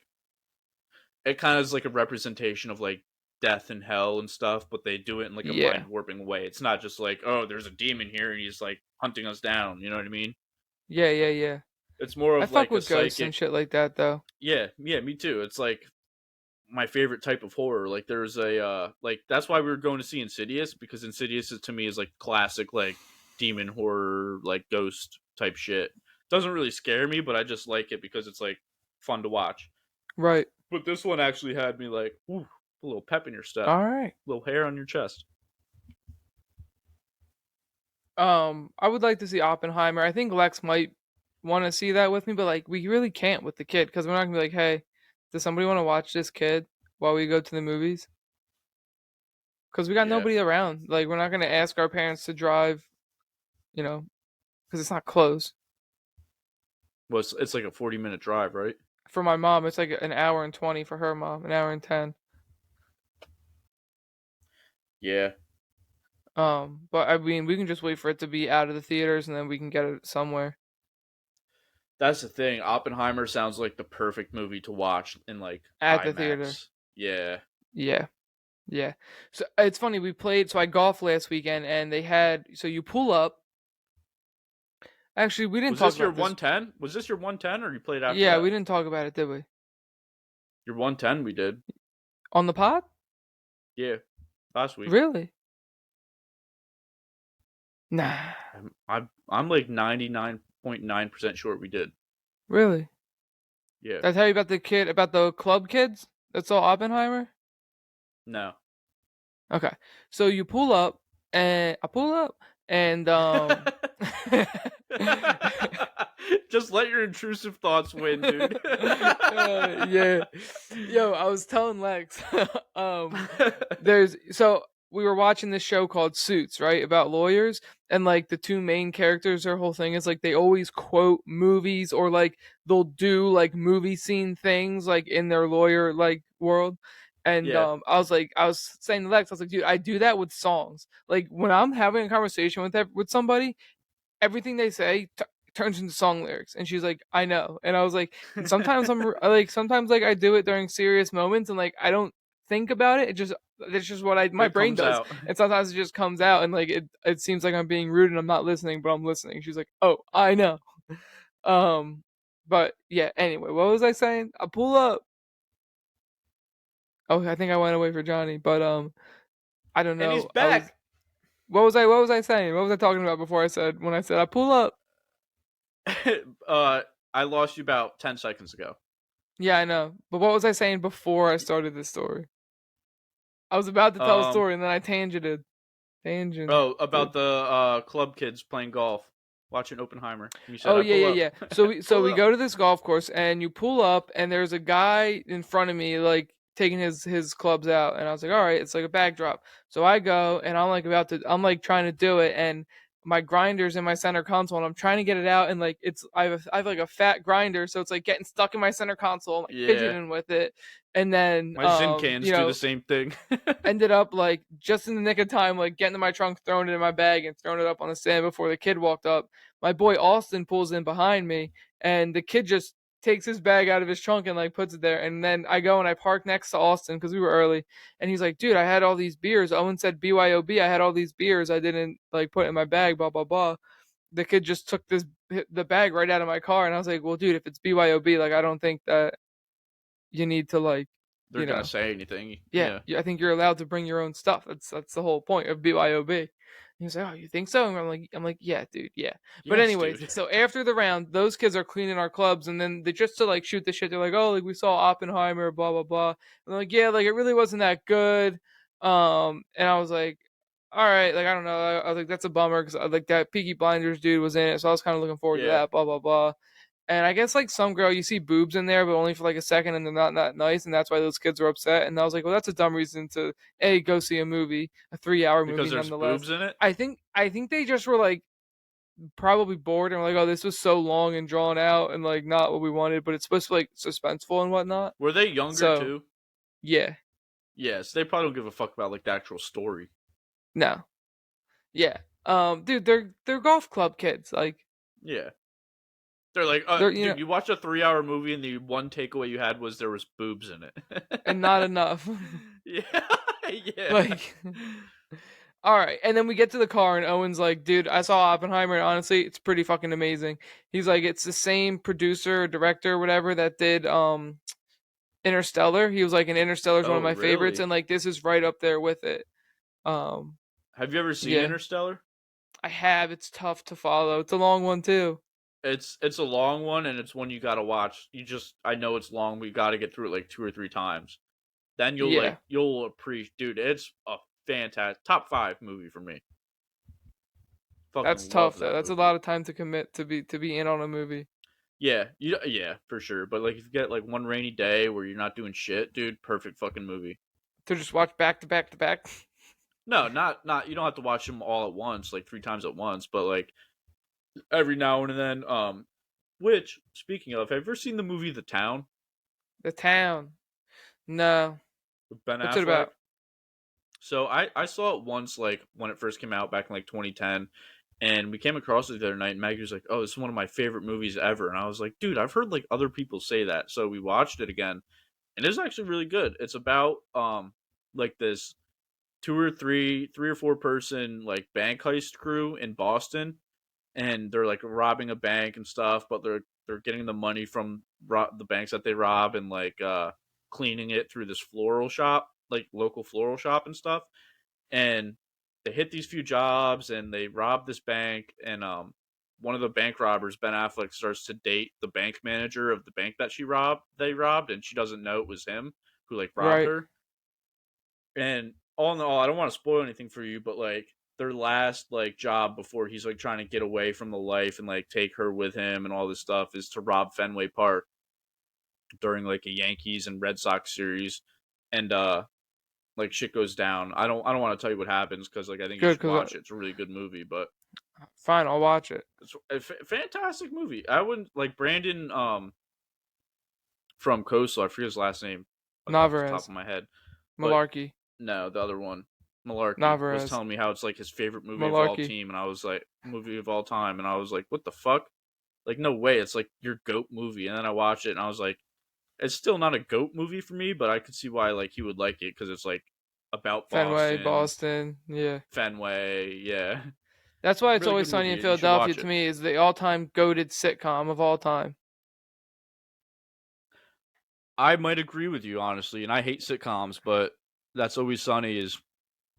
[SPEAKER 2] it kind of is like a representation of like death and hell and stuff, but they do it in like a
[SPEAKER 1] Yeah,
[SPEAKER 2] mind warping way. It's not just like, oh, there's a demon here and he's like hunting us down. You know what I mean?
[SPEAKER 1] yeah, yeah, yeah.
[SPEAKER 2] It's more
[SPEAKER 1] I
[SPEAKER 2] of
[SPEAKER 1] fuck
[SPEAKER 2] like a
[SPEAKER 1] with ghosts and
[SPEAKER 2] psychic.
[SPEAKER 1] shit like that though.
[SPEAKER 2] Yeah, yeah, me too. It's like my favorite type of horror. Like there's a like that's why we were going to see Insidious because Insidious to me is like classic like demon horror like ghost type shit. Doesn't really scare me, but I just like it because it's like fun to watch.
[SPEAKER 1] Right.
[SPEAKER 2] But this one actually had me like, ooh, a little pep in your step,
[SPEAKER 1] All right.
[SPEAKER 2] a little hair on your chest.
[SPEAKER 1] I would like to see Oppenheimer. I think Lex might want to see that with me, but like we really can't with the kid because we're not gonna be like, hey, does somebody want to watch this kid while we go to the movies? Because we got
[SPEAKER 2] Yeah.
[SPEAKER 1] nobody around. Like we're not gonna ask our parents to drive, because it's not close.
[SPEAKER 2] Well, it's like a 40-minute drive, right?
[SPEAKER 1] For my mom, it's like an hour and 20. For her mom, an hour and 10.
[SPEAKER 2] Yeah.
[SPEAKER 1] But I mean, we can just wait for it to be out of the theaters and then we can get it somewhere
[SPEAKER 2] That's the thing. Oppenheimer sounds like the perfect movie to watch in like
[SPEAKER 1] at the theater.
[SPEAKER 2] IMAX. Yeah.
[SPEAKER 1] Yeah, yeah. So it's funny. We played. So I golfed last weekend, and they had. So you pull up. Actually, we didn't
[SPEAKER 2] Was
[SPEAKER 1] talk
[SPEAKER 2] this your
[SPEAKER 1] about this.
[SPEAKER 2] 110? Was this your 110 or you played after
[SPEAKER 1] Yeah,
[SPEAKER 2] that?
[SPEAKER 1] we didn't talk about it, did we?
[SPEAKER 2] Your 110 we did.
[SPEAKER 1] On the pod?
[SPEAKER 2] Yeah. Last week.
[SPEAKER 1] Really? Nah.
[SPEAKER 2] I'm like 99.9% sure we did.
[SPEAKER 1] Really?
[SPEAKER 2] Yeah.
[SPEAKER 1] Did I tell you about the kid, about the club kids that saw Oppenheimer?
[SPEAKER 2] No.
[SPEAKER 1] Okay. So you pull up, and I pull up, and
[SPEAKER 2] Just let your intrusive thoughts win, dude.
[SPEAKER 1] yeah. Yo, I was telling Lex, there's so we were watching this show called Suits, right, about lawyers, and like the two main characters, their whole thing is like they always quote movies or like they'll do like movie scene things like in their lawyer like world. And
[SPEAKER 2] Yeah.
[SPEAKER 1] I was saying to Lex, I was like, dude, I do that with songs. Like when I'm having a conversation with somebody, everything they say turns into song lyrics. And she's like, I know. And I was like, and sometimes sometimes like I do it during serious moments and like I don't think about it. It's just what my
[SPEAKER 2] It
[SPEAKER 1] brain
[SPEAKER 2] comes
[SPEAKER 1] does.
[SPEAKER 2] out.
[SPEAKER 1] And sometimes it just comes out and like it seems like I'm being rude and I'm not listening, but I'm listening. She's like, oh, I know. But yeah, anyway, what was I saying? I pull up. Oh, I think I went away for Johnny, but I don't
[SPEAKER 2] And he's
[SPEAKER 1] know. I was
[SPEAKER 2] back.
[SPEAKER 1] what was I saying? What was I talking about before when I said I pull up?
[SPEAKER 2] I lost you about 10 seconds ago.
[SPEAKER 1] Yeah, I know. But what was I saying before I started this story? I was about to tell a
[SPEAKER 2] Um
[SPEAKER 1] story and then I tangented. Tangent.
[SPEAKER 2] oh, about the club kids playing golf, watching Oppenheimer. You said
[SPEAKER 1] Oh
[SPEAKER 2] I
[SPEAKER 1] yeah,
[SPEAKER 2] pull
[SPEAKER 1] yeah,
[SPEAKER 2] up.
[SPEAKER 1] yeah. So we
[SPEAKER 2] Pull up.
[SPEAKER 1] go to this golf course and you pull up and there's a guy in front of me like taking his clubs out and I was like, all right, it's like a backdrop. So I go and I'm like trying to do it and my grinder's in my center console and I'm trying to get it out and like I have like a fat grinder so it's like getting stuck in my center console. I'm like
[SPEAKER 2] Yeah.
[SPEAKER 1] fidgeting with it and then
[SPEAKER 2] My Zin cans do the same thing.
[SPEAKER 1] ended up like just in the nick of time, like getting to my trunk, throwing it in my bag, and throwing it up on the stand before the kid walked up. My boy Austin pulls in behind me, and the kid just takes his bag out of his trunk and like puts it there. And then I go and I park next to Austin because we were early, and he's like, "Dude, I had all these beers." Owen said BYOB. I had all these beers. I didn't like put in my bag. Blah blah blah. the kid just took the bag right out of my car, and I was like, well, dude, if it's BYOB, like I don't think that you need to like,
[SPEAKER 2] They're
[SPEAKER 1] you
[SPEAKER 2] gonna
[SPEAKER 1] know,
[SPEAKER 2] say anything.
[SPEAKER 1] yeah,
[SPEAKER 2] Yeah.
[SPEAKER 1] I think you're allowed to bring your own stuff. That's the whole point of BYOB. He was like, "Oh, you think so?" And I'm like, "Yeah, dude, yeah." But
[SPEAKER 2] Yes,
[SPEAKER 1] anyways,
[SPEAKER 2] dude.
[SPEAKER 1] so after the round, those kids are cleaning our clubs, and then they just to like shoot the shit. They're like, "Oh, like we saw Oppenheimer, blah blah blah." And they're like, "Yeah, like it really wasn't that good." And I was like, "All right, like I don't know." I was like, "That's a bummer," because like that Peaky Blinders dude was in it, so I was kind of looking forward to
[SPEAKER 2] Yeah.
[SPEAKER 1] that. Blah blah blah. And I guess like some girl, you see boobs in there, but only for like a second, and they're not that nice, and that's why those kids are upset. And I was like, well, that's a dumb reason to go see a movie, a 3 hour
[SPEAKER 2] Because
[SPEAKER 1] movie,
[SPEAKER 2] there's
[SPEAKER 1] nonetheless.
[SPEAKER 2] boobs in it.
[SPEAKER 1] I think they just were like probably bored and were like, oh, this was so long and drawn out and like not what we wanted, but it's supposed to be like suspenseful and whatnot.
[SPEAKER 2] Were they younger
[SPEAKER 1] So
[SPEAKER 2] too?
[SPEAKER 1] yeah,
[SPEAKER 2] Yes, they probably don't give a fuck about like the actual story.
[SPEAKER 1] no, yeah, dude, they're golf club kids, like
[SPEAKER 2] Yeah. They're like,
[SPEAKER 1] they're
[SPEAKER 2] dude, you watched a 3 hour movie and the one takeaway you had was there was boobs in
[SPEAKER 1] and
[SPEAKER 2] it.
[SPEAKER 1] not enough,
[SPEAKER 2] Yeah. Yeah.
[SPEAKER 1] like. All right, and then we get to the car, and Owen's like, "Dude, I saw Oppenheimer, and honestly, it's pretty fucking amazing." He's like, "It's the same producer, director, whatever that did Interstellar." He was like, "And Interstellar is one of
[SPEAKER 2] Oh,
[SPEAKER 1] my favorites,
[SPEAKER 2] really?
[SPEAKER 1] and like this is right up there with it." Um,
[SPEAKER 2] Have you ever seen
[SPEAKER 1] yeah,
[SPEAKER 2] Interstellar?
[SPEAKER 1] I have. It's tough to follow. It's a long one too.
[SPEAKER 2] It's a long one and it's one you gotta watch. I know it's long, but you gotta get through it like 2 or 3 times. Then
[SPEAKER 1] Yeah,
[SPEAKER 2] you'll appreciate, dude. It's a fantastic top 5 movie for me.
[SPEAKER 1] that's
[SPEAKER 2] Fucking love
[SPEAKER 1] tough though.
[SPEAKER 2] that
[SPEAKER 1] That's a
[SPEAKER 2] movie.
[SPEAKER 1] lot of time to commit to be in on a movie.
[SPEAKER 2] Yeah, for sure. But like if you get like one rainy day where you're not doing shit, dude, perfect fucking movie.
[SPEAKER 1] To just watch back to back to back.
[SPEAKER 2] No, not you don't have to watch them all at once, like 3 times at once, but like every now and then. Which speaking of, have you ever seen the movie The Town
[SPEAKER 1] The Town. No,
[SPEAKER 2] with Ben
[SPEAKER 1] what's it
[SPEAKER 2] Affleck?
[SPEAKER 1] about?
[SPEAKER 2] So I saw it once, like when it first came out back in like 2010, and we came across it the other night. And Maggie was like, "Oh, this is one of my favorite movies ever," and I was like, "Dude, I've heard like other people say that." So we watched it again, and it's actually really good. It's about like this three or four person like bank heist crew in Boston, and they're like robbing a bank and stuff, but they're getting the money from the banks that they rob and like cleaning it through this floral shop, like local floral shop and stuff. And they hit these few jobs and they rob this bank, and one of the bank robbers, Ben Affleck, starts to date the bank manager of the bank that they robbed, and she doesn't know it was him who like robbed
[SPEAKER 1] Right.
[SPEAKER 2] her. And all in all, I don't want to spoil anything for you, but like their last like job before he's like trying to get away from the life and like take her with him and all this stuff is to rob Fenway Park during like a Yankees and Red Sox series. And like shit goes down. I don't want to tell you what happens because like I think you
[SPEAKER 1] Good,
[SPEAKER 2] should
[SPEAKER 1] cause
[SPEAKER 2] watch it. It's a really good movie, but
[SPEAKER 1] fine, I'll watch it.
[SPEAKER 2] it's a fantastic movie. I wouldn't like Brandon from Coastal. I forget his last name like off the top
[SPEAKER 1] Navarez,
[SPEAKER 2] of my head, but
[SPEAKER 1] Malarkey,
[SPEAKER 2] no, the other one, Malarkey, was
[SPEAKER 1] Navarez,
[SPEAKER 2] telling me how it's like his favorite
[SPEAKER 1] Malarkey.
[SPEAKER 2] movie of all time, and I was like, what the fuck? Like, no way, it's like your goat movie. And then I watched it, and I was like, it's still not a goat movie for me, but I could see why like he would like it because it's like about
[SPEAKER 1] Fenway,
[SPEAKER 2] Boston,
[SPEAKER 1] Boston. Yeah.
[SPEAKER 2] Fenway, yeah,
[SPEAKER 1] That's why It's
[SPEAKER 2] really
[SPEAKER 1] Always
[SPEAKER 2] good
[SPEAKER 1] Sunny
[SPEAKER 2] movie.
[SPEAKER 1] in
[SPEAKER 2] You should
[SPEAKER 1] Philadelphia
[SPEAKER 2] watch
[SPEAKER 1] to
[SPEAKER 2] it.
[SPEAKER 1] me is the all-time goated sitcom of all time.
[SPEAKER 2] I might agree with you honestly, and I hate sitcoms, but That's Always Sunny is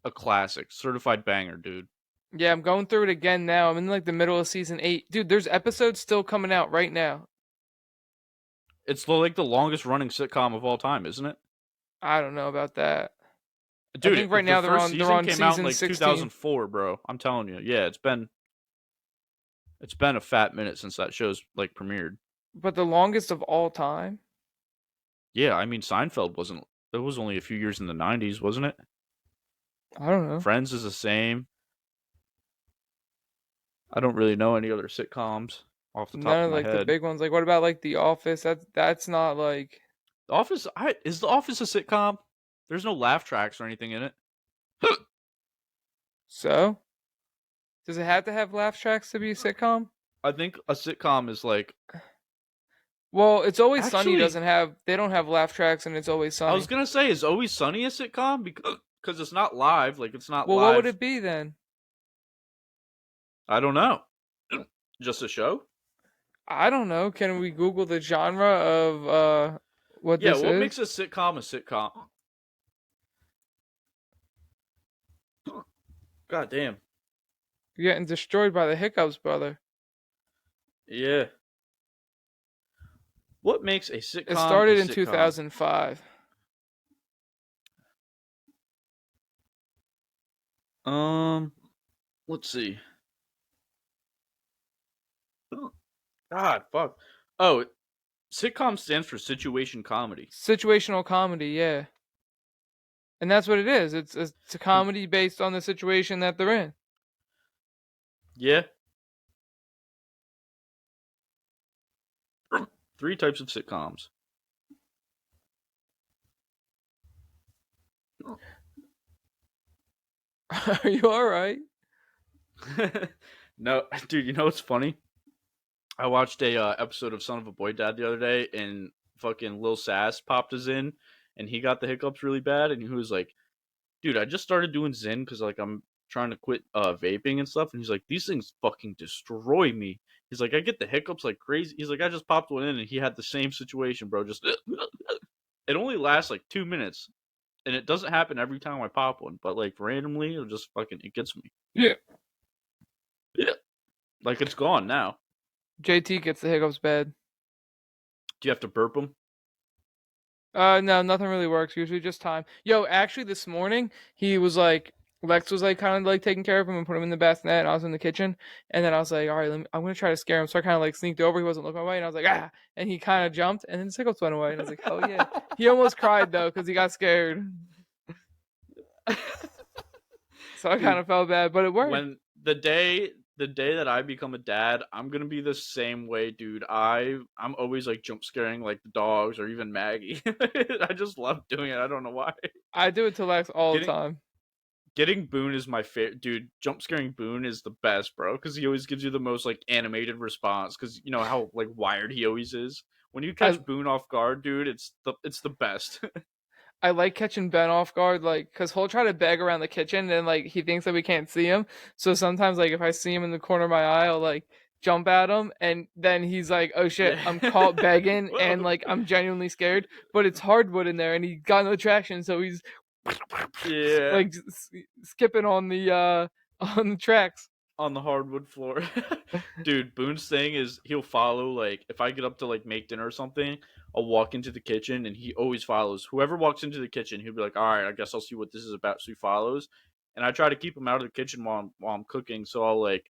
[SPEAKER 2] a classic, certified banger, dude.
[SPEAKER 1] Yeah, I'm going through it again now. I'm in like the middle of season 8. Dude, there's episodes still coming out right now.
[SPEAKER 2] It's like the longest running sitcom of all time, isn't it?
[SPEAKER 1] I don't know about that. I
[SPEAKER 2] Dude,
[SPEAKER 1] think right
[SPEAKER 2] the
[SPEAKER 1] now
[SPEAKER 2] first
[SPEAKER 1] they're
[SPEAKER 2] season
[SPEAKER 1] on
[SPEAKER 2] came out in
[SPEAKER 1] season
[SPEAKER 2] like
[SPEAKER 1] 16.
[SPEAKER 2] 2004, bro. I'm telling you. Yeah, it's been a fat minute since that show's like premiered.
[SPEAKER 1] But the longest of all time?
[SPEAKER 2] Yeah, I mean Seinfeld wasn't it was only a few years in the 90s, wasn't it?
[SPEAKER 1] I don't know.
[SPEAKER 2] Friends is the same. I don't really know any other sitcoms off the top
[SPEAKER 1] None
[SPEAKER 2] of
[SPEAKER 1] of
[SPEAKER 2] my
[SPEAKER 1] like the
[SPEAKER 2] head.
[SPEAKER 1] big ones. Like what about like The Office? That's not like
[SPEAKER 2] The Office is The Office a sitcom? There's no laugh tracks or anything in it.
[SPEAKER 1] so? Does it have to have laugh tracks to be a sitcom?
[SPEAKER 2] I think a sitcom is like
[SPEAKER 1] Well, It's Always Sunny
[SPEAKER 2] actually
[SPEAKER 1] doesn't have they don't have laugh tracks and It's Always
[SPEAKER 2] I was
[SPEAKER 1] Sunny.
[SPEAKER 2] gonna say is Always Sunny a sitcom because it's not live. Like it's not
[SPEAKER 1] Well, what would
[SPEAKER 2] live.
[SPEAKER 1] it be then?
[SPEAKER 2] I don't know. Just a show?
[SPEAKER 1] I don't know. Can we Google the genre of what
[SPEAKER 2] Yeah,
[SPEAKER 1] this
[SPEAKER 2] what
[SPEAKER 1] is?
[SPEAKER 2] makes a sitcom a sitcom? God damn.
[SPEAKER 1] You're getting destroyed by the hiccups, brother.
[SPEAKER 2] Yeah. What makes a
[SPEAKER 1] It
[SPEAKER 2] sitcom a
[SPEAKER 1] started in
[SPEAKER 2] sitcom?
[SPEAKER 1] 2005.
[SPEAKER 2] Um, let's see. God, fuck. Oh, sitcom stands for situation comedy.
[SPEAKER 1] Situational comedy, yeah. And that's what it is. It's a comedy based on the situation that they're in.
[SPEAKER 2] Yeah. Three types of sitcoms.
[SPEAKER 1] Are you all right?
[SPEAKER 2] No, dude, you know what's funny? I watched a episode of Son of a Boy Dad the other day, and fucking Lil Sass popped us in, and he got the hiccups really bad, and he was like, "Dude, I just started doing Zen because like I'm trying to quit vaping and stuff," and he's like, "These things fucking destroy me." He's like, "I get the hiccups like crazy." He's like, "I just popped one in, and he had the same situation, bro. Just it only lasts like 2 minutes, and it doesn't happen every time I pop one, but like randomly, it'll just fucking it gets me.
[SPEAKER 1] Yeah.
[SPEAKER 2] Yeah, like it's gone now.
[SPEAKER 1] JT gets the hiccups bad.
[SPEAKER 2] Do you have to burp them?
[SPEAKER 1] No, nothing really works. Usually just time. Yo, actually, this morning he was like, Lex was like kind of like taking care of him and put him in the bassinet, and I was in the kitchen, and then I was like, all right, I'm gonna try to scare him. So I kind of like sneaked over. He wasn't looking my way, and I was like, ah, and he kind of jumped, and then his hiccups went away, and I was like, hell yeah. He almost cried though because he got scared. So I kind
[SPEAKER 2] Dude,
[SPEAKER 1] of felt bad, but it worked.
[SPEAKER 2] when the day that I become a dad, I'm gonna be the same way, dude. I'm always like jump scaring like the dogs or even Maggie. I just love doing it. I don't know why.
[SPEAKER 1] I do it to Lex all the
[SPEAKER 2] Getting
[SPEAKER 1] time.
[SPEAKER 2] getting Boone is my favorite, dude. Jump scaring Boone is the best, bro, because he always gives you the most like animated response. Because you know how like wired he always is. When you
[SPEAKER 1] I
[SPEAKER 2] catch Boone off guard, dude, it's the best.
[SPEAKER 1] I like catching Ben off guard, like, cause he'll try to beg around the kitchen, and like he thinks that we can't see him. So sometimes, like, if I see him in the corner of my eye, I'll like jump at him, and then he's like, "Oh shit,
[SPEAKER 2] Yeah.
[SPEAKER 1] I'm caught begging," and
[SPEAKER 2] Whoa.
[SPEAKER 1] like I'm genuinely scared. But it's hardwood in there, and he got no traction, so he's
[SPEAKER 2] Yeah.
[SPEAKER 1] like skipping on the on the tracks.
[SPEAKER 2] On the hardwood floor. Dude, Boone's thing is he'll follow like if I get up to like make dinner or something, I'll walk into the kitchen and he always follows. Whoever walks into the kitchen, he'll be like, "All right, I guess I'll see what this is about." So he follows, and I try to keep him out of the kitchen while I'm cooking. So I'll like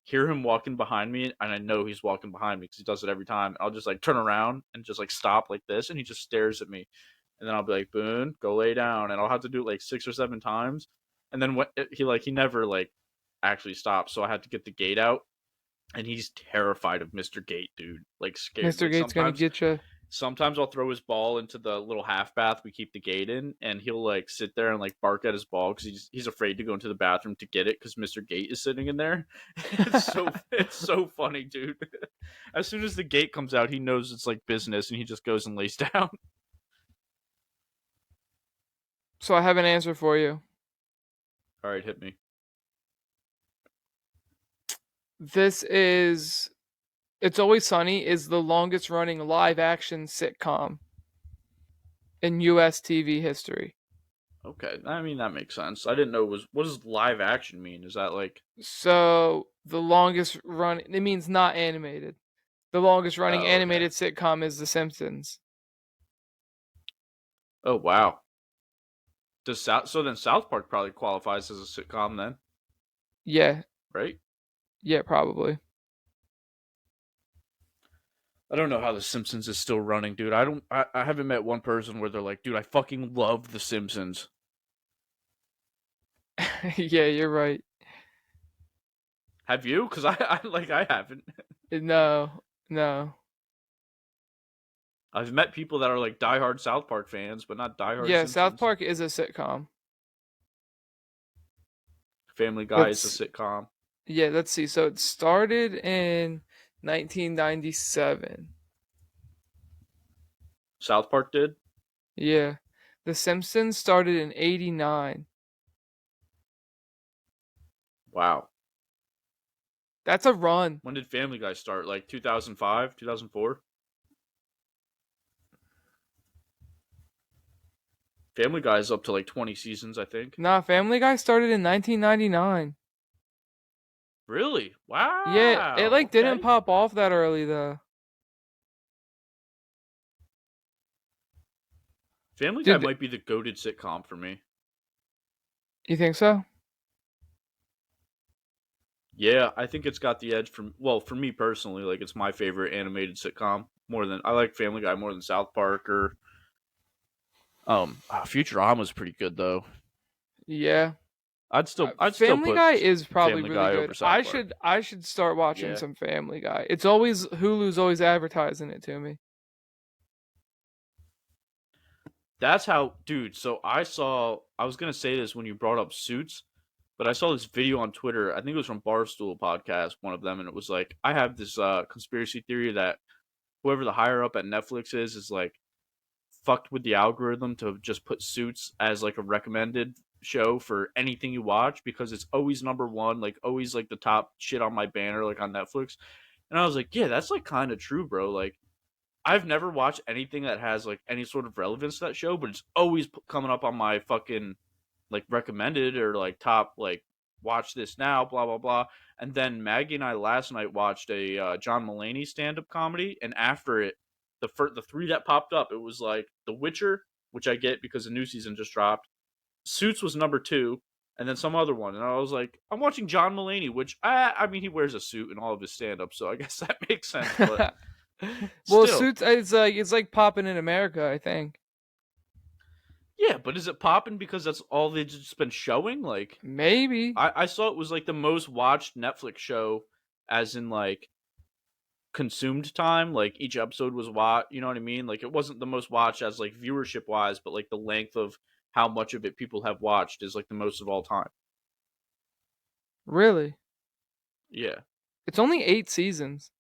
[SPEAKER 2] hear him walking behind me, and I know he's walking behind me because he does it every time. I'll just like turn around and just like stop like this, and he just stares at me, and then I'll be like, "Boone, go lay down," and I'll have to do it like 6 or 7 times, and then what he never like actually stops, so I had to get the gate out, and he's terrified of Mr. Gate, dude, like scared.
[SPEAKER 1] Mr.
[SPEAKER 2] Like
[SPEAKER 1] Gate's gonna
[SPEAKER 2] sometimes
[SPEAKER 1] get you.
[SPEAKER 2] sometimes I'll throw his ball into the little half bath we keep the gate in, and he'll like sit there and like bark at his ball because he's afraid to go into the bathroom to get it because Mr. Gate is sitting in there. It's so funny, dude. As soon as the gate comes out, he knows it's like business, and he just goes and lays down.
[SPEAKER 1] So I have an answer for you.
[SPEAKER 2] All right, hit me.
[SPEAKER 1] This is It's Always Sunny is the longest running live action sitcom in US TV history.
[SPEAKER 2] Okay, I mean that makes sense. I didn't know it was what does live action mean? Is that like
[SPEAKER 1] So the longest run it means not animated. The longest running
[SPEAKER 2] oh okay.
[SPEAKER 1] animated sitcom is The Simpsons.
[SPEAKER 2] Oh wow. Does South Park probably qualifies as a sitcom then,
[SPEAKER 1] Yeah,
[SPEAKER 2] right?
[SPEAKER 1] yeah, probably.
[SPEAKER 2] I don't know how The Simpsons is still running, dude. I haven't met one person where they're like, dude, I fucking love The Simpsons.
[SPEAKER 1] Yeah, you're right.
[SPEAKER 2] Have you? Because I haven't.
[SPEAKER 1] No, no.
[SPEAKER 2] I've met people that are like diehard South Park fans, but not diehard
[SPEAKER 1] Yeah, South
[SPEAKER 2] Simpsons.
[SPEAKER 1] Park is a sitcom.
[SPEAKER 2] Family Guy is a
[SPEAKER 1] Let's
[SPEAKER 2] sitcom.
[SPEAKER 1] Yeah, let's see. So it started in 1997.
[SPEAKER 2] South Park did.
[SPEAKER 1] Yeah. The Simpsons started in 89.
[SPEAKER 2] Wow.
[SPEAKER 1] That's a run.
[SPEAKER 2] When did Family Guy start? Like 2005, 2004? Family Guy's up to like 20 seasons, I think.
[SPEAKER 1] Nah, Family Guy started in 1999.
[SPEAKER 2] Really?
[SPEAKER 1] Yeah, it
[SPEAKER 2] Wow.
[SPEAKER 1] like didn't
[SPEAKER 2] Okay.
[SPEAKER 1] pop off that early though.
[SPEAKER 2] Family Guy
[SPEAKER 1] Did
[SPEAKER 2] might be the goated sitcom for me.
[SPEAKER 1] you think so?
[SPEAKER 2] Yeah, I think it's got the edge for me personally, like it's my favorite animated sitcom more than I like Family Guy more than South Park or Futurama's pretty good though.
[SPEAKER 1] Yeah.
[SPEAKER 2] I'd still
[SPEAKER 1] Family
[SPEAKER 2] put
[SPEAKER 1] Guy is probably
[SPEAKER 2] Family
[SPEAKER 1] really
[SPEAKER 2] Guy
[SPEAKER 1] good.
[SPEAKER 2] over South
[SPEAKER 1] I
[SPEAKER 2] Park.
[SPEAKER 1] should I should start watching
[SPEAKER 2] Yeah.
[SPEAKER 1] some Family Guy. It's always Hulu's always advertising it to me.
[SPEAKER 2] That's how, dude. So I was gonna say this when you brought up Suits, but I saw this video on Twitter. I think it was from Barstool podcast, one of them, and it was like, I have this conspiracy theory that whoever the higher up at Netflix is like fucked with the algorithm to just put Suits as like a recommended show for anything you watch because it's always number one, like always like the top shit on my banner, like on Netflix. And I was like, yeah, that's like kind of true, bro. Like I've never watched anything that has like any sort of relevance to that show, but it's always coming up on my fucking like recommended or like top like watch this now, blah blah blah. And then Maggie and I last night watched a John Mulaney stand up comedy, and after it, the three that popped up, it was like The Witcher, which I get because the new season just dropped. Suits was number two, and then some other one, and I was like, I'm watching John Mulaney, which I mean he wears a suit in all of his stand up, so I guess that makes sense, but
[SPEAKER 1] Well,
[SPEAKER 2] still.
[SPEAKER 1] Suits it's like popping in America, I think.
[SPEAKER 2] Yeah, but is it popping because that's all they've just been showing? Like,
[SPEAKER 1] Maybe.
[SPEAKER 2] I saw it was like the most watched Netflix show, as in like consumed time. Like each episode was you know what I mean? Like it wasn't the most watched as like viewership wise, but like the length of how much of it people have watched is like the most of all time.
[SPEAKER 1] Really.
[SPEAKER 2] Yeah,
[SPEAKER 1] It's only 8 seasons.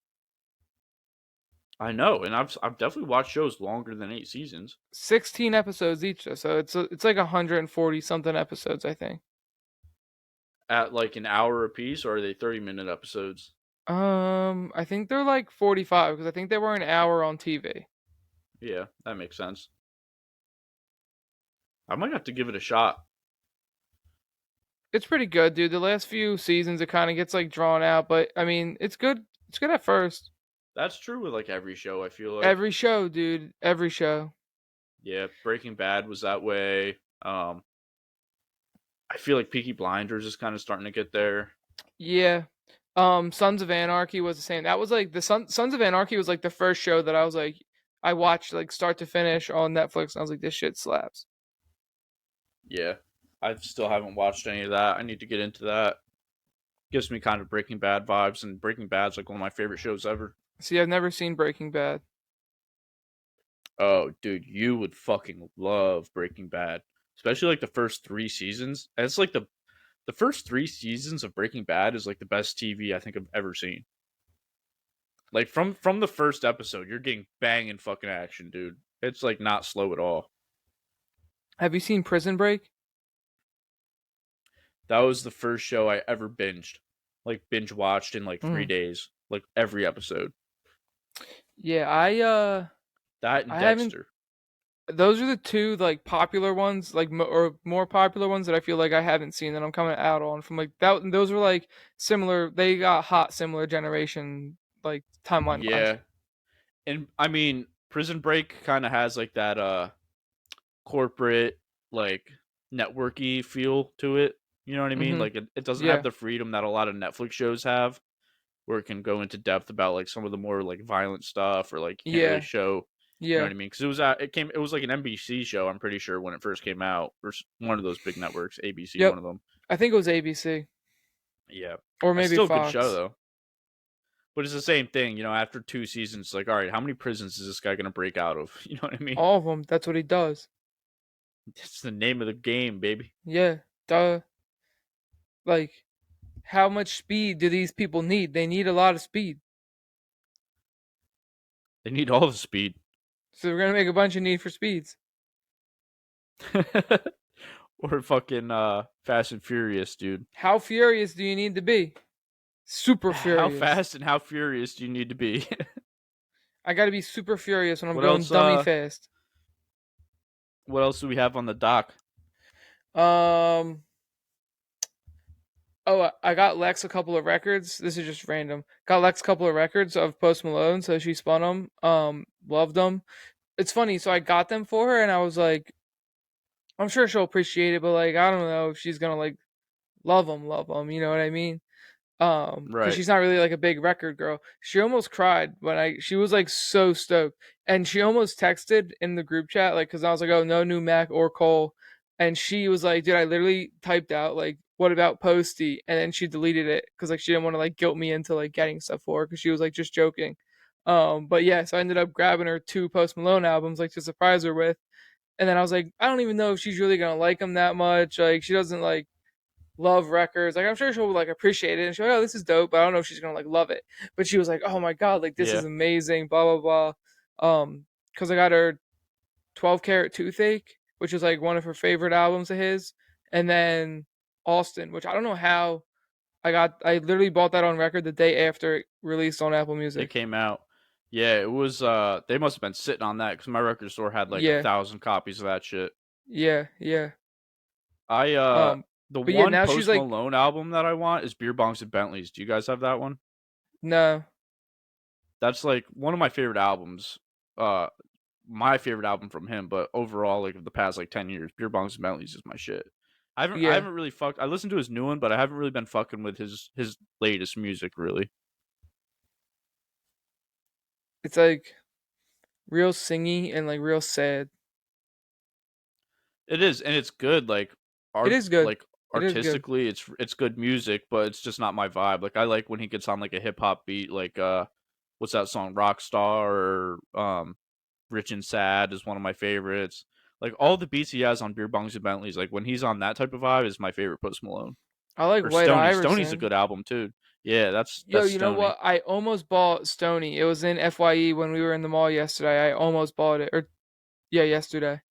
[SPEAKER 2] I know, and I've definitely watched shows longer than 8 seasons
[SPEAKER 1] 16 episodes each, though, so it's like 140 something episodes, I think.
[SPEAKER 2] at like an hour a piece, or are they 30-minute episodes?
[SPEAKER 1] I think they're like 45 because I think they were an hour on TV.
[SPEAKER 2] Yeah, that makes sense. I might have to give it a shot.
[SPEAKER 1] It's pretty good, dude. The last few seasons it kind of gets like drawn out, but I mean, it's good. It's good at first.
[SPEAKER 2] That's true with like every show. I feel like.
[SPEAKER 1] Every show, dude. Every show.
[SPEAKER 2] Yeah, Breaking Bad was that way. I feel like Peaky Blinders is kind of starting to get there.
[SPEAKER 1] Yeah. Sons of Anarchy was the same. That was like the Sons of Anarchy was like the first show that I was like I watched like start to finish on Netflix and I was like this shit slaps.
[SPEAKER 2] Yeah, I still haven't watched any of that. I need to get into that. Gives me kind of Breaking Bad vibes, and Breaking Bad's like one of my favorite shows ever.
[SPEAKER 1] See, I've never seen Breaking Bad.
[SPEAKER 2] Oh, dude, you would fucking love Breaking Bad, especially like the first 3 seasons. And it's like the first 3 seasons of Breaking Bad is like the best TV I think I've ever seen. Like from the first episode, you're getting banging fucking action, dude. It's like not slow at all.
[SPEAKER 1] Have you seen Prison Break?
[SPEAKER 2] That was the first show I ever binged. Like binge watched in like 3
[SPEAKER 1] Mm.
[SPEAKER 2] days. Like every episode.
[SPEAKER 1] Yeah,
[SPEAKER 2] That and
[SPEAKER 1] I haven't.
[SPEAKER 2] Dexter.
[SPEAKER 1] Those are the two like popular ones, like or more popular ones that I feel like I haven't seen that I'm coming out on from like that. Those were like similar. They got hot, similar generation like timeline wise.
[SPEAKER 2] Yeah. And I mean, Prison Break kind of has like that corporate like networky feel to it. You know what I mean?
[SPEAKER 1] Mhm.
[SPEAKER 2] Like it doesn't have
[SPEAKER 1] Yeah.
[SPEAKER 2] the freedom that a lot of Netflix shows have where it can go into depth about like some of the more like violent stuff or like you can't really
[SPEAKER 1] Yeah.
[SPEAKER 2] show, you know
[SPEAKER 1] Yeah.
[SPEAKER 2] what I mean? Cuz it was like an NBC show, I'm pretty sure when it first came out, or one of those big networks, ABC,
[SPEAKER 1] Yep.
[SPEAKER 2] one of them.
[SPEAKER 1] I think it was ABC
[SPEAKER 2] Yeah.
[SPEAKER 1] or
[SPEAKER 2] It's
[SPEAKER 1] maybe
[SPEAKER 2] still a good show
[SPEAKER 1] Fox.
[SPEAKER 2] though. But it's the same thing, after 2 seasons, it's like, all right, how many prisons is this guy going to break out of? You know what I mean?
[SPEAKER 1] All of them. That's what he does.
[SPEAKER 2] It's the name of the game, baby.
[SPEAKER 1] Yeah. Duh. Like, how much speed do these people need? They need a lot of speed.
[SPEAKER 2] They need all the speed.
[SPEAKER 1] So we're gonna make a bunch of Need for Speeds.
[SPEAKER 2] Or fucking Fast and Furious, dude.
[SPEAKER 1] How furious do you need to be? Super
[SPEAKER 2] How
[SPEAKER 1] furious.
[SPEAKER 2] fast and how furious do you need to be?
[SPEAKER 1] I gotta be super furious when I'm
[SPEAKER 2] What
[SPEAKER 1] going
[SPEAKER 2] else?
[SPEAKER 1] dummy fast.
[SPEAKER 2] What else do we have on the dock?
[SPEAKER 1] Um. Oh, I got Lex a couple of records. This is just random. Got Lex a couple of records of Post Malone, so she spun them. Loved them. It's funny. So I got them for her, and I was like, I'm sure she'll appreciate it, but like, I don't know if she's gonna like love them. You know what I mean? Because
[SPEAKER 2] Right.
[SPEAKER 1] she's not really like a big record girl. She almost cried when she was like so stoked, and she almost texted in the group chat like, because I was like, oh, no new Mac or Cole, and she was like, dude, I literally typed out like, what about Posty, and then she deleted it because like she didn't want to like guilt me into like getting stuff for her because she was like just joking. But yeah, so I ended up grabbing her two Post Malone albums like to surprise her with, and then I was like, I don't even know if she's really gonna like them that much. Like she doesn't like love records. Like I'm sure she'll like appreciate it and she'll like, oh, this is dope, but I don't know if she's gonna like love it. But she was like, oh my god, like this
[SPEAKER 2] Yeah.
[SPEAKER 1] is amazing, blah blah blah. Because I got her 12 Karat Toothache, which is like one of her favorite albums of his, and then Austin, which I don't know how I got. I literally bought that on record the day after it released on Apple
[SPEAKER 2] It
[SPEAKER 1] Music.
[SPEAKER 2] came out. Yeah, it was. They must have been sitting on that because my record store had like
[SPEAKER 1] Yeah,
[SPEAKER 2] 1,000 copies of that shit.
[SPEAKER 1] yeah.
[SPEAKER 2] I
[SPEAKER 1] Um,
[SPEAKER 2] the
[SPEAKER 1] but yeah,
[SPEAKER 2] one
[SPEAKER 1] now she's
[SPEAKER 2] Post
[SPEAKER 1] like,
[SPEAKER 2] Malone album that I want is Beer Bongs and Bentleys. Do you guys have that one?
[SPEAKER 1] no,
[SPEAKER 2] That's like one of my favorite albums. Uh, my favorite album from him, but overall, like of the past like 10 years, Beer Bongs and Bentleys is my shit. I
[SPEAKER 1] yeah.
[SPEAKER 2] haven't really fucked. I listened to his new one, but I haven't really been fucking with his latest music really.
[SPEAKER 1] It's like real singy and like real sad.
[SPEAKER 2] It is, and it's good. Like
[SPEAKER 1] It
[SPEAKER 2] art,
[SPEAKER 1] is good.
[SPEAKER 2] like
[SPEAKER 1] It is good.
[SPEAKER 2] artistically, it's good music, but it's just not my vibe. Like I like when he gets on like a hip hop beat, like what's that song, Rockstar or Rich and Sad is one of my favorites. Like all the beats he has on Beer Bongs and Bentleys, like when he's on that type of vibe, is my favorite Post Malone.
[SPEAKER 1] I like
[SPEAKER 2] Or
[SPEAKER 1] White
[SPEAKER 2] Stony. Stony's a
[SPEAKER 1] Iverson.
[SPEAKER 2] good album too. Yeah,
[SPEAKER 1] Yo,
[SPEAKER 2] that's
[SPEAKER 1] you know
[SPEAKER 2] Stony.
[SPEAKER 1] what? I almost bought Stony. It was in FYE when we were in the mall yesterday. I almost bought it. Or yeah, yesterday.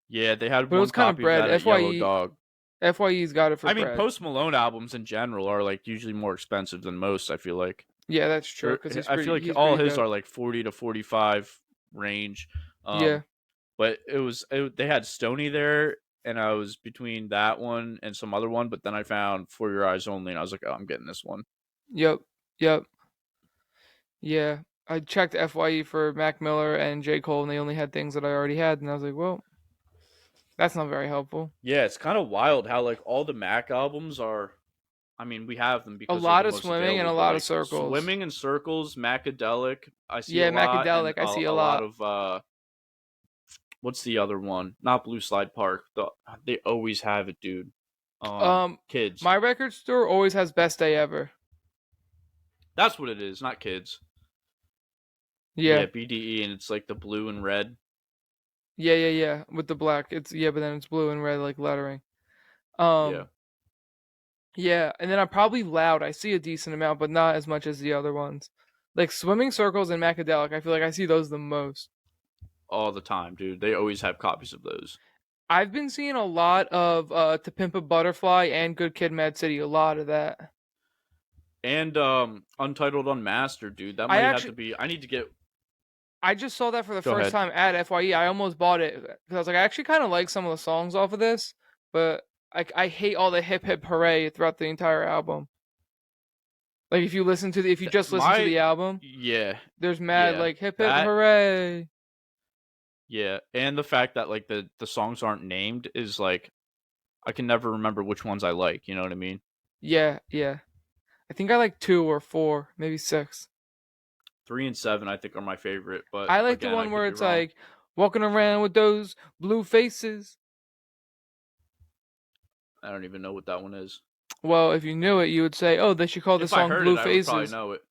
[SPEAKER 2] Yeah, they had
[SPEAKER 1] But it
[SPEAKER 2] one
[SPEAKER 1] was kind of
[SPEAKER 2] copy of
[SPEAKER 1] bread.
[SPEAKER 2] that at Yellow
[SPEAKER 1] FYE
[SPEAKER 2] Dog.
[SPEAKER 1] FYE's got it for
[SPEAKER 2] I mean,
[SPEAKER 1] bread.
[SPEAKER 2] Post Malone albums in general are like usually more expensive than most. I feel like.
[SPEAKER 1] Yeah, that's true
[SPEAKER 2] Or
[SPEAKER 1] because
[SPEAKER 2] I feel like
[SPEAKER 1] he's
[SPEAKER 2] all
[SPEAKER 1] pretty
[SPEAKER 2] his
[SPEAKER 1] dope.
[SPEAKER 2] are like 40 to 45 range.
[SPEAKER 1] Yeah.
[SPEAKER 2] But they had Stony there, and I was between that one and some other one, but then I found For Your Eyes Only, and I was like, oh, I'm getting this one.
[SPEAKER 1] Yep. Yep. Yeah. I checked FYE for Mac Miller and J. Cole and they only had things that I already had and I was like, well, that's not very helpful.
[SPEAKER 2] Yeah, it's kind of wild how like all the Mac albums are. I mean, we have them
[SPEAKER 1] A
[SPEAKER 2] because they're
[SPEAKER 1] lot
[SPEAKER 2] the
[SPEAKER 1] of
[SPEAKER 2] most
[SPEAKER 1] swimming and
[SPEAKER 2] available,
[SPEAKER 1] a
[SPEAKER 2] but
[SPEAKER 1] lot of
[SPEAKER 2] like
[SPEAKER 1] circles.
[SPEAKER 2] Swimming in Circles, Macadelic, I see a
[SPEAKER 1] Yeah,
[SPEAKER 2] lot, and
[SPEAKER 1] Macadelic, I see a
[SPEAKER 2] a lot
[SPEAKER 1] lot.
[SPEAKER 2] of what's the other one? Not Blue Slide Park. They always have it, dude.
[SPEAKER 1] Um
[SPEAKER 2] Kids.
[SPEAKER 1] my record store always has best day ever.
[SPEAKER 2] That's what it is, not Kids.
[SPEAKER 1] Yeah.
[SPEAKER 2] Yeah, BDE, and it's like the blue and red.
[SPEAKER 1] Yeah. With the black. It's yeah, but then it's blue and red like lettering.
[SPEAKER 2] Yeah.
[SPEAKER 1] Um yeah, and then I'm probably Loud. I see a decent amount, but not as much as the other ones. Like Swimming Circles and Macadelic, I feel like I see those the most.
[SPEAKER 2] All the time, dude. They always have copies of those.
[SPEAKER 1] I've been seeing a lot of To Pimp a Butterfly and Good Kid Mad City, a lot of that.
[SPEAKER 2] And Untitled Unmastered, dude. That
[SPEAKER 1] I
[SPEAKER 2] might have
[SPEAKER 1] actually
[SPEAKER 2] to be. I need to get.
[SPEAKER 1] I just saw that for the
[SPEAKER 2] Go
[SPEAKER 1] first
[SPEAKER 2] ahead.
[SPEAKER 1] time at FYE. I almost bought it because I was like, I actually kind of like some of the songs off of this, but I hate all the hip hip hooray throughout the entire album. Like if you just listen to
[SPEAKER 2] My
[SPEAKER 1] the album,
[SPEAKER 2] yeah,
[SPEAKER 1] there's mad
[SPEAKER 2] yeah.
[SPEAKER 1] like hip hip
[SPEAKER 2] That
[SPEAKER 1] hooray.
[SPEAKER 2] yeah, and the fact that like the songs aren't named is like I can never remember which ones I like. You know what I mean?
[SPEAKER 1] Yeah. I think I like 2 or 4, maybe 6.
[SPEAKER 2] 3 and 7, I think, are my favorite. But
[SPEAKER 1] I like the
[SPEAKER 2] again, I
[SPEAKER 1] one
[SPEAKER 2] could
[SPEAKER 1] where
[SPEAKER 2] be
[SPEAKER 1] it's
[SPEAKER 2] wrong.
[SPEAKER 1] like walking around with those blue faces.
[SPEAKER 2] I don't even know what that one is.
[SPEAKER 1] Well, if you knew it, you would say, "Oh, they should call the
[SPEAKER 2] If I
[SPEAKER 1] song
[SPEAKER 2] heard
[SPEAKER 1] Blue
[SPEAKER 2] it, I would probably
[SPEAKER 1] Faces."
[SPEAKER 2] know it.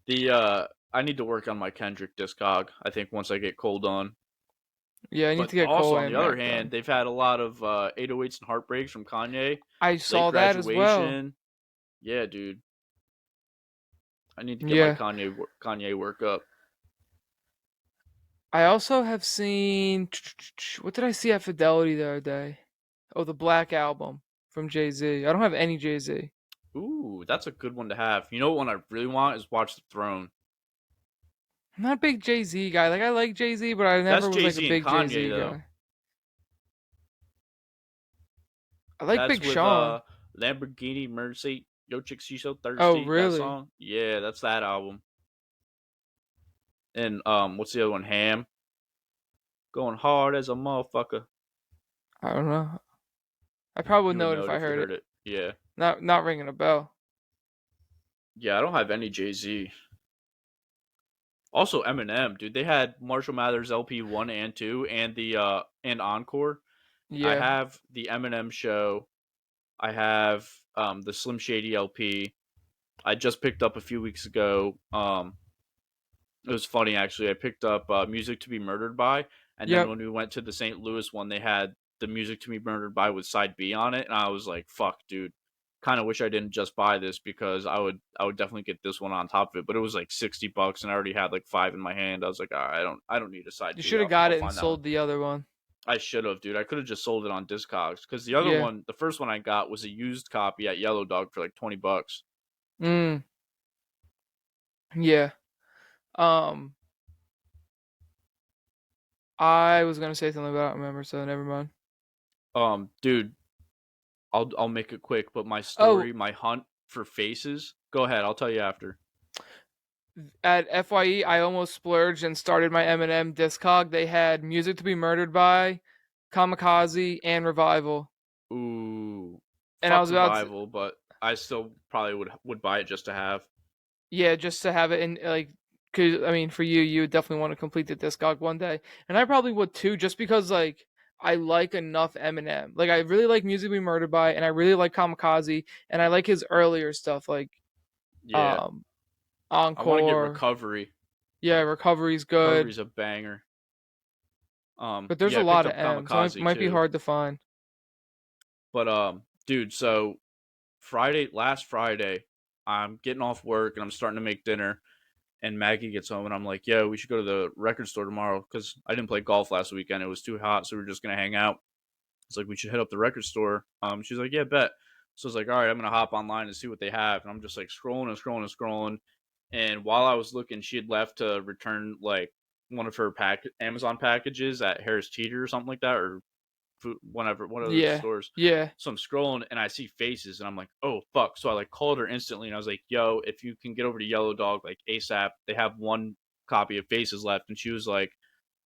[SPEAKER 2] The I need to work on my Kendrick discog. I think once I get Cold on.
[SPEAKER 1] Yeah, I need
[SPEAKER 2] But
[SPEAKER 1] to get
[SPEAKER 2] also
[SPEAKER 1] Cole
[SPEAKER 2] on the
[SPEAKER 1] and
[SPEAKER 2] other
[SPEAKER 1] Mac
[SPEAKER 2] hand,
[SPEAKER 1] done.
[SPEAKER 2] they've had a lot of 808s and heartbreaks from Kanye.
[SPEAKER 1] I
[SPEAKER 2] Late
[SPEAKER 1] saw that as well.
[SPEAKER 2] graduation. Yeah, dude. I need to get my
[SPEAKER 1] Yeah.
[SPEAKER 2] Kanye work up.
[SPEAKER 1] I also have seen what did I see at Fidelity the other day? Oh, the Black Album from Jay Z. I don't have any Jay Z.
[SPEAKER 2] Ooh, that's a good one to have. You know what one I really want is Watch the Throne.
[SPEAKER 1] I'm not a big Jay Z guy. Like I like Jay Z, but I
[SPEAKER 2] That's
[SPEAKER 1] never was
[SPEAKER 2] Jay
[SPEAKER 1] like a
[SPEAKER 2] Z and
[SPEAKER 1] big Jay
[SPEAKER 2] Kanye
[SPEAKER 1] Z
[SPEAKER 2] though.
[SPEAKER 1] guy. I like
[SPEAKER 2] That's
[SPEAKER 1] Big
[SPEAKER 2] with
[SPEAKER 1] Sean.
[SPEAKER 2] Lamborghini Mercy. Yo, chick, she so
[SPEAKER 1] Oh
[SPEAKER 2] thirsty. That
[SPEAKER 1] really?
[SPEAKER 2] song. Yeah, that's that album. And what's the other one? Ham. Going hard as a motherfucker.
[SPEAKER 1] I don't know. I probably would
[SPEAKER 2] You would
[SPEAKER 1] know it
[SPEAKER 2] know
[SPEAKER 1] if
[SPEAKER 2] it
[SPEAKER 1] I
[SPEAKER 2] if you
[SPEAKER 1] heard
[SPEAKER 2] heard
[SPEAKER 1] it.
[SPEAKER 2] it. Yeah.
[SPEAKER 1] Not ringing a bell.
[SPEAKER 2] Yeah, I don't have any Jay Z. Also Eminem, dude. They had Marshall Mathers LP 1 and 2 and the and Encore. I
[SPEAKER 1] Yeah.
[SPEAKER 2] have the Eminem show. I have the Slim Shady LP. I just picked up a few weeks ago. It was funny actually. I picked up Music to Be Murdered By, and then
[SPEAKER 1] Yep.
[SPEAKER 2] when we went to the St. Louis one, they had the Music to Be Murdered By with side B on it, and I was like, "Fuck, dude." Kind of wish I didn't just buy this because I would definitely get this one on top of it. But it was like $60, and I already had like 5 in my hand. I was like, "All right, I don't need a side
[SPEAKER 1] You
[SPEAKER 2] B.
[SPEAKER 1] should have
[SPEAKER 2] I'll
[SPEAKER 1] got it and
[SPEAKER 2] find that one."
[SPEAKER 1] sold the other one.
[SPEAKER 2] I should have, dude. I could have just sold it on Discogs because the other
[SPEAKER 1] Yeah.
[SPEAKER 2] one, the first one I got was a used copy at Yellow Dog for like $20.
[SPEAKER 1] Mm. Yeah. Um. I was gonna say something about I don't remember, so never mind.
[SPEAKER 2] Dude, I'll make it quick, but my
[SPEAKER 1] Oh,
[SPEAKER 2] story, my hunt for faces. Go ahead, I'll tell you after.
[SPEAKER 1] at FYE, I almost splurged and started my Eminem Discog. They had Music to Be Murdered By, Kamikaze, and Revival.
[SPEAKER 2] Ooh,
[SPEAKER 1] And I
[SPEAKER 2] fuck
[SPEAKER 1] was about to,
[SPEAKER 2] Revival, but I still probably would buy it just to have.
[SPEAKER 1] yeah, just to have it in like, cause I mean, for you, you would definitely want to complete the Discog one day, and I probably would too, just because like I like enough Eminem. Like I really like Music to Be Murdered By, and I really like Kamikaze, and I like his earlier stuff like
[SPEAKER 2] Yeah,
[SPEAKER 1] um
[SPEAKER 2] I want to get
[SPEAKER 1] Encore.
[SPEAKER 2] Recovery.
[SPEAKER 1] Yeah, Recovery's good,
[SPEAKER 2] Recovery's a banger.
[SPEAKER 1] but there's
[SPEAKER 2] Yeah,
[SPEAKER 1] a
[SPEAKER 2] I picked
[SPEAKER 1] lot of
[SPEAKER 2] up
[SPEAKER 1] M, so it
[SPEAKER 2] Kamikaze
[SPEAKER 1] might be
[SPEAKER 2] too.
[SPEAKER 1] hard to find.
[SPEAKER 2] But dude, so last Friday, I'm getting off work and I'm starting to make dinner, and Maggie gets home and I'm like, "Yo, we should go to the record store tomorrow because I didn't play golf last weekend. It was too hot, so we are just gonna hang out." It's like we should hit up the record store. She's like, "Yeah, bet." So I was like, "All right, I'm gonna hop online and see what they have." And I'm just like scrolling and scrolling and scrolling. And while I was looking, she had left to return like one of her Amazon packages at Harris Teeter or something like that, or whatever, one of those
[SPEAKER 1] Yeah,
[SPEAKER 2] stores.
[SPEAKER 1] yeah,
[SPEAKER 2] So I'm scrolling and I see faces and I'm like, oh fuck. So I like called her instantly and I was like, yo, if you can get over to Yellow Dog like ASAP, they have one copy of Faces left. And she was like,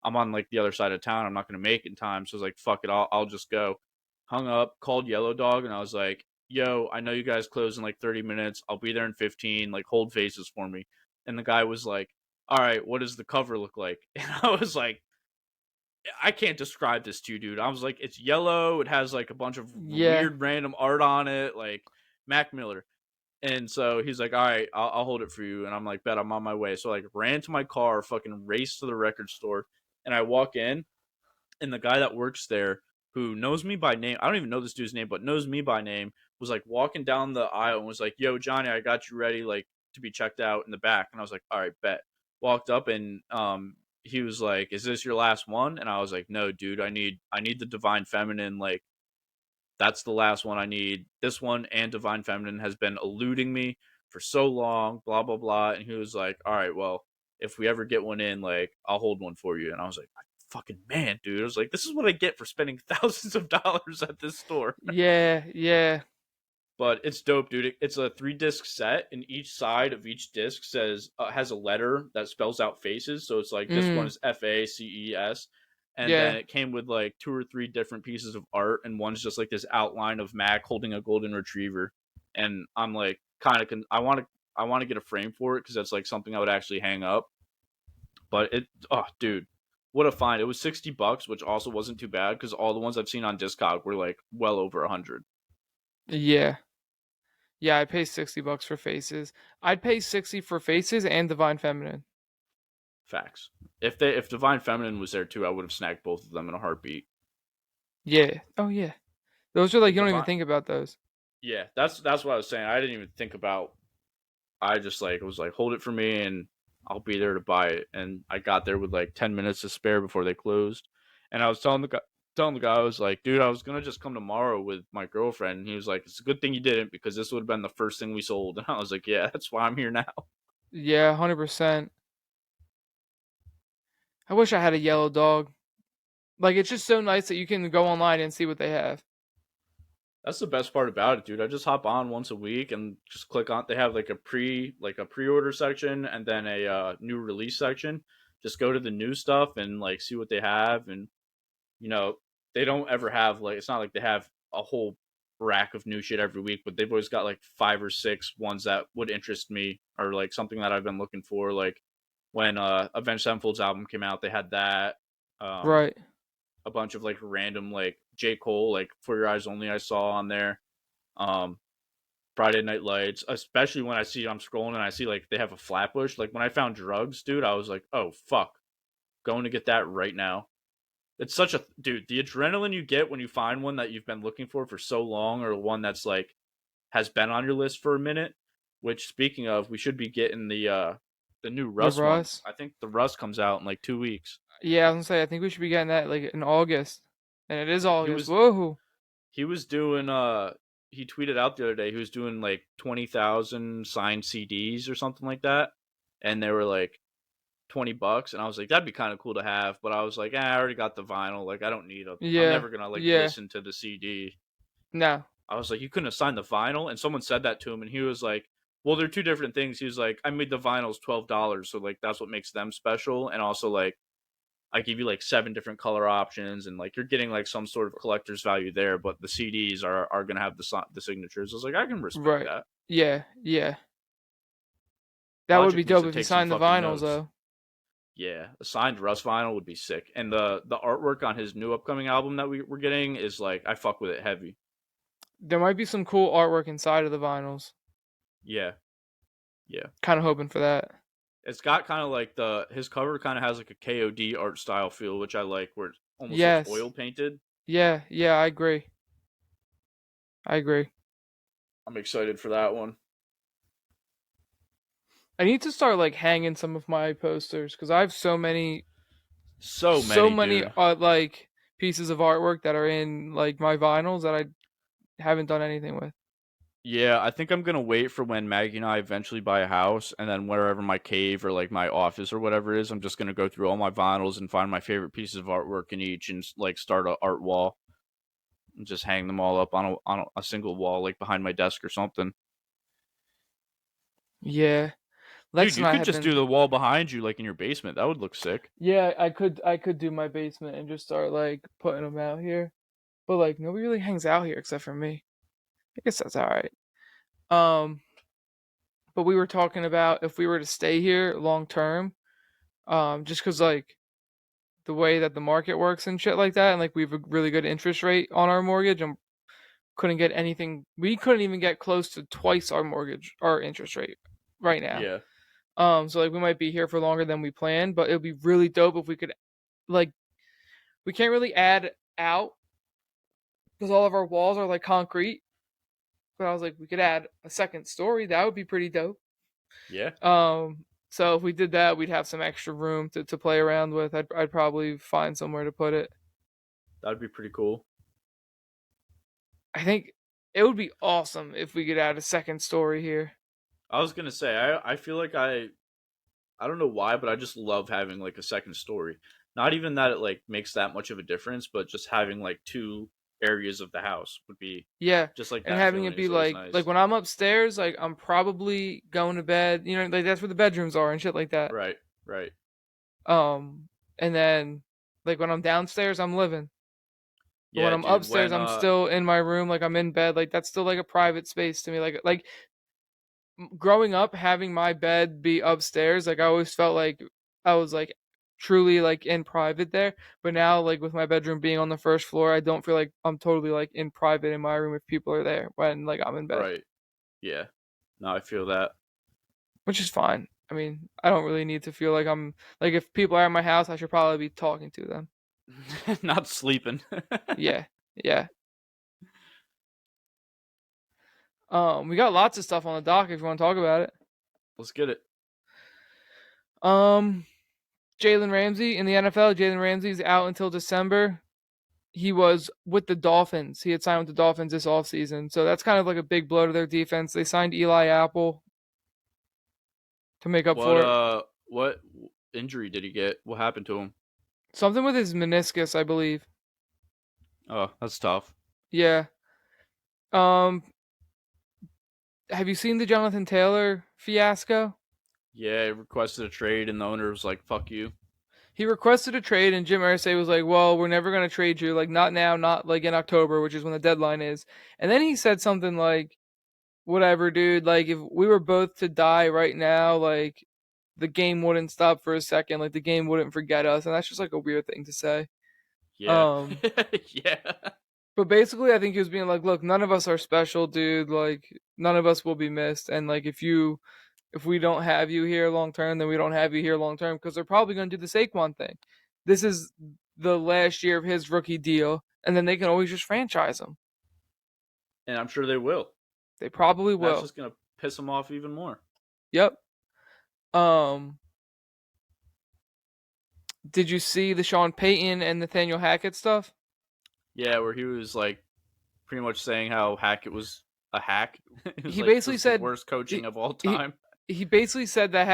[SPEAKER 2] I'm on like the other side of town. I'm not gonna make it in time. So I was like, fuck it, I'll just go. Hung up, called Yellow Dog, and I was like, yo, I know you guys close in like 30 minutes. I'll be there in 15. Like hold Faces for me. And the guy was like, all right, what does the cover look like? And I was like, I can't describe this to you, dude. I was like, it's yellow. It has like a bunch of
[SPEAKER 1] yeah.
[SPEAKER 2] weird random art on it, like Mac Miller. And so he's like, all right, I'll hold it for you. And I'm like, bet, I'm on my way. So I like ran to my car, fucking raced to the record store. And I walk in, and the guy that works there, who knows me by name, I don't even know this dude's name, but knows me by name, was like walking down the aisle and was like, yo, Johnny, I got you ready, like to be checked out in the back. And I was like, all right, bet. Walked up and he was like, is this your last one? And I was like, no, dude, I need the Divine Feminine, like that's the last one I need. This one and Divine Feminine has been eluding me for so long, blah blah blah. And he was like, all right, well, if we ever get one in, like I'll hold one for you. And I was like, fucking man, dude. I was like, this is what I get for spending thousands of dollars at this store.
[SPEAKER 1] Yeah, yeah.
[SPEAKER 2] But it's dope, dude. It's a 3 disc set, and each side of each disc says has a letter that spells out faces. So it's like this one
[SPEAKER 1] Mm,
[SPEAKER 2] is FACES, and then
[SPEAKER 1] yeah.
[SPEAKER 2] it came with like 2 or 3 different pieces of art, and one's just like this outline of Mac holding a golden retriever. And I'm like, kind of, I want to get a frame for it because that's like something I would actually hang up. But oh, dude, what a find! It was $60, which also wasn't too bad because all the ones I've seen on Discog were like well over 100.
[SPEAKER 1] Yeah. Yeah, I'd pay $60 for Faces. I'd pay 60 for Faces and Divine Feminine.
[SPEAKER 2] Facts. If Divine Feminine was there too, I would have snagged both of them in a heartbeat.
[SPEAKER 1] Yeah. Oh yeah. Those are like
[SPEAKER 2] Like
[SPEAKER 1] you don't even
[SPEAKER 2] Divine,
[SPEAKER 1] think about those.
[SPEAKER 2] yeah, that's what I was saying. I didn't even think about. I just like was like, hold it for me, and I'll be there to buy it. And I got there with like 10 minutes to spare before they closed. And I was telling telling the guy, I was like, dude, I was gonna just come tomorrow with my girlfriend. And he was like, it's a good thing you didn't because this would have been the first thing we sold. And I was like, yeah, that's why I'm here now.
[SPEAKER 1] Yeah, 100%. I wish I had a yellow dog. Like, it's just so nice that you can go online and see what they have.
[SPEAKER 2] That's the best part about it, dude. I just hop on once a week and just click on. They have like a pre-order section and then a new release section. Just go to the new stuff and like see what they have, and you know they don't ever have like it's not like they have a whole rack of new shit every week, but they've always got like 5 or 6 ones that would interest me or like something that I've been looking for. Like when Avenged Sevenfold's album came out, they had that. Um,
[SPEAKER 1] Right.
[SPEAKER 2] a bunch of like random like J. Cole, like For Your Eyes Only I saw on there. Um Friday Night Lights, especially when I'm scrolling and I see like they have a Flatbush. Like when I found Drugs, dude, I was like, oh fuck. Going to get that right now. It's such a dude, the adrenaline you get when you find one that you've been looking for so long, or one that's like has been on your list for a minute. Which speaking of, we should be getting the new
[SPEAKER 1] The
[SPEAKER 2] Russ one.
[SPEAKER 1] Russ.
[SPEAKER 2] I think the Russ comes out in like 2 weeks.
[SPEAKER 1] Yeah, I was gonna say, I think we should be getting that like in August. And it is
[SPEAKER 2] He
[SPEAKER 1] August.
[SPEAKER 2] was
[SPEAKER 1] Whoa.
[SPEAKER 2] he was doing he tweeted out the other day he was doing like 20,000 signed CDs or something like that, and they were like $20, and I was like, that'd be kind of cool to have, but I was like, I already got the vinyl, like I don't need a, I'm
[SPEAKER 1] Yeah.
[SPEAKER 2] never gonna like
[SPEAKER 1] Yeah.
[SPEAKER 2] listen to the CD.
[SPEAKER 1] No.
[SPEAKER 2] I was like, you couldn't have signed the vinyl, and someone said that to him, and he was like, well, they're two different things. He was like, I made the vinyls $12, so like that's what makes them special, and also like I give you like 7 different color options, and like you're getting like some sort of collector's value there. But the CDs are gonna have the signatures. I was like, I can respect
[SPEAKER 1] Right.
[SPEAKER 2] that.
[SPEAKER 1] Yeah. Yeah. That would be
[SPEAKER 2] Logic needs
[SPEAKER 1] dope
[SPEAKER 2] to
[SPEAKER 1] if you
[SPEAKER 2] take some
[SPEAKER 1] signed the
[SPEAKER 2] fucking
[SPEAKER 1] vinyls
[SPEAKER 2] notes.
[SPEAKER 1] though.
[SPEAKER 2] Yeah, a signed Russ vinyl would be sick. And the artwork on his new upcoming album that we're getting is like I fuck with it heavy.
[SPEAKER 1] There might be some cool artwork inside of the vinyls.
[SPEAKER 2] Yeah, yeah.
[SPEAKER 1] Kind of hoping for that.
[SPEAKER 2] It's got kind of like his cover kind of has like a KOD art style feel, which I like, where it almost looks
[SPEAKER 1] Yes.
[SPEAKER 2] oil painted.
[SPEAKER 1] Yeah. Yeah. I agree. I agree.
[SPEAKER 2] I'm excited for that one.
[SPEAKER 1] I need to start like hanging some of my posters because I have
[SPEAKER 2] So
[SPEAKER 1] so
[SPEAKER 2] many,
[SPEAKER 1] many
[SPEAKER 2] dude.
[SPEAKER 1] like pieces of artwork that are in like my vinyls that I haven't done anything with.
[SPEAKER 2] Yeah, I think I'm gonna wait for when Maggie and I eventually buy a house, and then wherever my cave or like my office or whatever it is, I'm just gonna go through all my vinyls and find my favorite pieces of artwork in each, and like start a art wall and just hang them all up on a single wall, like behind my desk or something.
[SPEAKER 1] Yeah,
[SPEAKER 2] Dude,
[SPEAKER 1] Lex and
[SPEAKER 2] you
[SPEAKER 1] I
[SPEAKER 2] could
[SPEAKER 1] have
[SPEAKER 2] just do
[SPEAKER 1] been.
[SPEAKER 2] the wall behind you, like in your basement. That would look sick.
[SPEAKER 1] Yeah, I could do my basement and just start like putting them out here, but like nobody really hangs out here except for me. I guess that's all right. Um, but we were talking about if we were to stay here long term, just because like the way that the market works and shit like that, and like we have a really good interest rate on our mortgage, and couldn't get anything. We couldn't even get close to twice our interest rate right now.
[SPEAKER 2] Yeah,
[SPEAKER 1] So like we might be here for longer than we planned, but it would be really dope if we could like we can't really add out because all of our walls are like concrete. But I was like, we could add a second story. That would be pretty dope.
[SPEAKER 2] yeah,
[SPEAKER 1] So if we did that, we'd have some extra room to play around with. I'd probably find somewhere to put it.
[SPEAKER 2] that'd be pretty cool.
[SPEAKER 1] I think it would be awesome if we could add a second story here.
[SPEAKER 2] I was gonna say, I feel like I don't know why, but I just love having like a second story. Not even that it like makes that much of a difference, but just having like two areas of the house would be
[SPEAKER 1] Yeah,
[SPEAKER 2] just like
[SPEAKER 1] and
[SPEAKER 2] that
[SPEAKER 1] having it
[SPEAKER 2] feeling
[SPEAKER 1] be
[SPEAKER 2] is always
[SPEAKER 1] like
[SPEAKER 2] nice.
[SPEAKER 1] when I'm upstairs, like I'm probably going to bed. You know, like that's where the bedrooms are and shit like that.
[SPEAKER 2] Right, right.
[SPEAKER 1] Um, and then like when I'm downstairs, I'm living. But when
[SPEAKER 2] Yeah,
[SPEAKER 1] I'm
[SPEAKER 2] dude.
[SPEAKER 1] upstairs, I'm still in my room, like I'm in bed. Like that's still like a private space to me. Like growing up, having my bed be upstairs, like I always felt like I was like truly like in private there. But now, like with my bedroom being on the first floor, I don't feel like I'm totally like in private in my room if people are there when like I'm in bed,
[SPEAKER 2] right. Yeah. No, I feel that.
[SPEAKER 1] which is fine. I mean, I don't really need to feel like I'm like if people are at my house, I should probably be talking to them.
[SPEAKER 2] Not sleeping.
[SPEAKER 1] Yeah, yeah. We got lots of stuff on the dock if you want to talk about it.
[SPEAKER 2] Let's get it.
[SPEAKER 1] Um, Jalen Ramsey in the NFL. Jalen Ramsey's out until December. he was with the Dolphins. He had signed with the Dolphins this offseason. So that's kind of like a big blow to their defense. They signed Eli Apple to make up for it.
[SPEAKER 2] What injury did he get? What happened to him?
[SPEAKER 1] Something with his meniscus, I believe.
[SPEAKER 2] Oh, that's tough.
[SPEAKER 1] Yeah. Um, have you seen the Jonathan Taylor fiasco?
[SPEAKER 2] Yeah, he requested a trade, and the owner was like, "Fuck you."
[SPEAKER 1] He requested a trade, and Jim Irsay was like, "Well, we're never gonna trade you. Like, not now, not like in October, which is when the deadline is." And then he said something like, "Whatever, dude. Like, if we were both to die right now, like, the game wouldn't stop for a second. Like, the game wouldn't forget us." And that's just like a weird thing to say.
[SPEAKER 2] Yeah, yeah.
[SPEAKER 1] But basically, I think he was being like, "Look, none of us are special, dude. Like, none of us will be missed. And like, if we don't have you here long term, then we don't have you here long term because they're probably going to do the Saquon thing. This is the last year of his rookie deal, and then they can always just franchise him.
[SPEAKER 2] And I'm sure they will.
[SPEAKER 1] They probably
[SPEAKER 2] That's
[SPEAKER 1] will.
[SPEAKER 2] just gonna piss him off even more.
[SPEAKER 1] Yep. Did you see the Sean Payton and Nathaniel Hackett stuff?
[SPEAKER 2] Yeah, where he was like pretty much saying how Hackett was a hack. It was
[SPEAKER 1] He
[SPEAKER 2] like,
[SPEAKER 1] basically
[SPEAKER 2] this is the
[SPEAKER 1] said
[SPEAKER 2] worst coaching of all
[SPEAKER 1] he,
[SPEAKER 2] time.
[SPEAKER 1] he basically said that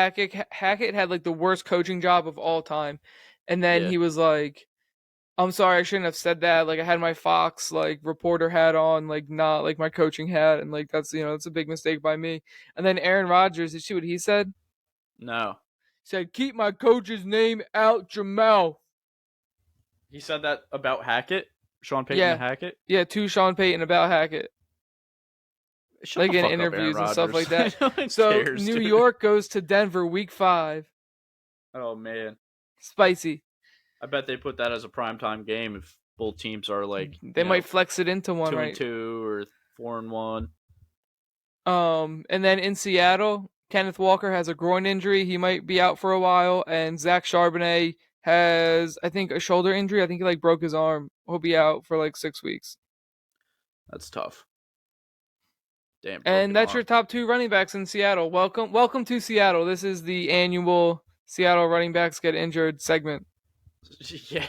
[SPEAKER 1] Hackett had like the worst coaching job of all time, and then
[SPEAKER 2] Yeah.
[SPEAKER 1] he was like, "I'm sorry, I shouldn't have said that. Like, I had my Fox like reporter hat on, like not like my coaching hat, and like that's a big mistake by me." And then Aaron Rodgers, did you see what he said?
[SPEAKER 2] No.
[SPEAKER 1] He said, "Keep my coach's name out your mouth."
[SPEAKER 2] He said that about Hackett? Sean Payton
[SPEAKER 1] Yeah,
[SPEAKER 2] to Hackett?
[SPEAKER 1] yeah, to Sean Payton about Hackett,
[SPEAKER 2] Shut
[SPEAKER 1] like
[SPEAKER 2] the
[SPEAKER 1] in
[SPEAKER 2] fuck up, Aaron
[SPEAKER 1] interviews and stuff like
[SPEAKER 2] Rodgers.
[SPEAKER 1] that.
[SPEAKER 2] No one
[SPEAKER 1] So
[SPEAKER 2] cares,
[SPEAKER 1] New
[SPEAKER 2] dude.
[SPEAKER 1] York goes to Denver week 5.
[SPEAKER 2] Oh man.
[SPEAKER 1] Spicy.
[SPEAKER 2] I bet they put that as a primetime game if both teams are like
[SPEAKER 1] They might flex it into one, right?
[SPEAKER 2] 2-2 or 4-1.
[SPEAKER 1] And then in Seattle, Kenneth Walker has a groin injury. He might be out for a while, and Zach Charbonnet has, I think, a shoulder injury. I think he like broke his arm. He'll be out for like 6 weeks.
[SPEAKER 2] That's tough. Damn.
[SPEAKER 1] And that's your top 2 running backs in Seattle. Welcome to Seattle. This is the annual Seattle running backs get injured segment.
[SPEAKER 2] Yeah.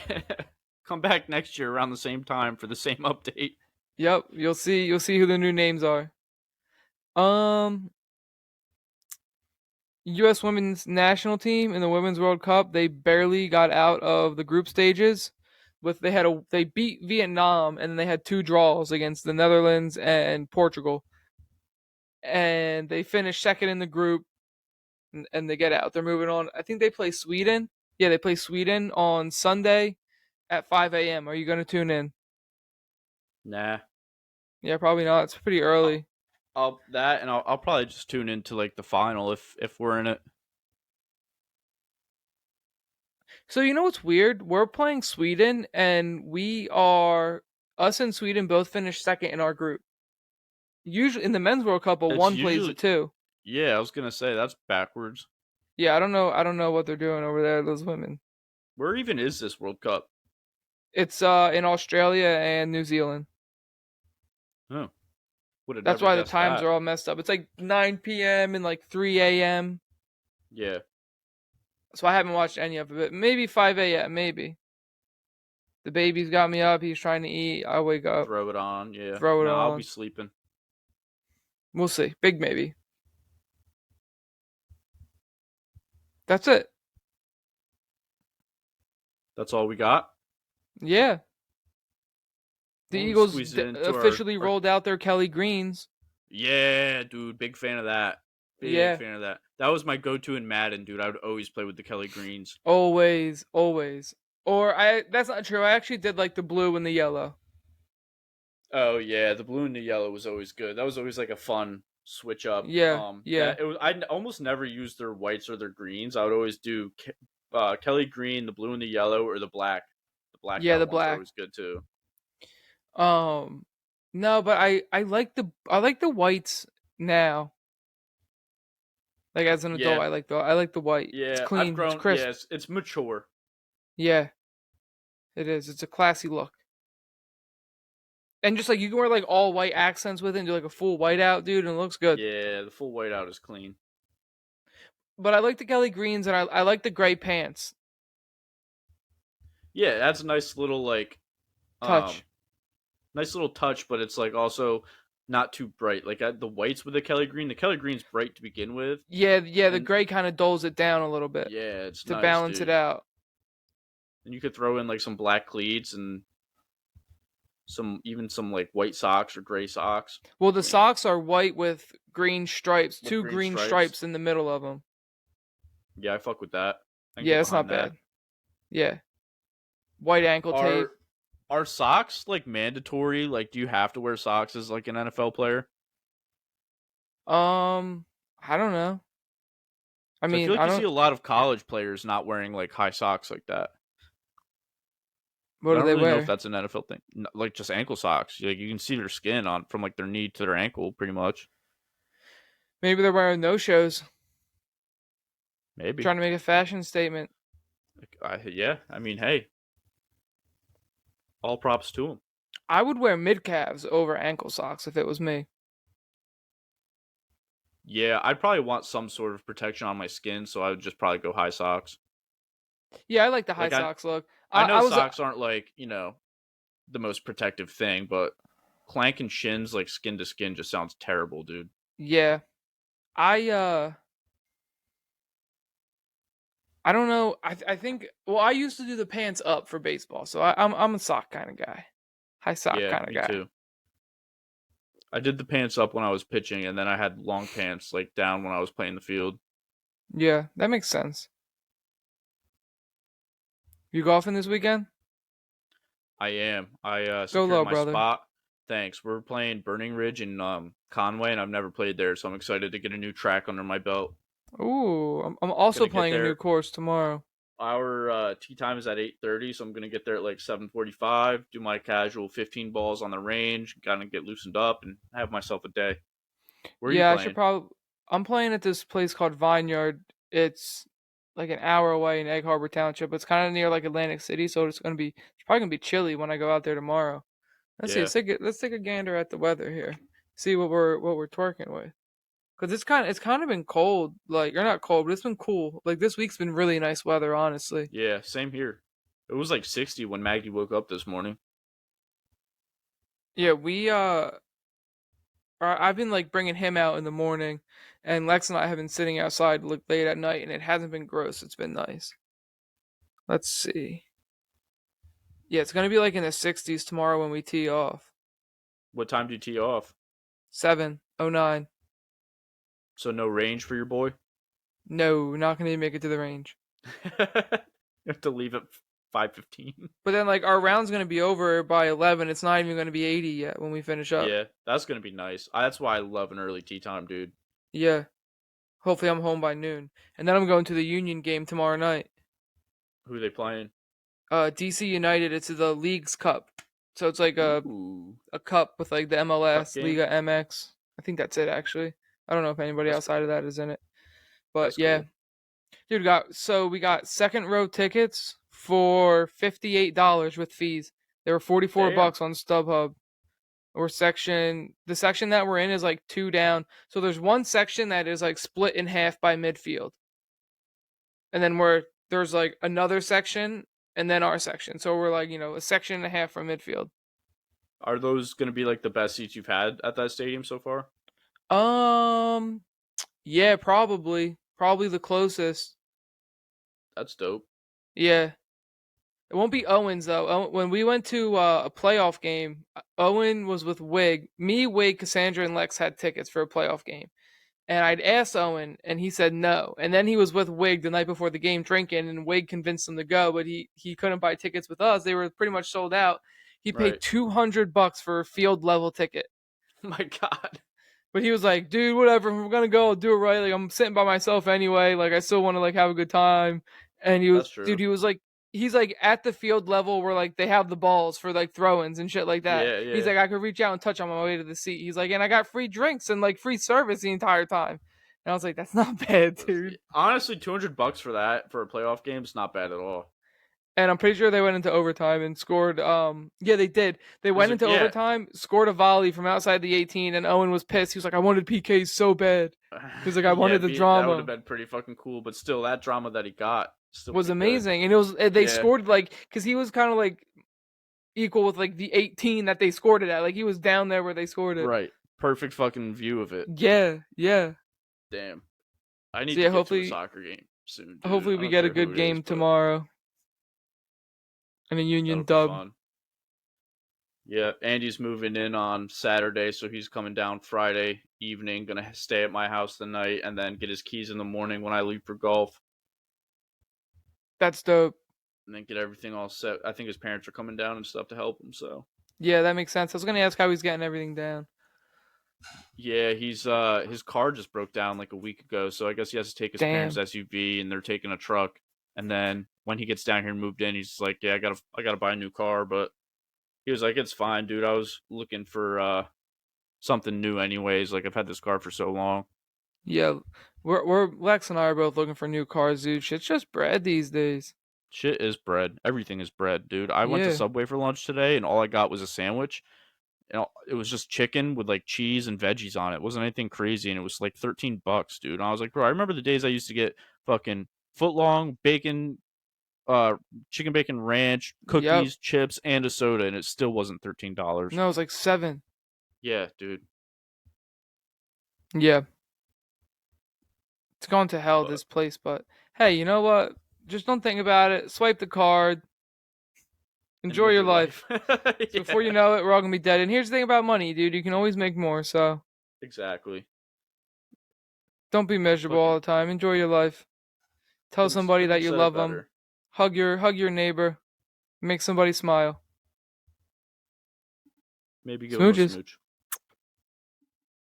[SPEAKER 2] Come back next year around the same time for the same update.
[SPEAKER 1] Yep, you'll see who the new names are. U.S. women's national team in the Women's World Cup, they barely got out of the group stages. They beat Vietnam, and then they had 2 draws against the Netherlands and Portugal, and they finished second in the group, and they get out. They're moving on. I think they play Sweden. Yeah, they play Sweden on Sunday at 5 a.m. Are you going to tune in?
[SPEAKER 2] Nah.
[SPEAKER 1] Yeah, probably not. It's pretty early.
[SPEAKER 2] I'll probably just tune into like the final if we're in it.
[SPEAKER 1] So you know what's weird? We're playing Sweden, and us and Sweden both finished second in our group. Usually in the men's World Cup, one plays the 2.
[SPEAKER 2] Yeah, I was gonna say that's backwards.
[SPEAKER 1] Yeah, I don't know what they're doing over there, those women.
[SPEAKER 2] Where even is this World Cup?
[SPEAKER 1] It's in Australia and New Zealand.
[SPEAKER 2] Oh,
[SPEAKER 1] that's why the times are all messed up. It's like 9 p.m. and like 3 a.m.
[SPEAKER 2] Yeah.
[SPEAKER 1] So I haven't watched any of it, but maybe 5 a.m. Maybe. The baby's got me up. He's trying to eat. I wake up.
[SPEAKER 2] Throw it on. Yeah.
[SPEAKER 1] Throw it on.
[SPEAKER 2] I'll be sleeping.
[SPEAKER 1] We'll see. Big maybe. That's it.
[SPEAKER 2] That's all we got?
[SPEAKER 1] Yeah. The Eagles officially rolled out their Kelly Greens.
[SPEAKER 2] Yeah, dude. Big fan of that. Big fan of that. That was my go-to in Madden, dude. I would always play with the Kelly Greens.
[SPEAKER 1] Always. That's not true. I actually did like the blue and the yellow.
[SPEAKER 2] Oh yeah, the blue and the yellow was always good. That was always like a fun switch up.
[SPEAKER 1] Yeah.
[SPEAKER 2] I almost never used their whites or their greens. I would always do Kelly green, the blue and the yellow, or the black. The black.
[SPEAKER 1] Yeah, the black
[SPEAKER 2] was good too.
[SPEAKER 1] No, but I like the whites now. Like as an adult, I like the white.
[SPEAKER 2] Yeah,
[SPEAKER 1] it's clean.
[SPEAKER 2] I've grown,
[SPEAKER 1] it's crisp.
[SPEAKER 2] Yeah, it's mature.
[SPEAKER 1] Yeah, it is. It's a classy look. And just like you can wear like all white accents with it and do like a full white out, dude, and it looks good.
[SPEAKER 2] Yeah, the full white out is clean.
[SPEAKER 1] But I like the Kelly Greens and I like the gray pants.
[SPEAKER 2] Yeah, that's a nice little like
[SPEAKER 1] touch.
[SPEAKER 2] Nice little touch, but it's like also not too bright. Like the whites with the Kelly green's bright to begin with.
[SPEAKER 1] Yeah, the
[SPEAKER 2] And
[SPEAKER 1] gray kind of dulls it down a little bit
[SPEAKER 2] yeah, it's
[SPEAKER 1] to
[SPEAKER 2] nice,
[SPEAKER 1] balance it
[SPEAKER 2] dude.
[SPEAKER 1] out.
[SPEAKER 2] And you could throw in like some black cleats and some like white socks or gray socks.
[SPEAKER 1] Well, the
[SPEAKER 2] I mean,
[SPEAKER 1] socks are white with green stripes,
[SPEAKER 2] with
[SPEAKER 1] two
[SPEAKER 2] green
[SPEAKER 1] green
[SPEAKER 2] stripes.
[SPEAKER 1] stripes in the middle of them.
[SPEAKER 2] Yeah, I fuck with that. I can
[SPEAKER 1] Yeah,
[SPEAKER 2] get
[SPEAKER 1] it's not
[SPEAKER 2] behind that.
[SPEAKER 1] bad. Yeah, white ankle tape.
[SPEAKER 2] Are socks like mandatory? Like, do you have to wear socks as like an NFL player?
[SPEAKER 1] I don't know. I
[SPEAKER 2] So I feel
[SPEAKER 1] mean,
[SPEAKER 2] like
[SPEAKER 1] I
[SPEAKER 2] you see
[SPEAKER 1] don't.
[SPEAKER 2] a lot of college players not wearing like high socks like that.
[SPEAKER 1] What
[SPEAKER 2] But I
[SPEAKER 1] do
[SPEAKER 2] don't
[SPEAKER 1] they
[SPEAKER 2] really know if
[SPEAKER 1] wear?
[SPEAKER 2] that's an NFL thing. Like just ankle socks. Like you can see their skin on from like their knee to their ankle, pretty much.
[SPEAKER 1] Maybe they're wearing no shows,
[SPEAKER 2] Maybe.
[SPEAKER 1] trying to make a fashion statement.
[SPEAKER 2] Yeah. I mean, hey, all props to them.
[SPEAKER 1] I would wear mid calves over ankle socks if it was me.
[SPEAKER 2] Yeah, I'd probably want some sort of protection on my skin, so I would just probably go high socks.
[SPEAKER 1] Yeah, I like the high
[SPEAKER 2] Like I,
[SPEAKER 1] socks look.
[SPEAKER 2] I know
[SPEAKER 1] I was
[SPEAKER 2] socks aren't like the most protective thing, but clanking shins like skin to skin just sounds terrible, dude.
[SPEAKER 1] yeah. I I don't know. I think well, I used to do the pants up for baseball, so I'm a sock kind of guy, high sock
[SPEAKER 2] Yeah,
[SPEAKER 1] kind of
[SPEAKER 2] me
[SPEAKER 1] guy.
[SPEAKER 2] too. I did the pants up when I was pitching, and then I had long pants like down when I was playing the field.
[SPEAKER 1] Yeah, that makes sense. You golfing this weekend?
[SPEAKER 2] I am. I
[SPEAKER 1] Go
[SPEAKER 2] secured
[SPEAKER 1] low,
[SPEAKER 2] my
[SPEAKER 1] brother.
[SPEAKER 2] spot. Thanks. We're playing Burning Ridge in Conway, and I've never played there, so I'm excited to get a new track under my belt.
[SPEAKER 1] Ooh, I'm also
[SPEAKER 2] Gonna get
[SPEAKER 1] playing a new
[SPEAKER 2] there.
[SPEAKER 1] course tomorrow.
[SPEAKER 2] Our tee time is at 8:30, so I'm gonna get there at like 7:45. Do my casual 15 balls on the range, kind of get loosened up, and have myself a day. Where are you
[SPEAKER 1] Yeah, I should
[SPEAKER 2] playing?
[SPEAKER 1] probably. I'm playing at this place called Vineyard. It's like an hour away in Egg Harbor Township. It's kind of near like Atlantic City, so it's probably gonna be chilly when I go out there tomorrow. Let's see.
[SPEAKER 2] Yeah.
[SPEAKER 1] Let's take a gander at the weather here. See what we're twerking with. Cause it's kind of been cold, like or not cold, but it's been cool. Like this week's been really nice weather, honestly.
[SPEAKER 2] Yeah, same here. It was like 60 when Maggie woke up this morning.
[SPEAKER 1] Yeah, I've been like bringing him out in the morning, and Lex and I have been sitting outside like late at night, and it hasn't been gross. It's been nice. Let's see. Yeah, it's gonna be like in the 60s tomorrow when we tee off.
[SPEAKER 2] What time do you tee off?
[SPEAKER 1] 7:09.
[SPEAKER 2] So no range for your boy?
[SPEAKER 1] No, not gonna make it to the range.
[SPEAKER 2] You have to leave at 5:15.
[SPEAKER 1] But then like our round's gonna be over by 11. It's not even gonna be 80 yet when we finish up.
[SPEAKER 2] Yeah, that's gonna be nice. That's why I love an early tea time, dude.
[SPEAKER 1] Yeah. Hopefully I'm home by noon. And then I'm going to the Union game tomorrow night.
[SPEAKER 2] Who are they playing?
[SPEAKER 1] DC United, it's the League's Cup. So it's like
[SPEAKER 2] Ooh,
[SPEAKER 1] a cup with like the
[SPEAKER 2] cup
[SPEAKER 1] MLS,
[SPEAKER 2] game.
[SPEAKER 1] Liga MX. I think that's it actually. I don't know if anybody
[SPEAKER 2] That's
[SPEAKER 1] outside of that is in it. But
[SPEAKER 2] that's
[SPEAKER 1] yeah.
[SPEAKER 2] cool.
[SPEAKER 1] Dude, we got second row tickets for $58 with fees. They were 44
[SPEAKER 2] Damn.
[SPEAKER 1] bucks on StubHub. The section that we're in is like two down. So there's one section that is like split in half by midfield. And then there's like another section and then our section. So we're like, a section and a half from midfield.
[SPEAKER 2] Are those gonna be like the best seats you've had at that stadium so far?
[SPEAKER 1] Um yeah, probably. Probably the closest.
[SPEAKER 2] That's dope.
[SPEAKER 1] Yeah. It won't be Owens though. When we went to a playoff game, Owen was with Wig. Me, Wig, Cassandra, and Lex had tickets for a playoff game. And I'd asked Owen, and he said no. And then he was with Wig the night before the game drinking, and Wig convinced him to go, but he couldn't buy tickets with us. They were pretty much sold out. He paid
[SPEAKER 2] Right.
[SPEAKER 1] $200 for a field level ticket.
[SPEAKER 2] My God.
[SPEAKER 1] But he was like, dude, whatever. If we're gonna go, I'll do it right. Like I'm sitting by myself anyway. Like I still want to like have a good time. And
[SPEAKER 2] That's true.
[SPEAKER 1] he was like, he's like at the field level where like they have the balls for like throw-ins and shit like that.
[SPEAKER 2] Yeah,
[SPEAKER 1] He's
[SPEAKER 2] yeah.
[SPEAKER 1] like, I could reach out and touch on my way to the seat. He's like, and I got free drinks and like free service the entire time. And I was like, that's not bad, dude.
[SPEAKER 2] Honestly, $200 for that for a playoff game is not bad at all.
[SPEAKER 1] And I'm pretty sure they went into overtime and scored. Yeah, they did. They went into
[SPEAKER 2] Yeah.
[SPEAKER 1] overtime, scored a volley from outside the 18, and Owen was pissed. He was like, I wanted PKs so bad. He's like, I wanted the
[SPEAKER 2] That
[SPEAKER 1] drama.
[SPEAKER 2] would have been pretty fucking cool, but still, that drama that he got still
[SPEAKER 1] Was
[SPEAKER 2] pretty good.
[SPEAKER 1] amazing, and it was they
[SPEAKER 2] Yeah.
[SPEAKER 1] scored like because he was kind of like equal with like the 18 that they scored it at. Like he was down there where they scored it.
[SPEAKER 2] Right. Perfect fucking view of it.
[SPEAKER 1] Yeah, yeah.
[SPEAKER 2] Damn. I need
[SPEAKER 1] So
[SPEAKER 2] to
[SPEAKER 1] yeah,
[SPEAKER 2] get to a soccer game soon, dude.
[SPEAKER 1] hopefully
[SPEAKER 2] I
[SPEAKER 1] we
[SPEAKER 2] don't
[SPEAKER 1] get a
[SPEAKER 2] care who
[SPEAKER 1] good
[SPEAKER 2] it is,
[SPEAKER 1] game
[SPEAKER 2] but
[SPEAKER 1] tomorrow and a Union
[SPEAKER 2] that'll be
[SPEAKER 1] dub.
[SPEAKER 2] fun. Yeah, Andy's moving in on Saturday, so he's coming down Friday evening, gonna stay at my house the night, and then get his keys in the morning when I leave for golf,
[SPEAKER 1] That's dope.
[SPEAKER 2] and then get everything all set. I think his parents are coming down and stuff to help him, so.
[SPEAKER 1] Yeah, that makes sense. I was gonna ask how he's getting everything down.
[SPEAKER 2] Yeah, he's his car just broke down like a week ago, so I guess he has to take his parents'
[SPEAKER 1] Damn.
[SPEAKER 2] SUV, and they're taking a truck. And then when he gets down here and moved in, he's like, "Yeah, I gotta buy a new car." But he was like, "It's fine, dude. I was looking for something new, anyways. Like I've had this car for so long."
[SPEAKER 1] Yeah, we're Lex and I are both looking for new cars, dude. Shit's just bread these days.
[SPEAKER 2] Shit is bread. Everything is bread, dude. I went to
[SPEAKER 1] Yeah.
[SPEAKER 2] Subway for lunch today, and all I got was a sandwich. It was just chicken with like cheese and veggies on it. It wasn't anything crazy, and it was like $13, dude. And I was like, bro, I remember the days I used to get fucking foot long bacon, chicken bacon ranch,
[SPEAKER 1] Yep.
[SPEAKER 2] cookies, chips, and a soda, and it still wasn't $13.
[SPEAKER 1] No, it's like 7.
[SPEAKER 2] Yeah, dude.
[SPEAKER 1] Yeah. It's gone to hell,
[SPEAKER 2] But
[SPEAKER 1] this place, but hey, you know what? Just don't think about it. Swipe the card.
[SPEAKER 2] and
[SPEAKER 1] Enjoy
[SPEAKER 2] live
[SPEAKER 1] your life. So before you
[SPEAKER 2] Yeah,
[SPEAKER 1] know it, we're all gonna be dead. And here's the thing about money, dude. You can always make more, so
[SPEAKER 2] exactly.
[SPEAKER 1] don't be miserable all
[SPEAKER 2] Fucking
[SPEAKER 1] the time. Enjoy your life. Tell somebody that
[SPEAKER 2] couldn't have
[SPEAKER 1] you
[SPEAKER 2] said it
[SPEAKER 1] love them.
[SPEAKER 2] better.
[SPEAKER 1] Hug your neighbor. Make somebody smile.
[SPEAKER 2] Maybe give him a
[SPEAKER 1] Smooches.
[SPEAKER 2] smooch.